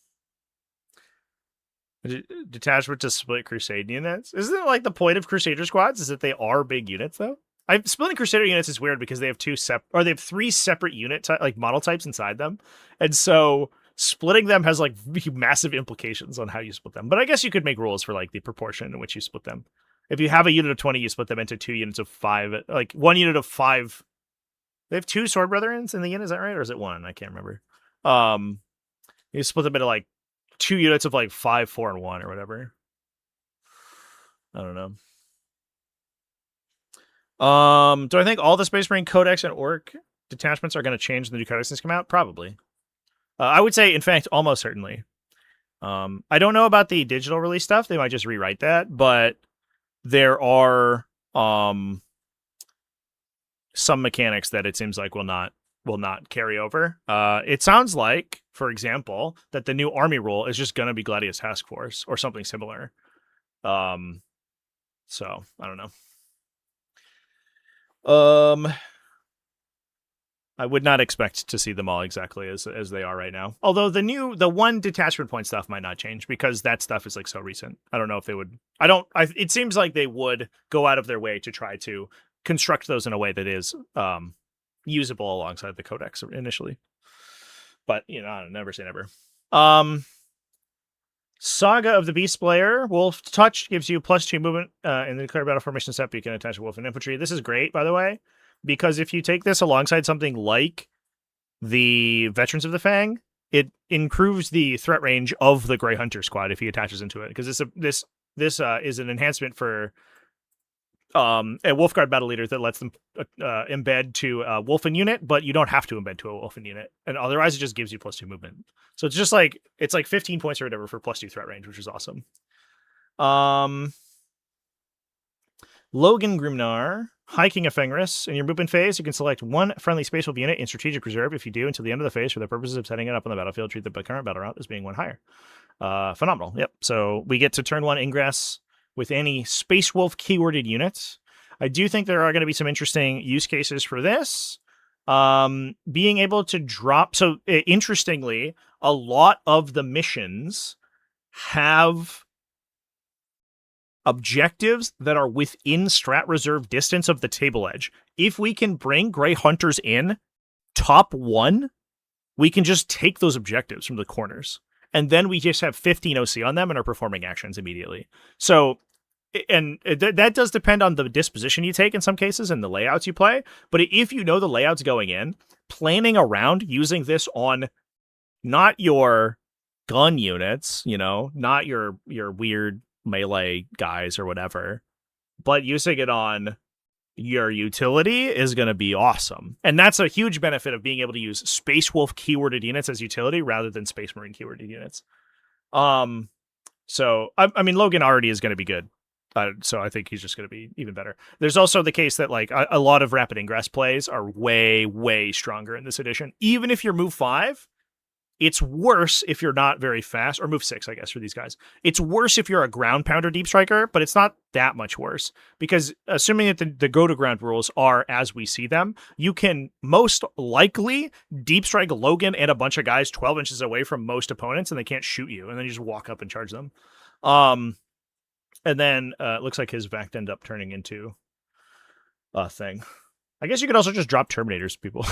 Detachment to split Crusade units. Isn't it like the point of Crusader squads is that they are big units though? Splitting Crusader units is weird because they have 3 separate unit like model types inside them, and so splitting them has like massive implications on how you split them. But I guess you could make rules for like the proportion in which you split them. If you have a unit of 20, you split them into 2 units of 5. Like 1 unit of 5. They have 2 Sword Brethrens in the unit, is that right? Or is it 1? I can't remember. You split them into like 2 units of like 5, 4, and 1 or whatever. I don't know. Do I think all the Space Marine Codex and Orc detachments are going to change when the new Codexes come out? Probably. I would say, in fact, almost certainly. I don't know about the digital release stuff. They might just rewrite that, but there are some mechanics that it seems like will not carry over. It sounds like, for example, that the new army rule is just going to be Gladius Task Force or something similar. So I don't know. I would not expect to see them all exactly as they are right now. Although the 1 detachment point stuff might not change because that stuff is like so recent. I don't know if they would. It seems like they would go out of their way to try to construct those in a way that is usable alongside the Codex initially. But never say never. Saga of the Beast Slayer. Wolf Touch gives you +2 movement in the declared battle formation step. You can attach a wolf and infantry. This is great, by the way, because if you take this alongside something like the Veterans of the Fang, it improves the threat range of the Grey Hunter squad if he attaches into it. Because this is an enhancement for a Wolfguard battle leader that lets them embed to a Wolfen unit, but you don't have to embed to a Wolfen unit, and otherwise it just gives you +2 movement. So it's like 15 points or whatever for +2 threat range, which is awesome. Logan Grimnar, Hiking a Fenris. In your movement phase, you can select 1 friendly Space Wolf unit in strategic reserve. If you do, until the end of the phase, for the purposes of setting it up on the battlefield, treat the current battle route as being 1 higher. Phenomenal. Yep. So we get to turn 1 ingress with any Space Wolf keyworded units. I do think there are going to be some interesting use cases for this. Being able to drop... So, interestingly, a lot of the missions have objectives that are within strat reserve distance of the table edge. If we can bring Grey Hunters in top 1, we can just take those objectives from the corners. And then we just have 15 OC on them and are performing actions immediately. So that does depend on the disposition you take in some cases and the layouts you play. But if you know the layouts going in, planning around using this on not your gun units, not your weird melee guys or whatever, but using it on your utility is going to be awesome. And that's a huge benefit of being able to use Space Wolf keyworded units as utility rather than Space Marine keyworded units. So I mean, Logan already is going to be good. So I think he's just going to be even better. There's also the case that like a lot of rapid ingress plays are way, way stronger in this edition. Even if you're move 5, it's worse if you're not very fast, or move 6, I guess, for these guys. It's worse if you're a ground pounder deep striker, but it's not that much worse because assuming that the go to ground rules are as we see them, you can most likely deep strike Logan and a bunch of guys 12 inches away from most opponents and they can't shoot you. And then you just walk up and charge them. And then it looks like his Vact end up turning into a thing. I guess you could also just drop Terminators, people,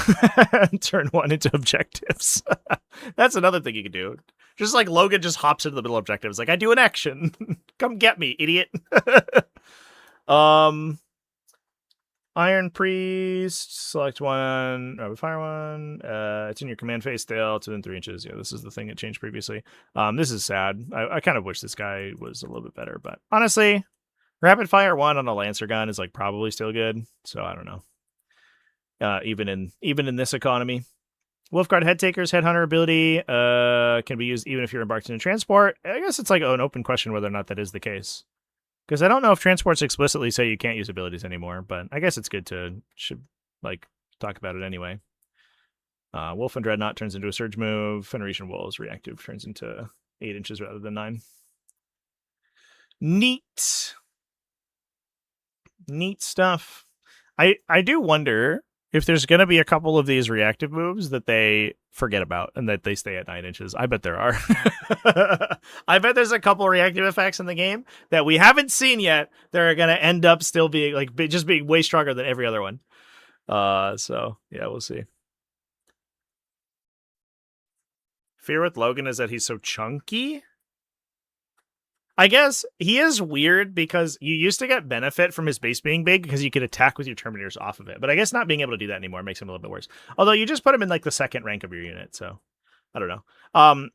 and turn one into objectives. That's another thing you could do. Just like Logan just hops into the middle of objectives. Like, I do an action. Come get me, idiot. Iron Priest, select one, rapid fire one. It's in your command phase still. It's within 3 inches. Yeah, this is the thing that changed previously. This is sad. I kind of wish this guy was a little bit better, but honestly, rapid fire one on a Lancer gun is like probably still good. So I don't know. Even in this economy. Wolfguard Headtaker's Headhunter ability can be used even if you're embarked in a transport. I guess it's like an open question whether or not that is the case. Because I don't know if transports explicitly say you can't use abilities anymore, but I guess it's good to talk about it anyway. Wolf and Dreadnought turns into a surge move. Fenrisian Wolves reactive turns into 8 inches rather than 9. Neat stuff. I do wonder if there's going to be a couple of these reactive moves that they forget about and that they stay at 9 inches. I bet there are. I bet there's a couple reactive effects in the game that we haven't seen yet that are going to end up still being just being way stronger than every other one. So yeah, we'll see. Fear with Logan is that he's so chunky. I guess he is weird because you used to get benefit from his base being big because you could attack with your Terminators off of it. But I guess not being able to do that anymore makes him a little bit worse. Although you just put him in like the second rank of your unit, so I don't know.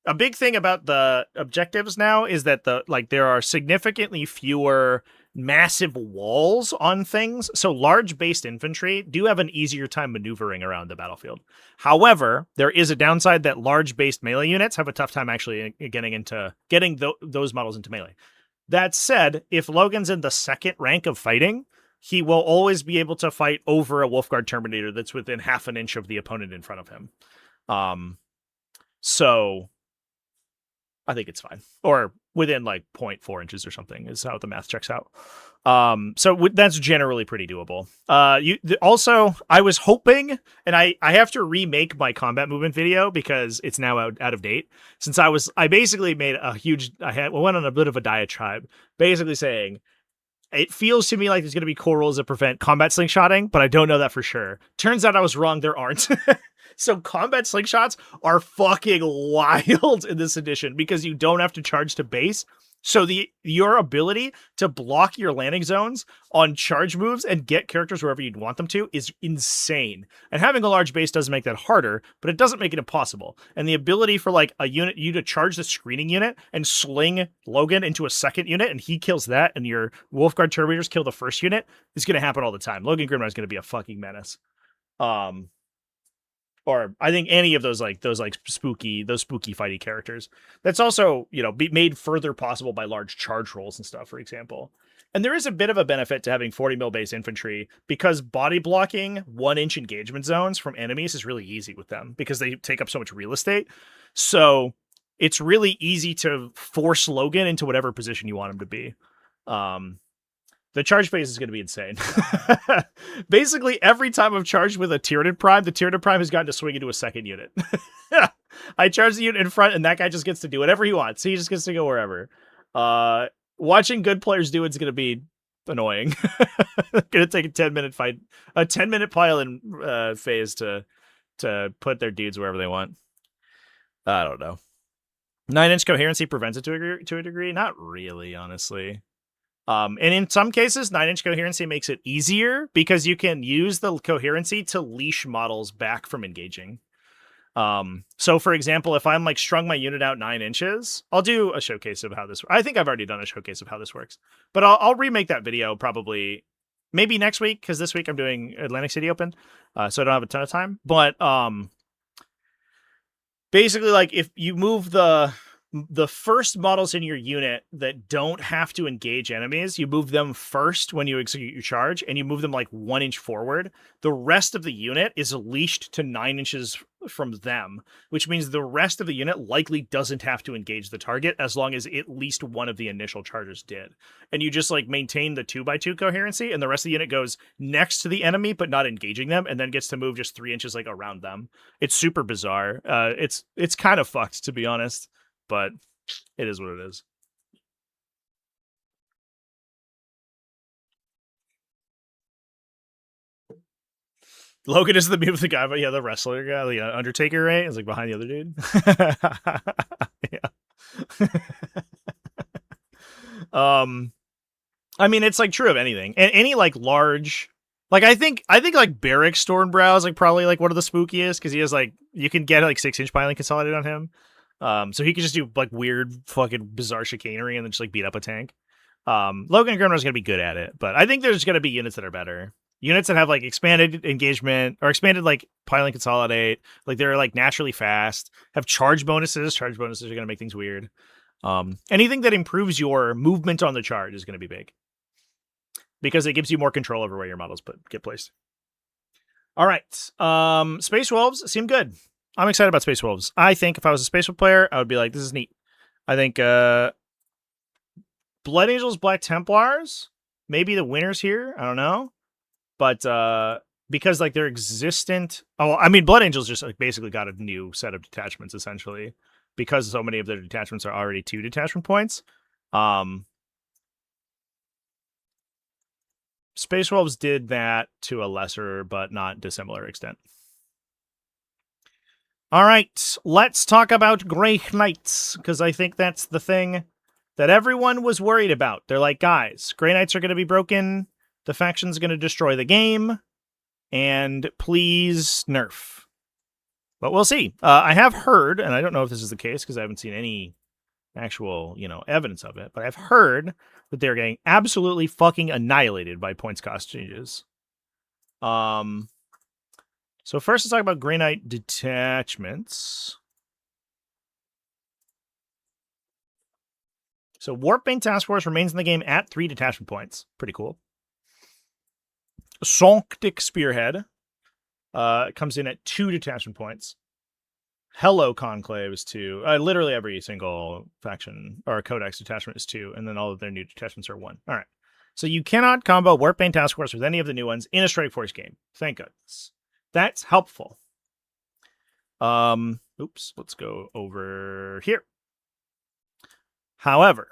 A big thing about the objectives now is that there are significantly fewer massive walls on things. So large based infantry do have an easier time maneuvering around the battlefield. However, there is a downside that large based melee units have a tough time actually getting those models into melee. That said, if Logan's in the second rank of fighting, he will always be able to fight over a Wolfguard Terminator that's within half an inch of the opponent in front of him. So I think it's fine. Or within like 0.4 inches or something is how the math checks out. So that's generally pretty doable. Also, I was hoping, and I have to remake my combat movement video because it's now out of date. Since I basically made I went on a bit of a diatribe, basically saying, it feels to me like there's going to be cool rules that prevent combat slingshotting, but I don't know that for sure. Turns out I was wrong. There aren't. So combat slingshots are fucking wild in this edition because you don't have to charge to base. So your ability to block your landing zones on charge moves and get characters wherever you'd want them to is insane. And having a large base does make that harder, but it doesn't make it impossible. And the ability for like you to charge the screening unit and sling Logan into a second unit and he kills that and your Wolfguard Terminators kill the first unit is going to happen all the time. Logan Grimnar is going to be a fucking menace. Or I think any of those spooky fighty characters. That's also, be made further possible by large charge rolls and stuff, for example. And there is a bit of a benefit to having 40 mil base infantry because body blocking 1 inch engagement zones from enemies is really easy with them because they take up so much real estate. So it's really easy to force Logan into whatever position you want him to be. The charge phase is going to be insane. Basically, every time I've charged with a Tyranid Prime, the Tyranid Prime has gotten to swing into a second unit. I charge the unit in front, and that guy just gets to do whatever he wants. He just gets to go wherever. Watching good players do it's going to be annoying. Going to take a 10-minute pile-in phase to put their dudes wherever they want. I don't know. 9-inch coherency prevents it to a degree? Not really, honestly. And in some cases, 9-inch coherency makes it easier because you can use the coherency to leash models back from engaging. So for example, if I'm like strung my unit out 9 inches, I'll do a showcase of how this. I think I've already done a showcase of how this works, but I'll remake that video probably maybe next week because this week I'm doing Atlantic City Open, so I don't have a ton of time. But basically, like if you move the first models in your unit that don't have to engage enemies, you move them first when you execute your charge, and you move them like 1 inch forward. The rest of the unit is leashed to 9 inches from them, which means the rest of the unit likely doesn't have to engage the target as long as at least one of the initial charges did. And you just like maintain the 2x2 coherency, and the rest of the unit goes next to the enemy but not engaging them, and then gets to move just 3 inches like around them. It's super bizarre. It's kind of fucked, to be honest. But it is what it is. Logan is the meme of the guy, but yeah, the wrestler guy, the Undertaker, right? Is like behind the other dude. Yeah. I mean, it's like true of anything, and any like large, like I think like Barrack Stormbrow is like probably like one of the spookiest because he has like you can get like 6-inch piling consolidated on him. So he could just do like weird fucking bizarre chicanery and then just like beat up a tank. Logan Grimnor's gonna be good at it, but I think there's gonna be units that are better. Units that have like expanded engagement or expanded like piling consolidate, like they're like naturally fast, have charge bonuses. Charge bonuses are gonna make things weird. Anything that improves your movement on the charge is gonna be big. Because it gives you more control over where your models get placed. All right. Space Wolves seem good. I'm excited about Space Wolves. I think if I was a Space Wolf player, I would be like, this is neat. I think Blood Angels, Black Templars, maybe the winners here. I don't know. But because like they're existent. Oh, I mean, Blood Angels just like basically got a new set of detachments, essentially. Because so many of their detachments are already 2 detachment points. Space Wolves did that to a lesser but not dissimilar extent. All right, let's talk about Grey Knights, because I think that's the thing that everyone was worried about. They're like, guys, Grey Knights are going to be broken, the faction's going to destroy the game, and please nerf. But we'll see. I have heard, and I don't know if this is the case because I haven't seen any actual, evidence of it, but I've heard that they're getting absolutely fucking annihilated by points cost changes. So first, let's talk about Grey Knight detachments. So Warpbane Task Force remains in the game at 3 detachment points. Pretty cool. Sonctic Spearhead comes in at 2 detachment points. Hello Conclave is 2. Literally every single faction or Codex detachment is 2, and then all of their new detachments are 1. All right. So you cannot combo Warpbane Task Force with any of the new ones in a Strike Force game. Thank goodness. That's helpful. Oops, let's go over here. However,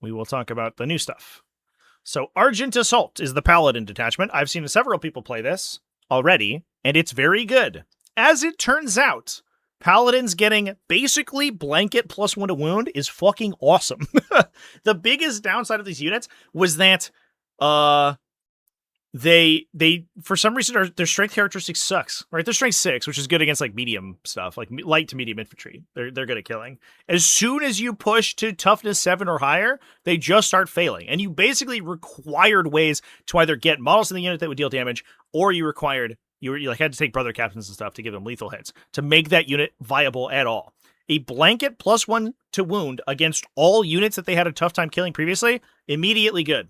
we will talk about the new stuff. So Argent Assault is the Paladin detachment. I've seen several people play this already, and it's very good. As it turns out, Paladins getting basically blanket +1 to wound is fucking awesome. The biggest downside of these units was that they for some reason their strength characteristic sucks, right? Their strength 6, which is good against like medium stuff, like light to medium infantry. They're good at killing. As soon as you push to toughness 7 or higher, they just start failing, and you basically required ways to either get models in the unit that would deal damage, or you like had to take brother captains and stuff to give them lethal hits to make that unit viable at all. A blanket +1 to wound against all units that they had a tough time killing previously, immediately good.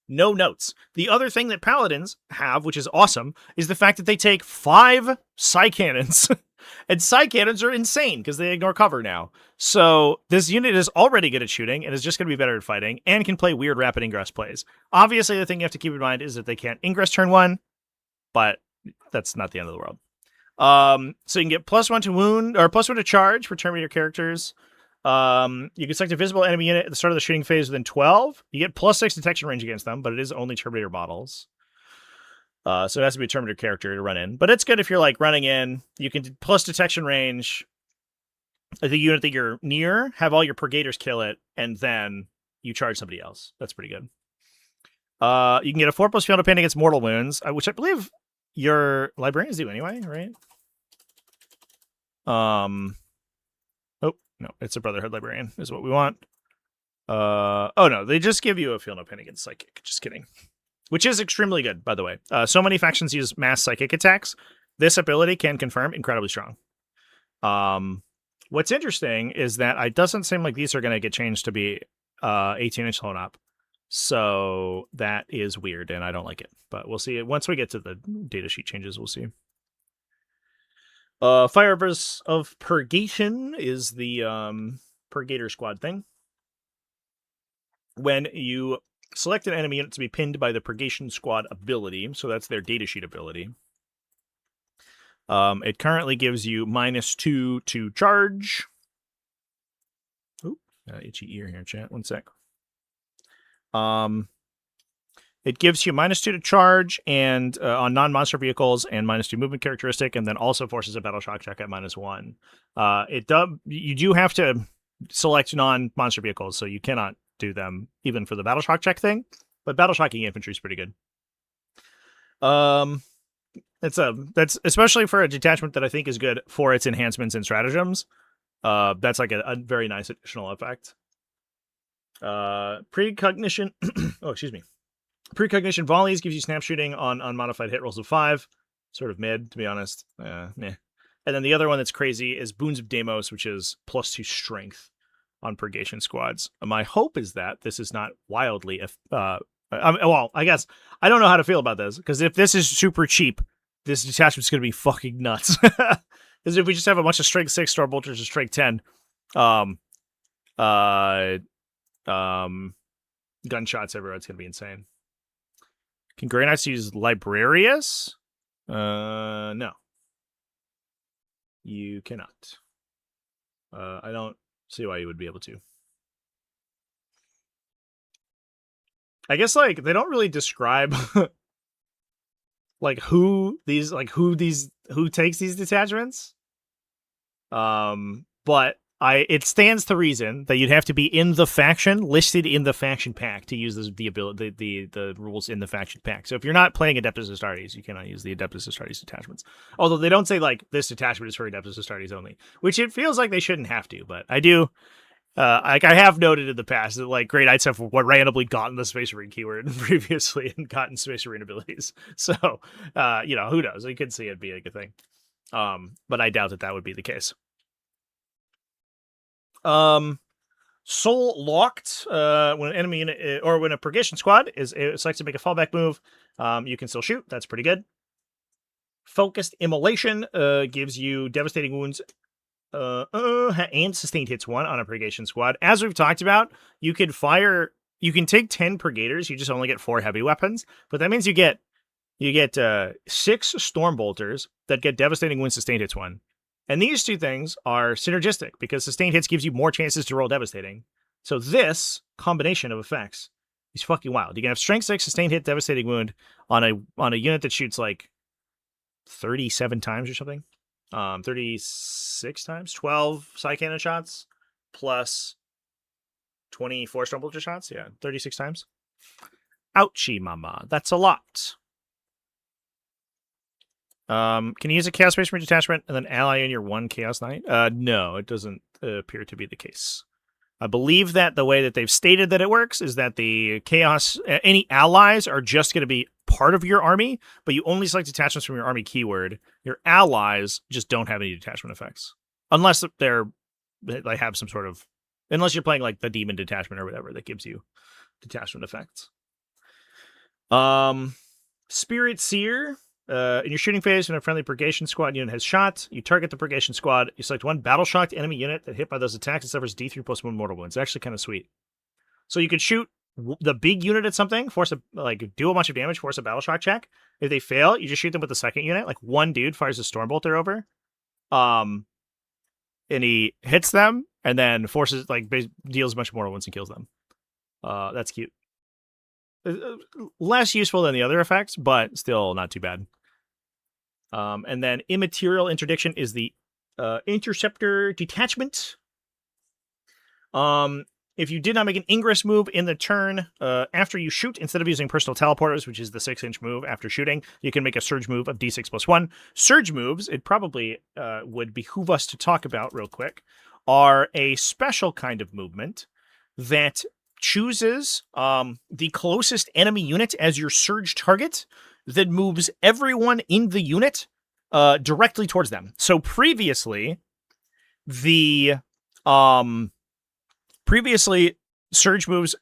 No notes. The other thing that Paladins have, which is awesome, is the fact that they take 5 Psy Cannons. And Psy Cannons are insane because they ignore cover now. So this unit is already good at shooting and is just going to be better at fighting and can play weird rapid ingress plays. Obviously, the thing you have to keep in mind is that they can't ingress turn 1, but that's not the end of the world. So you can get +1 to wound or +1 to charge for Terminator characters. You can select a visible enemy unit at the start of the shooting phase within 12. You get +6 detection range against them, but it is only Terminator models. So it has to be a Terminator character to run in. But it's good if you're like running in. You can plus detection range the unit that you're near, have all your Purgators kill it, and then you charge somebody else. That's pretty good. You can get a 4+ field of pain against mortal wounds, which I believe your librarians do anyway, right? Oh no, it's a Brotherhood librarian is what we want. Oh no, they just give you a field of pain against psychic. Just kidding. Which is extremely good, by the way. So many factions use mass psychic attacks. This ability can confirm incredibly strong. What's interesting is that it doesn't seem like these are going to get changed to be 18-inch tone up. So that is weird, and I don't like it. But we'll see. Once we get to the datasheet changes, we'll see. Fires of Purgation is the Purgator Squad thing. When you select an enemy unit to be pinned by the Purgation Squad ability, so that's their datasheet ability, it currently gives you -2 to charge. Oop, itchy ear here, chat. One sec. It gives you -2 to charge and on non-monster vehicles and -2 movement characteristic, and then also forces a battle shock check at -1. You do have to select non-monster vehicles, so you cannot do them even for the battle shock check thing. But battle shocking infantry is pretty good. That's especially for a detachment that I think is good for its enhancements and stratagems. That's like a very nice additional effect. Precognition. Oh, excuse me. Precognition volleys gives you snap shooting on unmodified hit rolls of 5. Sort of mid, to be honest. Meh. And then the other one that's crazy is Boons of Deimos, which is +2 strength on Purgation squads. My hope is that this is not wildly... well, I guess I don't know how to feel about this, because if this is super cheap, this detachment's going to be fucking nuts. Because if we just have a bunch of strength 6 Starbolters and strength 10, gunshots everywhere, it's going to be insane. Can Grey Knights use Librarius? No. You cannot. I don't see why you would be able to. I guess like they don't really describe like who takes these detachments. But it stands to reason that you'd have to be in the faction, listed in the faction pack, to use the ability, the rules in the faction pack. So if you're not playing Adeptus Astartes, you cannot use the Adeptus Astartes detachments. Although they don't say like this detachment is for Adeptus Astartes only, which it feels like they shouldn't have to, but I do. Like I have noted in the past that like Grey Knights have randomly gotten the Space Marine keyword previously and gotten Space Marine abilities. So who knows? You could see it being a thing. But I doubt that would be the case. Soul locked. When an enemy unit or when a Purgation squad is selected to make a fallback move, you can still shoot. That's pretty good. Focused Immolation gives you devastating wounds and sustained hits 1 on a Purgation squad. As we've talked about, you can take 10 Purgators, you just only get 4 heavy weapons, but that means you get 6 Stormbolters that get devastating wounds, sustained hits 1. And these two things are synergistic because sustained hits gives you more chances to roll devastating. So this combination of effects is fucking wild. You can have strength 6, sustained hit, devastating wound on a unit that shoots like 37 times or something. 36 times, 12 side cannon shots plus 24 Stormbolter shots. Yeah, 36 times. Ouchie mama, that's a lot. Can you use a Chaos Space Marine detachment and then ally in your 1 Chaos Knight? No, it doesn't appear to be the case. I believe that the way that they've stated that it works is that the Chaos, any allies are just going to be part of your army, but you only select detachments from your army keyword. Your allies just don't have any detachment effects. Unless they have some sort of, unless you're playing like the Demon detachment or whatever that gives you detachment effects. Spirit Seer. In your shooting phase, when a friendly Purgation squad unit has shot, you target the Purgation squad. You select 1 battle-shocked enemy unit that hit by those attacks and suffers D3 + 1 mortal wounds. It's actually kind of sweet. So you could shoot the big unit at something, do a bunch of damage, force a battle shock check. If they fail, you just shoot them with the second unit. Like one dude fires a Stormbolter over, and he hits them, and then deals a bunch of mortal wounds and kills them. That's cute. Less useful than the other effects, but still not too bad. And then Immaterial Interdiction is the Interceptor detachment. If you did not make an ingress move in the turn after you shoot, instead of using personal teleporters, which is the 6-inch move after shooting, you can make a surge move of d6 plus 1. Surge moves, it probably would behoove us to talk about real quick, are a special kind of movement that chooses the closest enemy unit as your surge target that moves everyone in the unit directly towards them. So previously, surge moves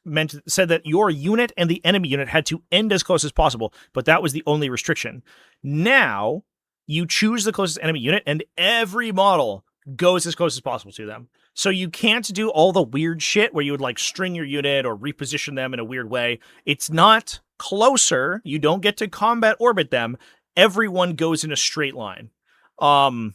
said that your unit and the enemy unit had to end as close as possible, but that was the only restriction. Now, you choose the closest enemy unit, and every model goes as close as possible to them. So you can't do all the weird shit where you would like string your unit or reposition them in a weird way. It's not closer. You don't get to combat orbit them. Everyone goes in a straight line. I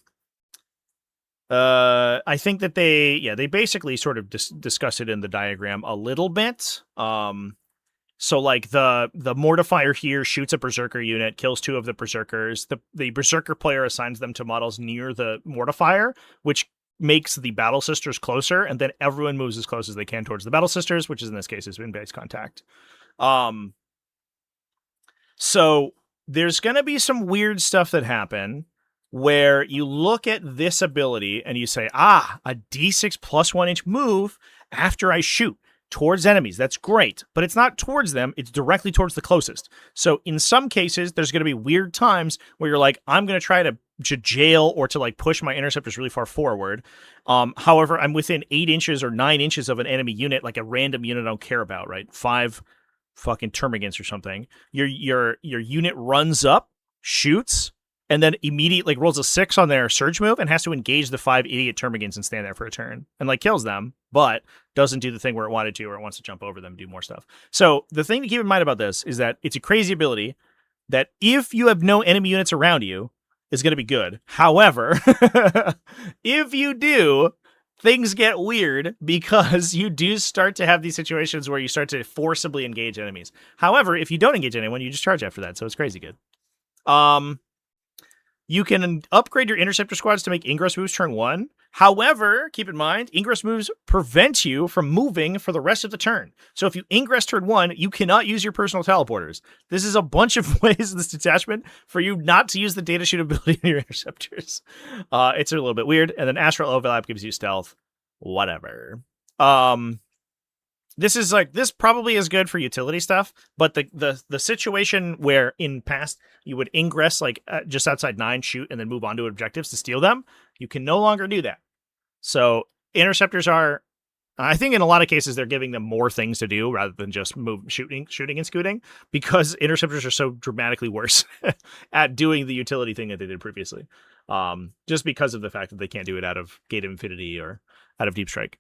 think that they basically sort of discuss it in the diagram a little bit. So like the Mortifier here shoots a Berserker unit, kills 2 of the Berserkers. The Berserker player assigns them to models near the Mortifier, which makes the Battle Sisters closer, and then everyone moves as close as they can towards the Battle Sisters, which is in this case is in base contact. So there's going to be some weird stuff that happen where you look at this ability and you say, a d6 plus 1-inch move after I shoot towards enemies. That's great, but it's not towards them. It's directly towards the closest. So in some cases, there's going to be weird times where you're like, I'm going to try to jail or to like push my interceptors really far forward. However, I'm within 8 inches or 9 inches of an enemy unit, like a random unit I don't care about, right? 5 fucking termagants or something. Your unit runs up, shoots, and then immediately like rolls a 6 on their surge move and has to engage the 5 idiot termagants and stand there for a turn and like kills them, but doesn't do the thing where it wanted to, or it wants to jump over them and do more stuff. So the thing to keep in mind about this is that it's a crazy ability that if you have no enemy units around you is going to be good. However, if you do, things get weird because you do start to have these situations where you start to forcibly engage enemies. However, if you don't engage anyone, you just charge after that. So it's crazy good. You can upgrade your interceptor squads to make ingress moves turn 1. However, keep in mind, ingress moves prevent you from moving for the rest of the turn. So if you ingress turn 1, you cannot use your personal teleporters. This is a bunch of ways in this detachment for you not to use the data shoot ability in your interceptors. It's a little bit weird. And then astral overlap gives you stealth. Whatever. This probably is good for utility stuff, but the situation where in past you would ingress like just outside 9, shoot, and then move on to objectives to steal them, you can no longer do that. So interceptors are, I think in a lot of cases they're giving them more things to do rather than just shooting and scooting, because interceptors are so dramatically worse at doing the utility thing that they did previously, just because of the fact that they can't do it out of Gate of Infinity or out of Deep Strike.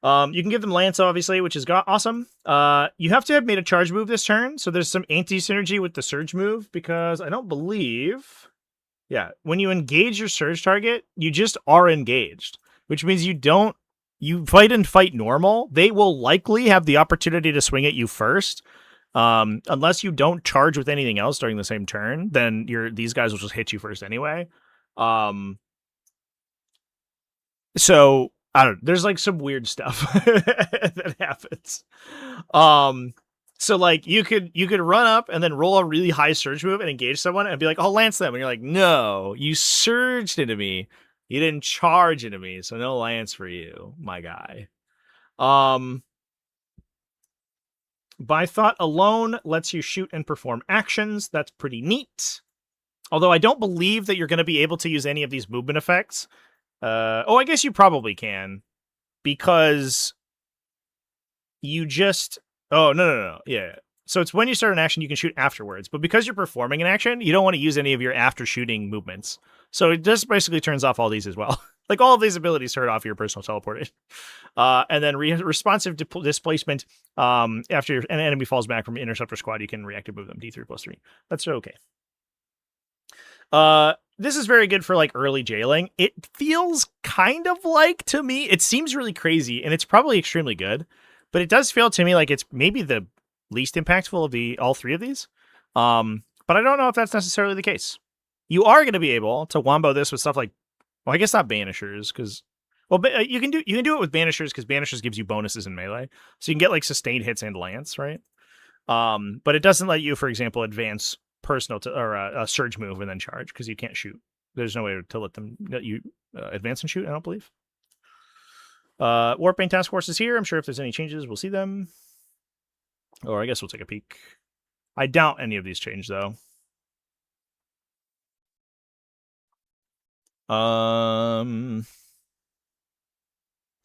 You can give them Lance, obviously, which is awesome. You have to have made a charge move this turn, so there's some anti-synergy with the surge move, because I don't believe... Yeah, when you engage your surge target, you just are engaged, which means you fight and fight normal. They will likely have the opportunity to swing at you first. Unless you don't charge with anything else during the same turn, then these guys will just hit you first anyway. So... I don't know. There's like some weird stuff that happens. So like you could run up and then roll a really high surge move and engage someone and be like, I'll lance them. And you're like, no, you surged into me. You didn't charge into me. So no lance for you, my guy. By thought alone lets you shoot and perform actions. That's pretty neat. Although I don't believe that you're going to be able to use any of these movement effects. I guess you probably can, because you just... Oh, no. Yeah. So it's when you start an action, you can shoot afterwards. But because you're performing an action, you don't want to use any of your after shooting movements. So it just basically turns off all these as well. Like all of these abilities turn off your personal teleportation. And then responsive displacement, after an enemy falls back from interceptor squad, you can reactive move them D3+3. That's okay. This is very good for like early jailing. It feels kind of like, to me, it seems really crazy and it's probably extremely good, but it does feel to me like it's maybe the least impactful of all 3 of these. But I don't know if that's necessarily the case. You are going to be able to wombo this with stuff like, well, I guess not banishers, because, Well, but you can do it with banishers because banishers gives you bonuses in melee, so you can get like sustained hits and lance, right? But it doesn't let you, for example, advance personal to or a surge move and then charge because you can't shoot. There's no way to let you advance and shoot. I don't believe. Warpaint Task Force is here. I'm sure if there's any changes, we'll see them. Or I guess we'll take a peek. I doubt any of these change though.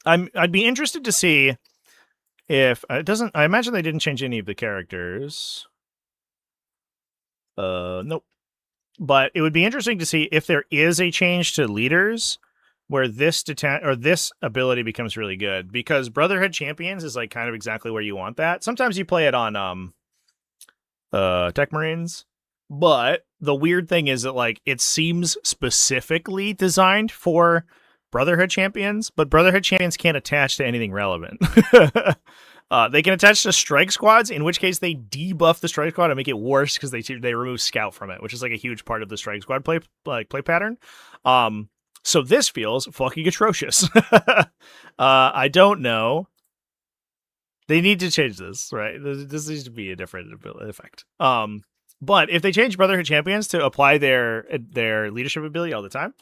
I'd be interested to see if it doesn't. I imagine they didn't change any of the characters. Nope. But it would be interesting to see if there is a change to leaders where this this ability becomes really good, because Brotherhood Champions is like kind of exactly where you want that. Sometimes you play it on Tech Marines, but the weird thing is that like it seems specifically designed for Brotherhood Champions, but Brotherhood Champions can't attach to anything relevant. They can attach to strike squads, in which case they debuff the strike squad and make it worse because they remove scout from it, which is like a huge part of the strike squad play pattern. So this feels fucking atrocious. I don't know. They need to change this, right? This needs to be a different effect. But if they change Brotherhood Champions to apply their leadership ability all the time,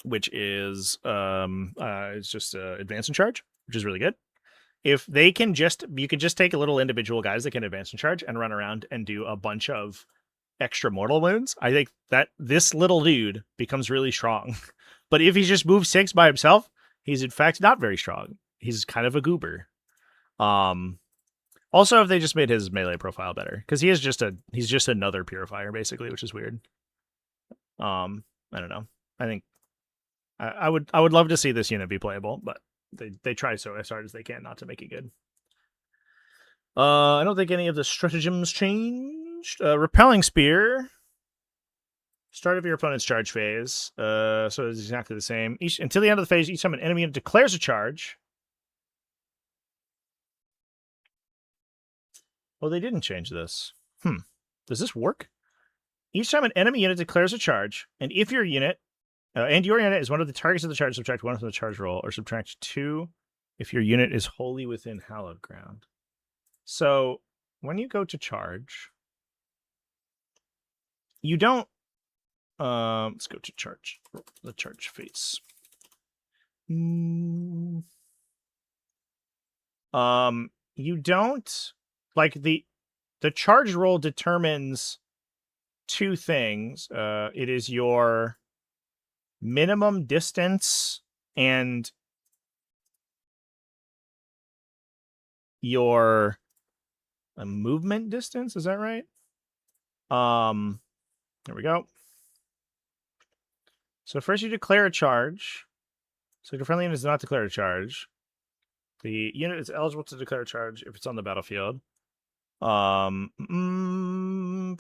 which is it's just advance and charge, which is really good. If they can you can just take a little individual guys that can advance and charge and run around and do a bunch of extra mortal wounds, I think that this little dude becomes really strong. But if he just moves 6 by himself, he's in fact not very strong. He's kind of a goober. Also, if they just made his melee profile better, because he's just another purifier basically, which is weird. I don't know. I think I would love to see this unit be playable, but they try so as hard as they can not to make it good. I don't think any of the stratagems changed. Repelling Spear. Start of your opponent's charge phase. So it's exactly the same. Until the end of the phase, each time an enemy unit declares a charge. Oh, they didn't change this. Does this work? Each time an enemy unit declares a charge, and if your unit is one of the targets of the charge, subtract 1 from the charge roll, or subtract 2 if your unit is wholly within hallowed ground. So when you go to charge, you don't. Let's go to charge. The charge phase. You don't like the charge roll determines 2 things. It is your minimum distance and your movement distance. Is that right? There we go. So first you declare a charge. So your friendly unit does not declare a charge. The unit is eligible to declare a charge if it's on the battlefield. If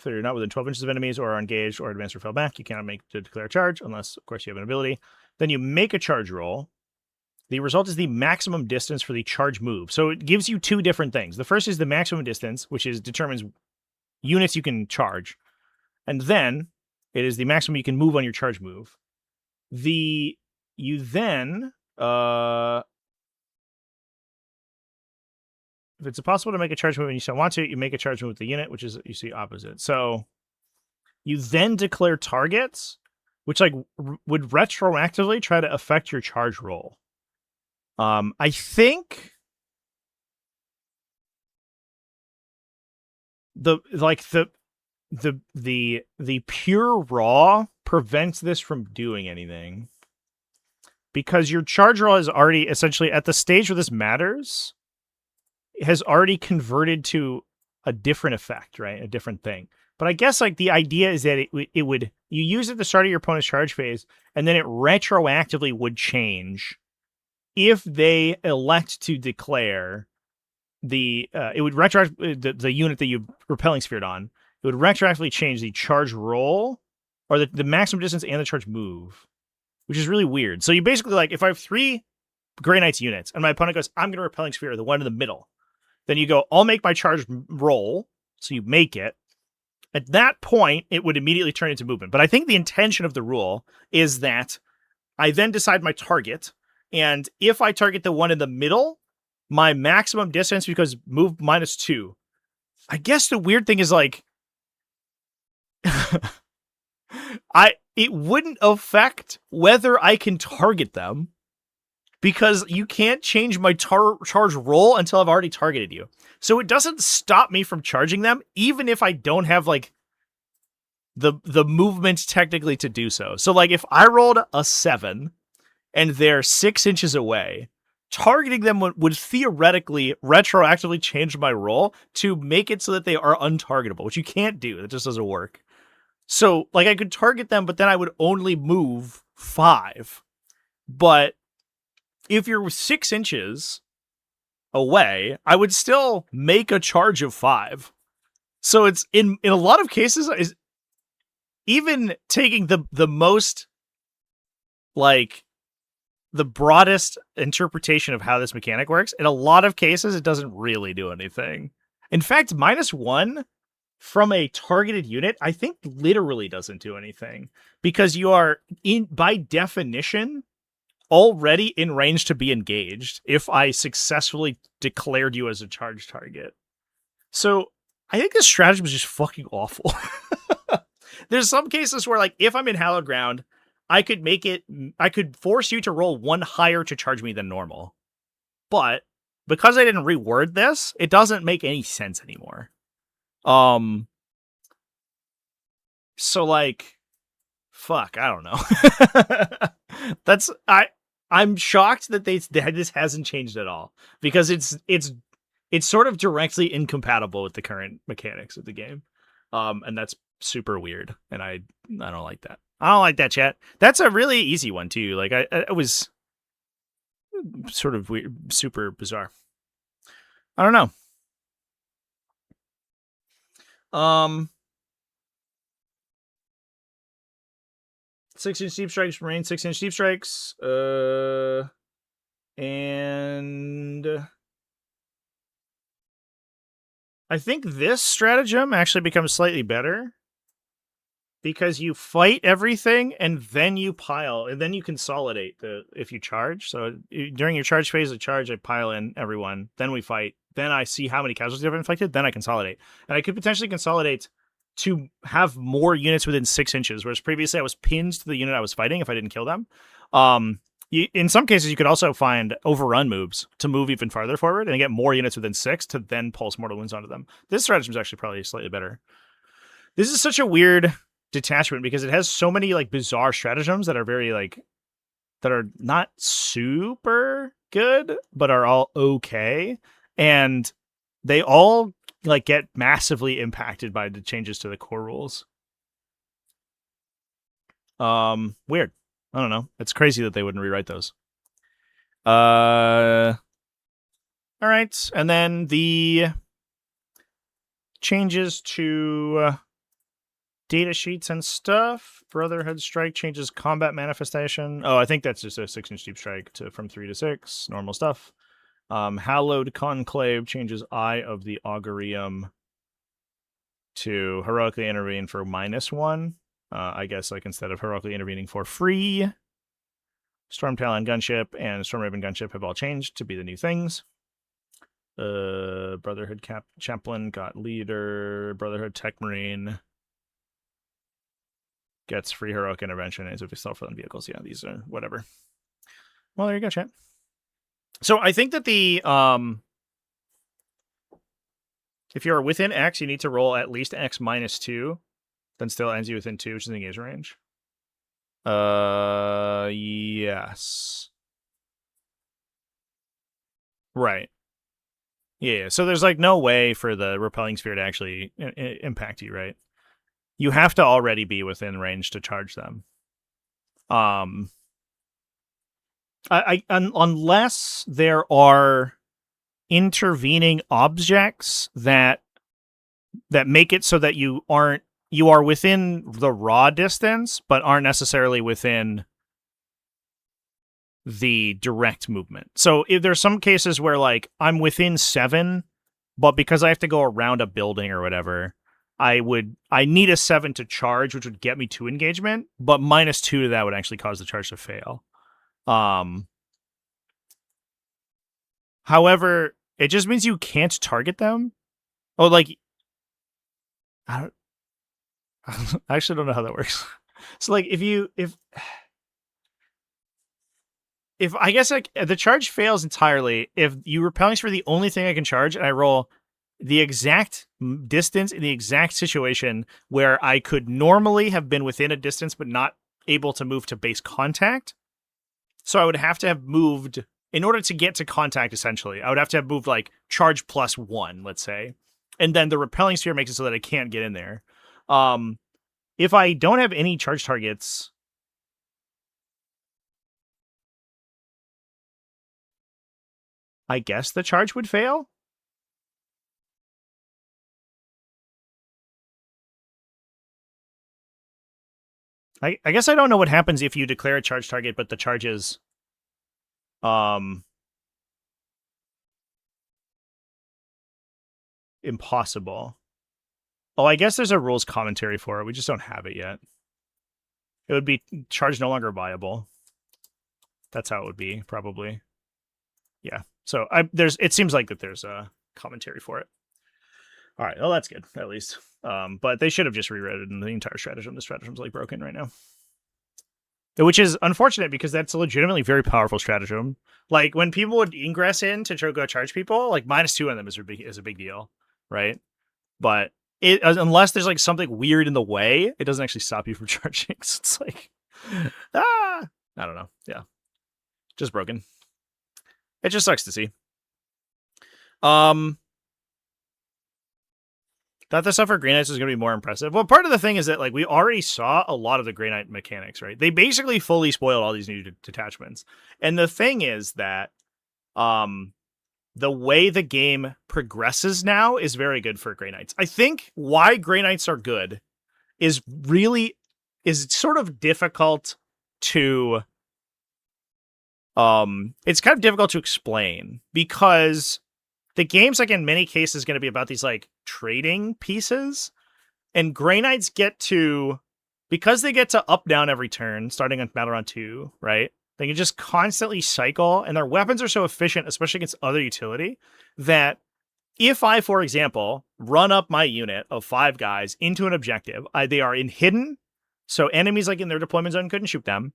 you're not within 12 inches of enemies or are engaged or advanced or fell back, you cannot make to declare a charge unless, of course, you have an ability. Then you make a charge roll. The result is the maximum distance for the charge move. So it gives you 2 different things. The first is the maximum distance, which determines units you can charge. And then it is the maximum you can move on your charge move. You then if it's possible to make a charge move and you still want to, you make a charge move with the unit, which is you see opposite. So you then declare targets, which like would retroactively try to affect your charge roll. I think the pure raw prevents this from doing anything, because your charge roll is already essentially at the stage where this matters, has already converted to a different effect, right? A different thing. But I guess like the idea is that it would, you use it at the start of your opponent's charge phase, and then it retroactively would change if they elect to declare it would retroact the unit that you repelling speared on. It would retroactively change the charge roll or the maximum distance and the charge move, which is really weird. So you basically like, if I have 3 Grey Knights units and my opponent goes, I'm going to repelling spear the one in the middle. Then you go, I'll make my charge roll. So you make it. At that point, it would immediately turn into movement. But I think the intention of the rule is that I then decide my target, and if I target the one in the middle, my maximum distance because move -2. I guess the weird thing is like it wouldn't affect whether I can target them because you can't change my charge roll until I've already targeted you. So it doesn't stop me from charging them, even if I don't have like the movement technically to do so. So like if I rolled a 7 and they're 6 inches away, targeting them would theoretically retroactively change my roll to make it so that they are untargetable, which you can't do. That just doesn't work. So like I could target them, but then I would only move 5. But if you're 6 inches away, I would still make a charge of 5. So it's in a lot of cases is even taking the most like the broadest interpretation of how this mechanic works, in a lot of cases it doesn't really do anything. In fact, -1 from a targeted unit, I think literally doesn't do anything because you are by definition already in range to be engaged if I successfully declared you as a charge target. So I think this strategy was just fucking awful. There's some cases where, like, if I'm in hallowed ground, I could force you to roll 1 higher to charge me than normal. But because I didn't reword this, it doesn't make any sense anymore. So like, fuck, I don't know. I'm shocked that this hasn't changed at all because it's sort of directly incompatible with the current mechanics of the game. And that's super weird, and I don't like that. I don't like that, chat. That's a really easy one too. Like I was sort of weird, super bizarre. I don't know. 6-inch deep strikes remain 6-inch deep strikes. And I think this stratagem actually becomes slightly better because you fight everything and then you pile and then you consolidate if you charge. So during your charge phase of charge, I pile in everyone. Then we fight. Then I see how many casualties I've inflicted. Then I consolidate. And I could potentially consolidate to have more units within 6 inches, whereas previously I was pinned to the unit I was fighting if I didn't kill them. In some cases, you could also find overrun moves to move even farther forward and get more units within 6 to then pulse mortal wounds onto them. This stratagem is actually probably slightly better. This is such a weird detachment because it has so many like bizarre stratagems that are very like that are not super good, but are all okay, and they all like get massively impacted by the changes to the core rules. Weird. I don't know. It's crazy that they wouldn't rewrite those. All right, and then the changes to data sheets and stuff. Brotherhood Strike changes combat manifestation. Oh, I think that's just a 6-inch deep strike from 3 to 6. Normal stuff. Hallowed Conclave changes Eye of the Augurium to heroically intervene for -1. I guess like instead of heroically intervening for free. Storm Talon Gunship and Storm Raven Gunship have all changed to be the new things. Brotherhood Chaplain got Leader. Brotherhood Tech Marine gets free heroic intervention as if we sell for them vehicles. Yeah, these are whatever. Well, there you go, chat. So I think that if you're within X, you need to roll at least X -2. Then still ends you within 2, which is the engagement range. Yes. Right. Yeah, so there's like no way for the repelling sphere to actually impact you, right? You have to already be within range to charge them. Unless there are intervening objects that make it so that you are within the raw distance, but aren't necessarily within the direct movement. So if there's some cases where like I'm within 7, but because I have to go around a building or whatever, I need a 7 to charge, which would get me 2 engagement, but -2 to that would actually cause the charge to fail. However, it just means you can't target them. Oh, like, I actually don't know how that works. So like if I guess like the charge fails entirely if you repelling sphere the only thing I can charge and I roll the exact distance in the exact situation where I could normally have been within a distance but not able to move to base contact. So I would have to have moved in order to get to contact, essentially. I would have to have moved like charge +1, let's say. And then the repelling sphere makes it so that I can't get in there. If I don't have any charge targets, I guess the charge would fail. I guess I don't know what happens if you declare a charge target, but the charge is impossible. Oh, I guess there's a rules commentary for it. We just don't have it yet. It would be charge no longer viable. That's how it would be, probably. Yeah. So it seems like that there's a commentary for it. All right. Well, that's good, at least. But they should have just rewritten the entire stratagem. The strategem's like broken right now. Which is unfortunate because that's a legitimately very powerful stratagem. Like when people would ingress in to go charge people, like -2 on them is a big deal, right? But unless there's like something weird in the way, it doesn't actually stop you from charging. So it's like, I don't know. Yeah, just broken. It just sucks to see. Thought the stuff for Grey Knights was going to be more impressive. Well, part of the thing is that like we already saw a lot of the Grey Knight mechanics, right? They basically fully spoiled all these new detachments. And the thing is that the way the game progresses now is very good for Grey Knights. I think why Grey Knights are good is sort of difficult to it's kind of difficult to explain because the game's like in many cases going to be about these like trading pieces, and Grey Knights because they get to up down every turn starting on battle round 2, right? They can just constantly cycle, and their weapons are so efficient, especially against other utility, that if I, for example, run up my unit of 5 guys into an objective, they are in hidden, so enemies like in their deployment zone couldn't shoot them,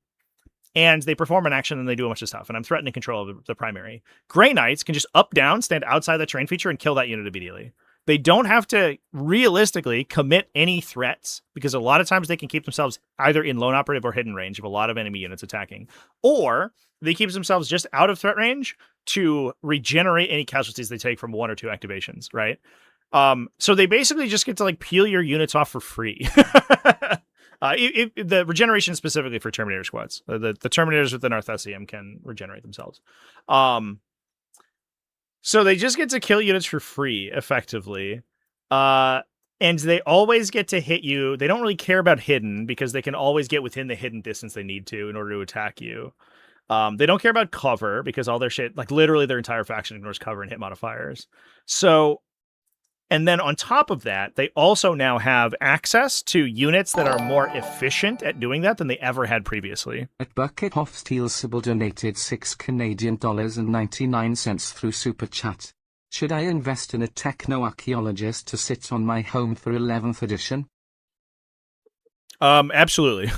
and they perform an action and they do a bunch of stuff, and I'm threatening control of the primary. Grey Knights can just up down, stand outside the terrain feature, and kill that unit immediately. They don't have to realistically commit any threats because a lot of times they can keep themselves either in lone operative or hidden range of a lot of enemy units attacking, or they keep themselves just out of threat range to regenerate any casualties they take from 1 or 2 activations, right? So they basically just get to like peel your units off for free. The regeneration specifically for Terminator squads. The Terminators within Arthesium can regenerate themselves. So they just get to kill units for free, effectively. And they always get to hit you. They don't really care about hidden because they can always get within the hidden distance they need to in order to attack you. They don't care about cover because all their shit, like literally their entire faction ignores cover and hit modifiers. So, and then on top of that, they also now have access to units that are more efficient at doing that than they ever had previously. At Bucket Hoff Steel Sybil donated $6.99 through Super Chat. Should I invest in a techno-archaeologist to sit on my home for 11th edition? Absolutely.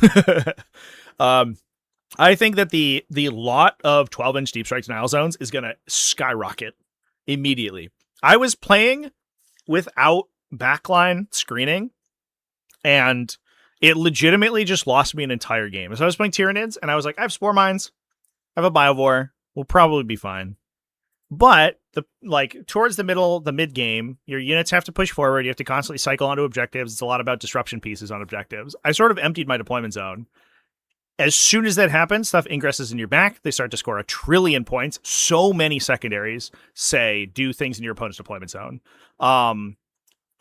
I think that the lot of 12-inch deep strike denial zones is going to skyrocket immediately. I was playing without backline screening, and it legitimately just lost me an entire game. So I was playing Tyranids, and I was like, I have Spore Mines, I have a Biovore, we'll probably be fine. But towards the mid game, your units have to push forward. You have to constantly cycle onto objectives. It's a lot about disruption pieces on objectives. I sort of emptied my deployment zone. As soon as that happens, stuff ingresses in your back. They start to score 1 trillion points. So many secondaries do things in your opponent's deployment zone. A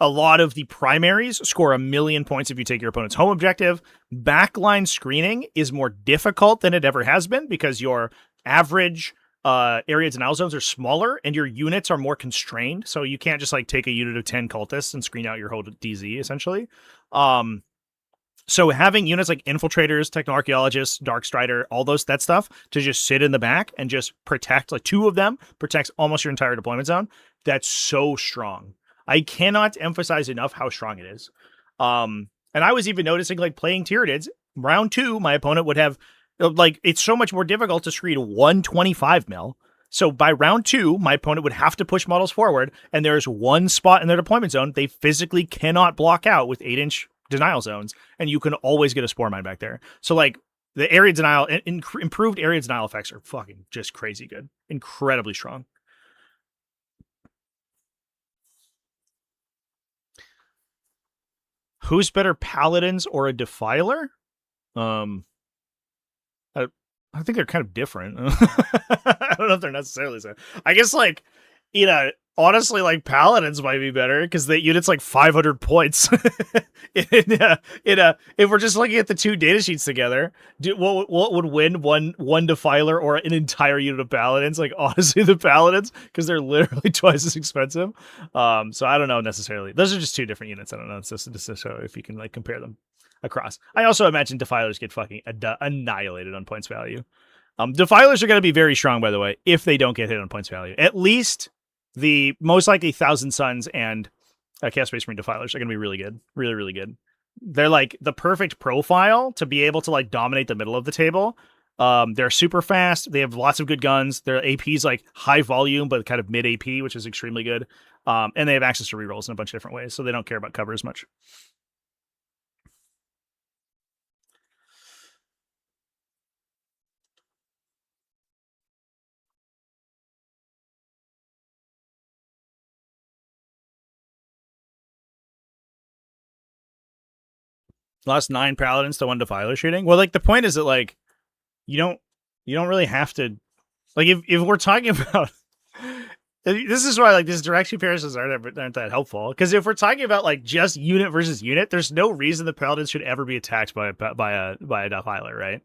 lot of the primaries score 1 million points if you take your opponent's home objective. Backline screening is more difficult than it ever has been because your average area denial zones are smaller and your units are more constrained. So you can't just like take a unit of 10 cultists and screen out your whole DZ essentially. So having units like infiltrators, techno-archaeologists, darkstrider, all that stuff to just sit in the back and just protect, like 2 of them protects almost your entire deployment zone. That's so strong. I cannot emphasize enough how strong it is. And I was even noticing, like, playing Tyranids, round 2, my opponent would have, like, it's so much more difficult to screen 125 mil. So by round 2, my opponent would have to push models forward, and there's one spot in their deployment zone they physically cannot block out with 8-inch denial zones, and you can always get a spore mine back there. So, like, the area denial, improved area denial effects are fucking just crazy good. Incredibly strong. Who's better, Paladins or a Defiler? I think they're kind of different. I don't know if they're necessarily so. I guess, like, honestly, like, Paladins might be better because the unit's like 500 points. If we're just looking at the 2 data sheets together, what would win, one Defiler or an entire unit of Paladins? Like, honestly, the Paladins, because they're literally twice as expensive. So I don't know necessarily. Those are just 2 different units. I don't know. It's just to show if you can, like, compare them across. I also imagine Defilers get fucking annihilated on points value. Defilers are going to be very strong, by the way, if they don't get hit on points value. At least the most likely Thousand Suns and Chaos Space Marine Defilers are going to be really good. Really, really good. They're like the perfect profile to be able to, like, dominate the middle of the table. They're super fast. They have lots of good guns. Their AP's like high volume, but kind of mid AP, which is extremely good. And they have access to rerolls in a bunch of different ways, so they don't care about cover as much. Lost 9 Paladins to 1 Defiler shooting. Well, like, the point is that, like, you don't really have to, like, if we're talking about this is why, like, these direct comparisons aren't that helpful, because if we're talking about, like, just unit versus unit, there's no reason the Paladins should ever be attacked by a Defiler, right?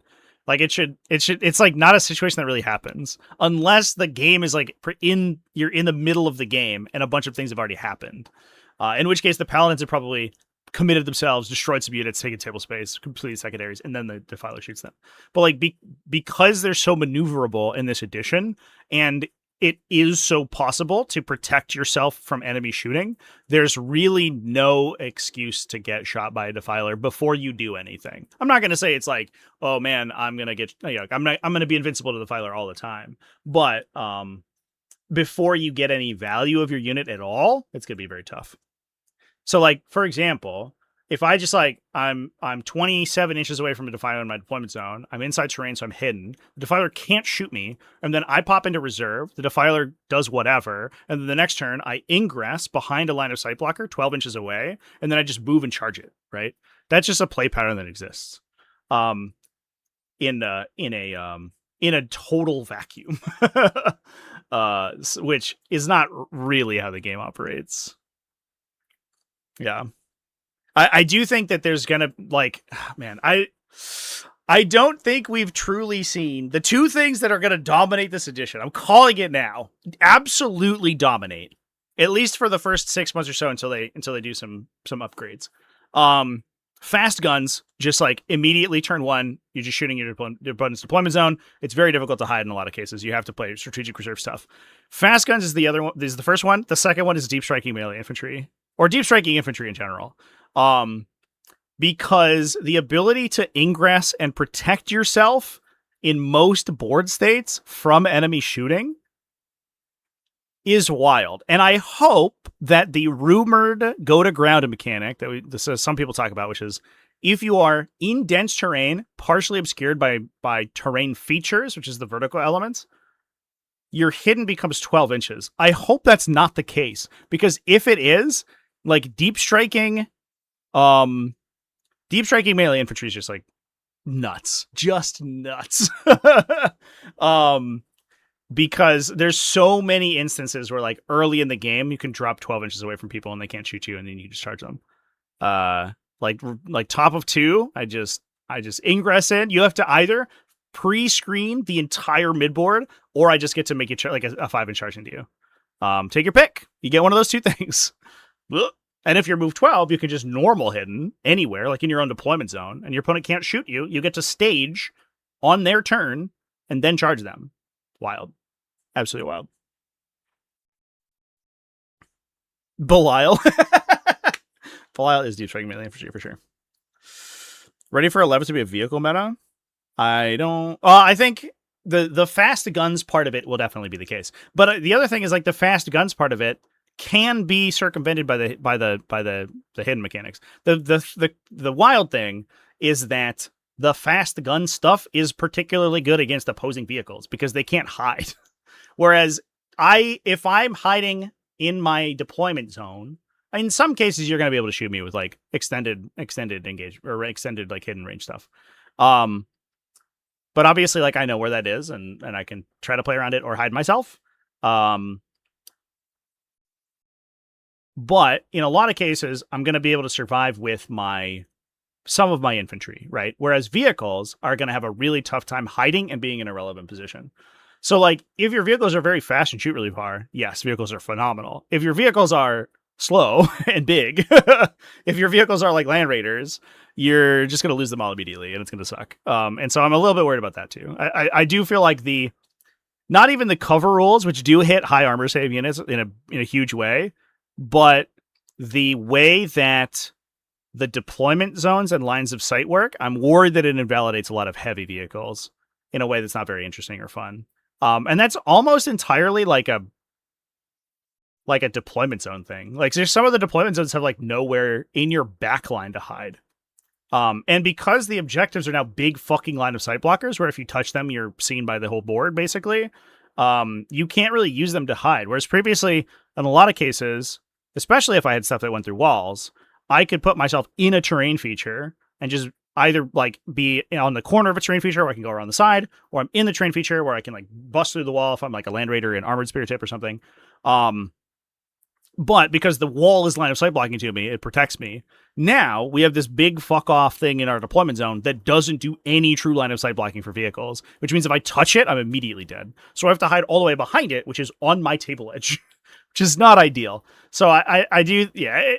Like, it's like not a situation that really happens unless the game is like you're in the middle of the game and a bunch of things have already happened. In which case the Paladins have probably committed themselves, destroyed some units, taken table space, completed secondaries, and then the Defiler shoots them. But, like, because they're so maneuverable in this edition, and it is so possible to protect yourself from enemy shooting, there's really no excuse to get shot by a Defiler before you do anything. I'm not going to say it's like, oh man, I'm going to get, I'm going to be invincible to the Defiler all the time. But before you get any value of your unit at all, it's going to be very tough. So, like, for example, if I just, like, I'm 27 inches away from a Defiler in my deployment zone, I'm inside terrain, so I'm hidden. The Defiler can't shoot me, and then I pop into reserve. The Defiler does whatever, and then the next turn I ingress behind a line of sight blocker 12 inches away, and then I just move and charge it. Right? That's just a play pattern that exists. In a total vacuum, which is not really how the game operates. Yeah. I do think that there's gonna, like, man, I don't think we've truly seen the 2 things that are gonna dominate this edition. I'm calling it now. Absolutely dominate. At least for the first 6 months or so until they do some upgrades. Fast guns, just, like, immediately turn 1, you're just shooting your opponent's deployment zone. It's very difficult to hide in a lot of cases. You have to play strategic reserve stuff. Fast guns is the other one. This is the first one. The second one is deep striking melee infantry, or deep striking infantry in general. Because the ability to ingress and protect yourself in most board states from enemy shooting is wild. And I hope that the rumored go to ground mechanic that some people talk about, which is if you are in dense terrain, partially obscured by terrain features, which is the vertical elements, your hidden becomes 12 inches. I hope that's not the case, because if it is, like, deep striking melee infantry is just, like, nuts. Just nuts. Because there's so many instances where, like, early in the game you can drop 12 inches away from people and they can't shoot you, and then you just charge them. Like top of 2, I just ingress in. You have to either pre-screen the entire midboard, or I just get to make it like a 5-inch charge into you. Take your pick. You get one of those two things. And if you're move 12, you can just normal hidden anywhere, like in your own deployment zone, and your opponent can't shoot you. You get to stage on their turn and then charge them. Wild. Absolutely wild. Belial. Belial is deep striking melee for sure. Ready for 11 to be a vehicle meta? I don't. I think the fast guns part of it will definitely be the case. But the other thing is like the fast guns part of it can be circumvented by the hidden mechanics. The wild thing is that the fast gun stuff is particularly good against opposing vehicles because they can't hide. Whereas if I'm hiding in my deployment zone, in some cases you're going to be able to shoot me with like extended engage or extended like hidden range stuff. But obviously like I know where that is and I can try to play around it or hide myself. But in a lot of cases, I'm going to be able to survive with some of my infantry, right? Whereas vehicles are going to have a really tough time hiding and being in a relevant position. So like if your vehicles are very fast and shoot really far, yes, vehicles are phenomenal. If your vehicles are slow and big, if your vehicles are like land raiders, you're just going to lose them all immediately and it's going to suck. And so I'm a little bit worried about that too. I do feel like not even the cover rules, which do hit high armor save units in a huge way, but the way that the deployment zones and lines of sight work, I'm worried that it invalidates a lot of heavy vehicles in a way that's not very interesting or fun. And that's almost entirely like a deployment zone thing. Like there's some of the deployment zones have like nowhere in your back line to hide. And because the objectives are now big fucking line of sight blockers, where if you touch them, you're seen by the whole board, basically, you can't really use them to hide. Whereas previously, in a lot of cases, especially if I had stuff that went through walls, I could put myself in a terrain feature and just either like be on the corner of a terrain feature where I can go around the side, or I'm in the terrain feature where I can like bust through the wall if I'm like a land raider in armored spirit tip or something. But because the wall is line of sight blocking to me, it protects me. Now we have this big fuck off thing in our deployment zone that doesn't do any true line of sight blocking for vehicles, which means if I touch it, I'm immediately dead. So I have to hide all the way behind it, which is on my table edge, which is not ideal. So I do, yeah,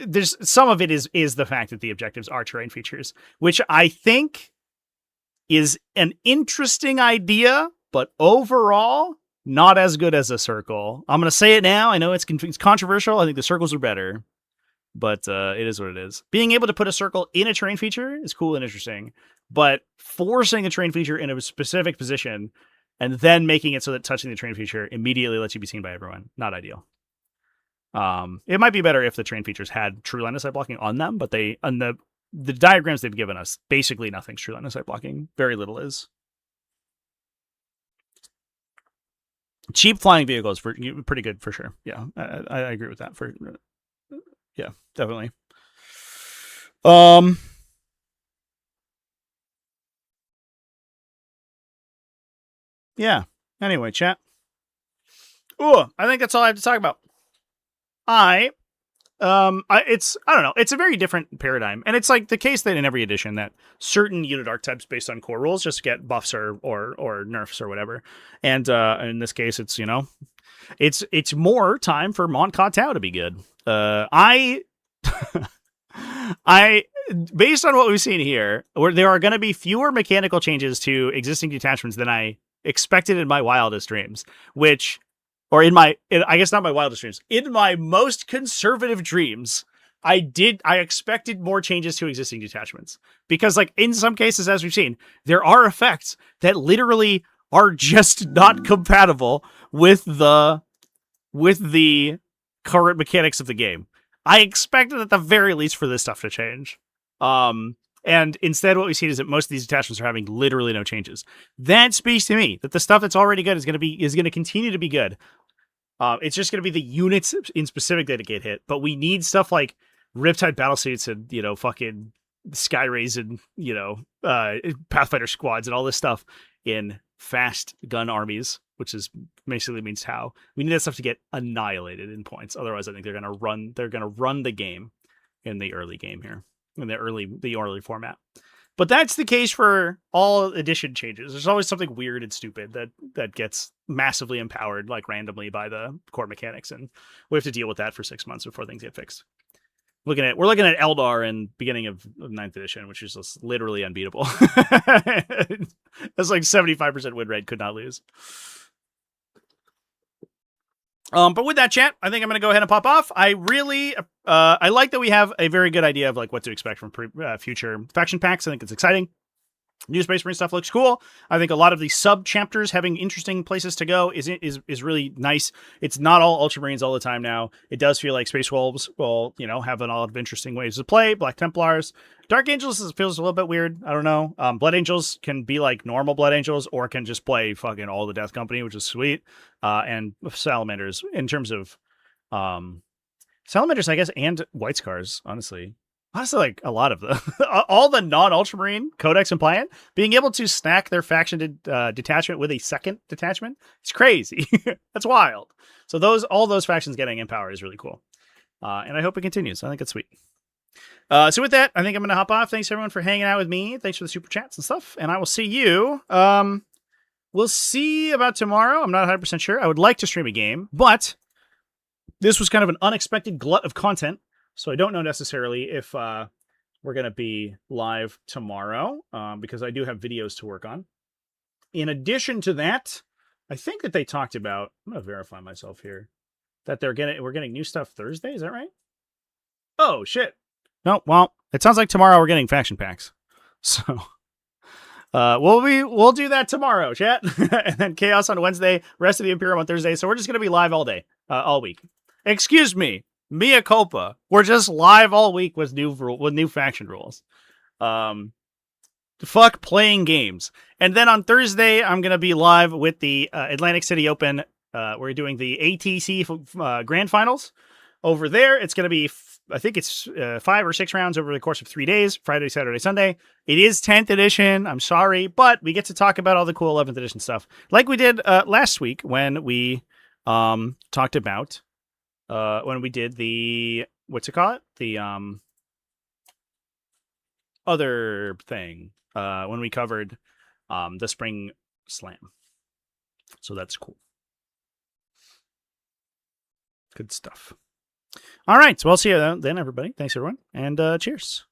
there's some of it is the fact that the objectives are terrain features, which I think is an interesting idea, but overall, not as good as a circle. I'm going to say it now. I know it's controversial. I think the circles are better, but it is what it is. Being able to put a circle in a terrain feature is cool and interesting, but forcing a terrain feature in a specific position and then making it so that touching the terrain feature immediately lets you be seen by everyone, not ideal. It might be better if the terrain features had true line of sight blocking on them, but on the diagrams they've given us, basically nothing's true line of sight blocking. Very little is. Cheap flying vehicles for pretty good for sure. Yeah, I agree with that. Yeah, definitely. Yeah. Anyway, chat. I think that's all I have to talk about. I don't know. It's a very different paradigm, and it's like the case that in every edition that certain unit archetypes based on core rules just get buffs or nerfs or whatever. And in this case, it's it's more time for Mont Tau to be good. I based on what we've seen here, where there are going to be fewer mechanical changes to existing detachments than I expected in my wildest dreams, or I guess not my wildest dreams, in my most conservative dreams, I expected more changes to existing detachments. Because like in some cases, as we've seen, there are effects that literally are just not compatible with the current mechanics of the game. I expected at the very least for this stuff to change. And instead, what we see is that most of these attachments are having literally no changes. That speaks to me that the stuff that's already good is going to continue to be good. It's just going to be the units in specific that get hit. But we need stuff like Riptide battlesuits and fucking Skyrays and Pathfinder squads and all this stuff in fast gun armies, which is basically means how we need that stuff to get annihilated in points. Otherwise, I think they're going to run the game in the early game here. In the early format. But that's the case for all edition changes. There's always something weird and stupid that gets massively empowered, like randomly by the core mechanics, and we have to deal with that for 6 months before things get fixed. We're looking at Eldar in beginning of 9th edition, which is just literally unbeatable. That's like 75% win rate, could not lose. But with that, chat, I think I'm going to go ahead and pop off. I really, I like that we have a very good idea of like what to expect from future faction packs. I think it's exciting. New Space Marine stuff looks cool. I think a lot of the sub chapters having interesting places to go is really nice. It's not all Ultramarines all the time now. It does feel like Space Wolves will, have a lot of interesting ways to play. Black Templars, Dark Angels feels a little bit weird. I don't know. Blood Angels can be like normal Blood Angels, or can just play fucking all the Death Company, which is sweet. And Salamanders, in terms of Salamanders, I guess, and White Scars, honestly, like a lot of the all the non-Ultramarine Codex and Pliant being able to stack their faction detachment with a second detachment, it's crazy. That's wild. So all those factions getting empowered is really cool, and I hope it continues. I think it's sweet. So with that, I think I'm gonna hop off. Thanks everyone for hanging out with me. Thanks for the super chats and stuff, and I will see you. We'll see about tomorrow. I'm not 100% sure. I would like to stream a game, but this was kind of an unexpected glut of content. So I don't know necessarily if we're going to be live tomorrow, because I do have videos to work on. In addition to that, I think that they talked about, I'm going to verify myself here, that we're getting new stuff Thursday. Is that right? Oh, shit. No, well, it sounds like tomorrow we're getting faction packs. So we'll do that tomorrow, chat. And then Chaos on Wednesday, rest of the Imperium on Thursday. So we're just going to be live all day, all week. Excuse me. Mea culpa. We're just live all week with new faction rules. Fuck playing games. And then on Thursday, I'm gonna be live with the Atlantic City Open. We're doing the ATC Grand Finals over there. It's gonna be, I think it's 5 or 6 rounds over the course of 3 days: Friday, Saturday, Sunday. It is 10th edition. I'm sorry, but we get to talk about all the cool 11th edition stuff, like we did last week when we talked about. When we did the, what's it called? The other thing. When we covered the Spring Slam. So that's cool. Good stuff. All right. So I'll see you then, everybody. Thanks, everyone. And cheers.